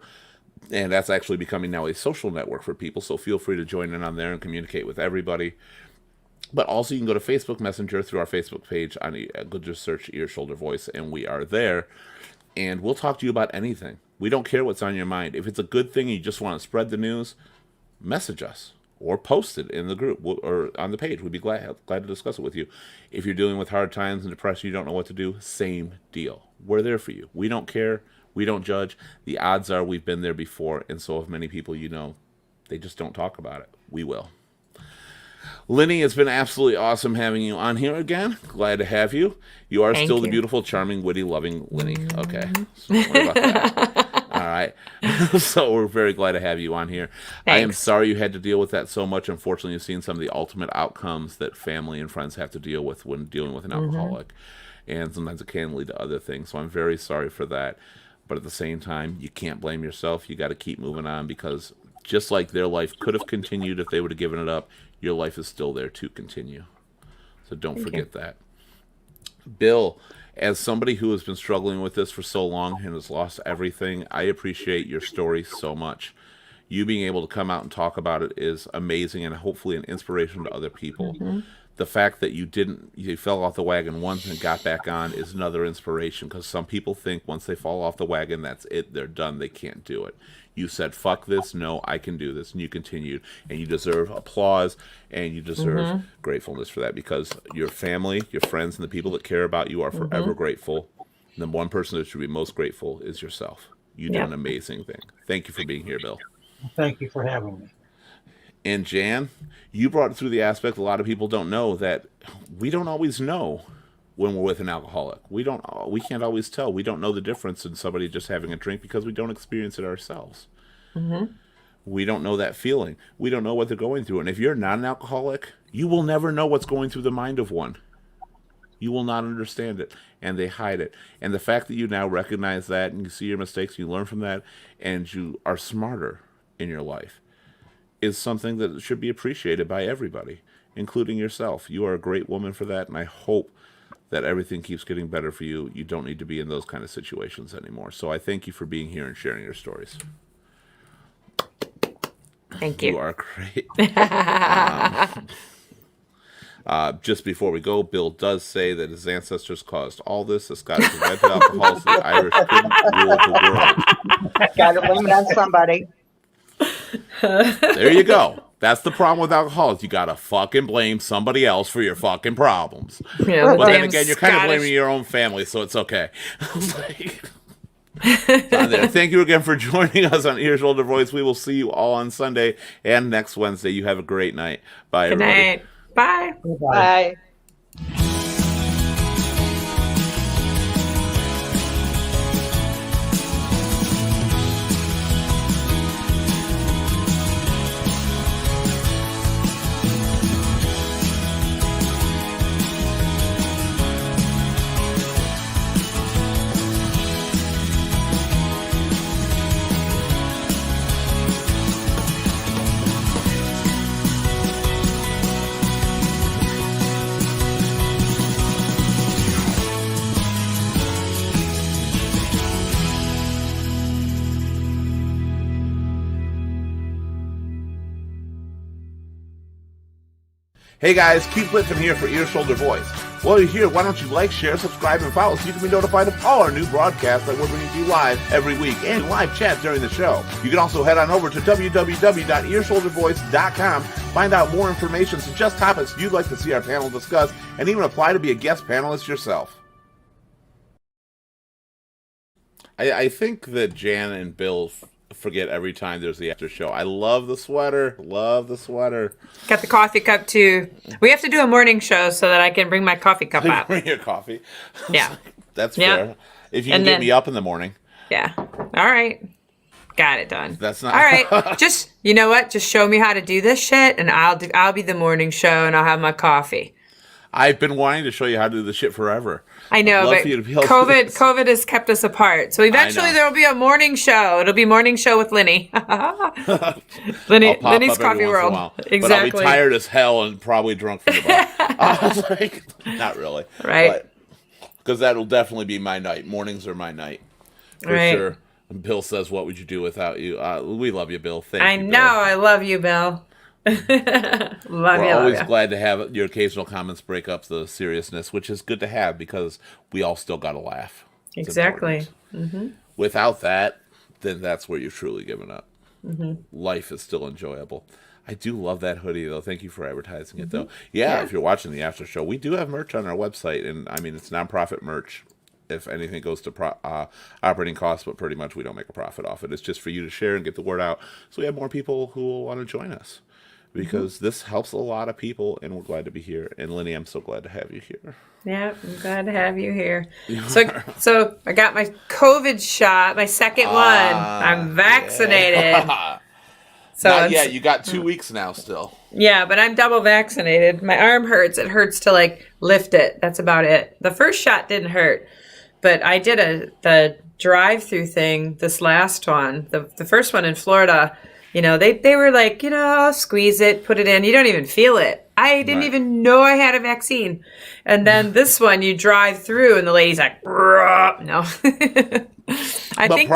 And that's actually becoming now a social network for people, so feel free to join in on there and communicate with everybody. But also you can go to Facebook Messenger through our Facebook page. Go just search Ear, Shoulder, Voice, and we are there. And we'll talk to you about anything. We don't care what's on your mind. If it's a good thing and you just want to spread the news, message us or post it in the group or on the page. We'd be glad to discuss it with you. If you're dealing with hard times and depression, you don't know what to do, same deal. We're there for you. We don't care. We don't judge. The odds are we've been there before, and so have many people you know. They just don't talk about it. We will. Lenny, it's been absolutely awesome having you on here again. Glad to have you. You are Thank still the you. beautiful, charming, witty, loving Lenny. Okay. So don't worry about that. All right. So we're very glad to have you on here. I am Thanks. sorry you had to deal with that so much. Unfortunately, you've seen some of the ultimate outcomes that family and friends have to deal with when dealing with an alcoholic. And sometimes it can lead to other things. So I'm very sorry for that. But at the same time, you can't blame yourself. You got to keep moving on, because just like their life could have continued if they would have given it up, your life is still there to continue. So don't forget that. Bill, as somebody who has been struggling with this for so long and has lost everything, I appreciate your story so much. You being able to come out and talk about it is amazing, and hopefully an inspiration to other people. the fact that you fell off the wagon once and got back on is another inspiration, because some people think once they fall off the wagon, that's it, they're done, they can't do it. You said, fuck this, no, I can do this, and you continued, and you deserve applause, and you deserve gratefulness for that, because your family, your friends, and the people that care about you are forever grateful. And the one person that should be most grateful is yourself. You did an amazing thing. Thank you for being here, Bill. Thank you for having me. And Jan, you brought it through the aspect a lot of people don't know, that we don't always know when we're with an alcoholic. We can't always tell. We don't know the difference in somebody just having a drink because we don't experience it ourselves. We don't know that feeling. We don't know what they're going through. And if you're not an alcoholic, you will never know what's going through the mind of one. You will not understand it, and they hide it. And the fact that you now recognize that, and you see your mistakes, you learn from that, and you are smarter in your life, is something that should be appreciated by everybody, including yourself. You are a great woman for that, and I hope that everything keeps getting better for you. You don't need to be in those kind of situations anymore. So I thank you for being here and sharing your stories. Thank you. You are great. Just before we go, Bill does say that his ancestors caused all this. The Scottish invented alcohol, so the Irish couldn't rule the world. Gotta blame it on somebody. There you go. That's the problem with alcohol, is you gotta fucking blame somebody else for your fucking problems. Yeah, But then damn again, you're kind of Scottish- blaming your own family, so it's okay. Thank you again for joining us on Ear Shoulder Voice. We will see you all on Sunday and next Wednesday. You have a great night. Bye, Good everybody. night. Bye. Bye. Hey guys, Keith Litton here for Ear Shoulder Voice. While you're here, why don't you like, share, subscribe, and follow so you can be notified of all our new broadcasts that we're bringing to you live every week, and live chat during the show. You can also head on over to www.earshouldervoice.com, find out more information, suggest topics you'd like to see our panel discuss, and even apply to be a guest panelist yourself. I think that Jan and Bill forget every time there's the after show. I love the sweater. Love the sweater. Got the coffee cup too. We have to do a morning show so that I can bring my coffee cup up. Bring your coffee. Yeah. That's Yeah. fair. If you And can get then- me up in the morning. Yeah. All right. Got it done. That's not All right. Just, you know what? Just show me how to do this shit, and I'll be the morning show, and I'll have my coffee. I've been wanting to show you how to do this shit forever. I know, I'd love but for you to be able to do this. COVID has kept us apart. So eventually know. there will be a morning show. It'll be morning show with Lenny. I'll Lenny's pop up every Coffee once in a World. while. Exactly. But I'll be tired as hell and probably drunk from the bar. I was like, not really. Right. Because that'll definitely be my night. Mornings are my night. For Right. sure. And Bill says, what would you do without you? We love you, Bill. Thank I you, Bill. know. I love you, Bill. love We're you. always Love you. glad to have your occasional comments break up the seriousness, which is good to have because we all still got to laugh. It's Exactly. important. Without that, then that's where you've truly given up. Mm-hmm. Life is still enjoyable. I do love that hoodie, though. Thank you for advertising it, though. Yeah, if you're watching the after show, we do have merch on our website, and I mean, it's nonprofit merch. If anything goes to operating costs, but pretty much we don't make a profit off it. It's just for you to share and get the word out, so we have more people who will want to join us. Because this helps a lot of people, and we're glad to be here. And Lenny, I'm so glad to have you here. Yeah, I'm glad to have you here. So I got my COVID shot, my second one. I'm vaccinated. So Not I'm yet. You got 2 weeks now still. Yeah, but I'm double vaccinated. My arm hurts. It hurts to like lift it. That's about it. The first shot didn't hurt, but I did the drive-through thing. This last one, the first one in Florida. You know, they were like, squeeze it, put it in. You don't even feel it. I didn't even know I had a vaccine. And then this one, you drive through, and the lady's like, no. I think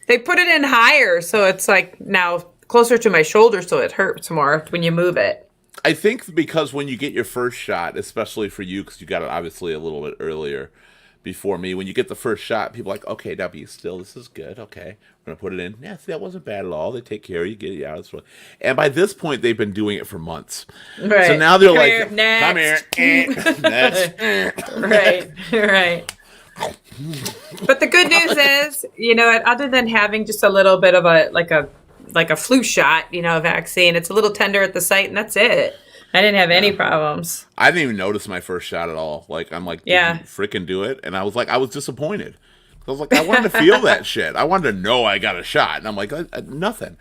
they put it in higher, so it's like now closer to my shoulder, so it hurts more when you move it. I think because when you get your first shot, especially for you, because you got it obviously a little bit earlier before me, when you get the first shot, people are like, okay, now be still. This is good. Okay, we're gonna put it in. Yeah, see, that wasn't bad at all. They take care of you, get it out. And by this point, they've been doing it for months. Right. So now they're Come like, here, come here, next. Right, right. But the good news is, other than having just a little bit of a flu shot, vaccine, it's a little tender at the site, and that's it. I didn't have any problems. I didn't even notice my first shot at all. Like, I'm like, did Yeah. you freaking do it? And I was like, I was disappointed. I was like, I wanted to feel that shit. I wanted to know I got a shot. And I'm like, nothing.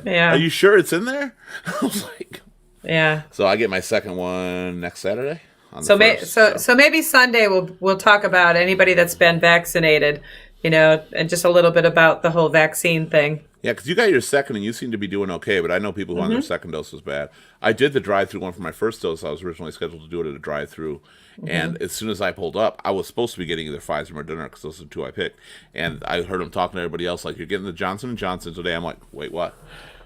Yeah. Are you sure it's in there? I was like, Yeah. so I get my second one next Saturday. On the So, first, so maybe Sunday we'll talk about anybody that's been vaccinated, and just a little bit about the whole vaccine thing. Yeah, because you got your second and you seem to be doing okay, but I know people who on their second dose was bad. I did the drive-through one for my first dose. I was originally scheduled to do it at a drive-through, and as soon as I pulled up, I was supposed to be getting either Pfizer or Moderna because those are the two I picked. And I heard them talking to everybody else like, "You're getting the Johnson & Johnson today." I'm like, "Wait, what?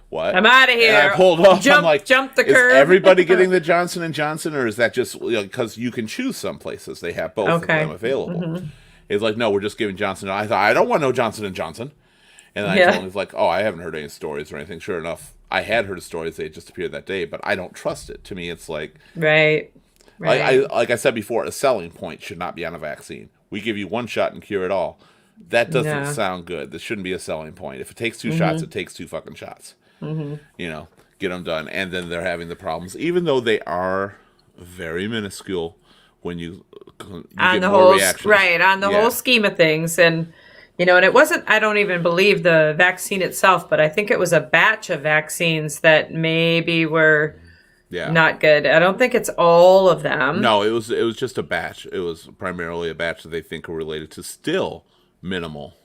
What?" I'm outta here. And I pulled up. I'm like, jump the is curve. everybody getting the Johnson & Johnson, or is that just because you can choose some places they have both Okay. of them available? It's like, no, we're just giving Johnson. I thought I don't want no Johnson & Johnson. And then I Yeah. told him, he's like, oh, I haven't heard any stories or anything. Sure enough, I had heard of stories. They just appeared that day, but I don't trust it. To me, it's like, Right. Right. like I said before, a selling point should not be on a vaccine. We give you one shot and cure it all. That doesn't No. sound good. This shouldn't be a selling point. If it takes two shots, it takes two fucking shots. Get them done. And then they're having the problems, even though they are very minuscule when you on get the more whole reactions. on the Yeah. whole scheme of things, and it wasn't, I don't even believe the vaccine itself, but I think it was a batch of vaccines that maybe were Yeah. not good. I don't think it's all of them. No, it was just a batch. It was primarily a batch that they think are related to, still minimal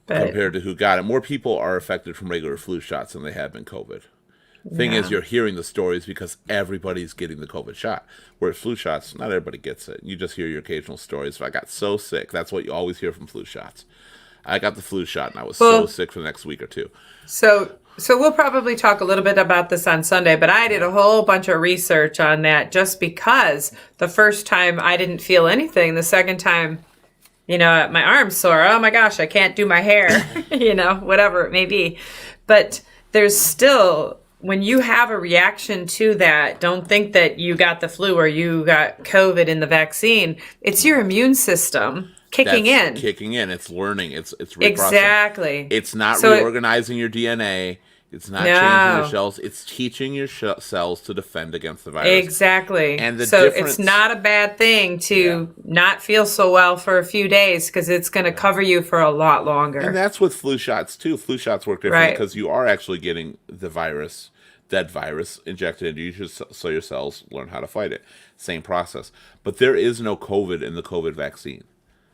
but compared to who got it. More people are affected from regular flu shots than they have been COVID. Thing is, Yeah. you're hearing the stories because everybody's getting the COVID shot. Whereas flu shots, not everybody gets it. You just hear your occasional stories. I got so sick. That's what you always hear from flu shots. I got the flu shot and I was so Well- sick for the next week or two. So we'll probably talk a little bit about this on Sunday, but I did a whole bunch of research on that just because the first time I didn't feel anything. The second time, my arm's sore. Oh my gosh, I can't do my hair, whatever it may be. But there's still, when you have a reaction to that, don't think that you got the flu or you got COVID in the vaccine. It's your immune system kicking in. Kicking in. It's learning. It's reprocessing. Exactly. It's not So reorganizing your DNA. It's not No. changing your cells. It's teaching your cells to defend against the virus. Exactly. And the so difference- it's not a bad thing to not feel so well for a few days because it's going to cover you for a lot longer. And that's with flu shots too. Flu shots work different Right. because you are actually getting the virus, that virus, injected into you so your cells learn how to fight it. Same process. But there is no COVID in the COVID vaccine.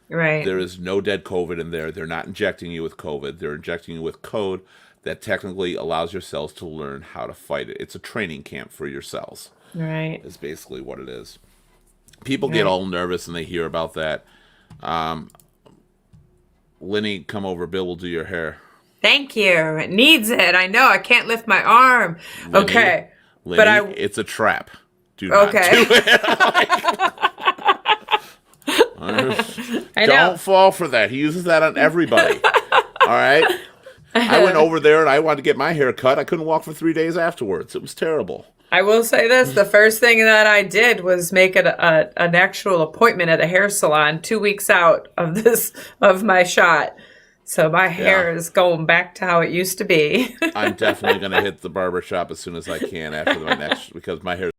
Right. There is no dead COVID in there. They're not injecting you with COVID. They're injecting you with code that technically allows your cells to learn how to fight it. It's a training camp for your cells. Right. Is basically what it is. People get all nervous and they hear about that. Lenny, come over. Bill will do your hair. Thank you. It needs it. I know. I can't lift my arm. Lenny, Okay. Lenny, But I. it's a trap. Do not Okay. do it. I know. Don't fall for that. He uses that on everybody. All right? I went over there and I wanted to get my hair cut. I couldn't walk for 3 days afterwards. It was terrible. I will say this: the first thing that I did was make an actual appointment at a hair salon 2 weeks out of my shot. So my hair is going back to how it used to be. I'm definitely going to hit the barber shop as soon as I can after my next, because my hair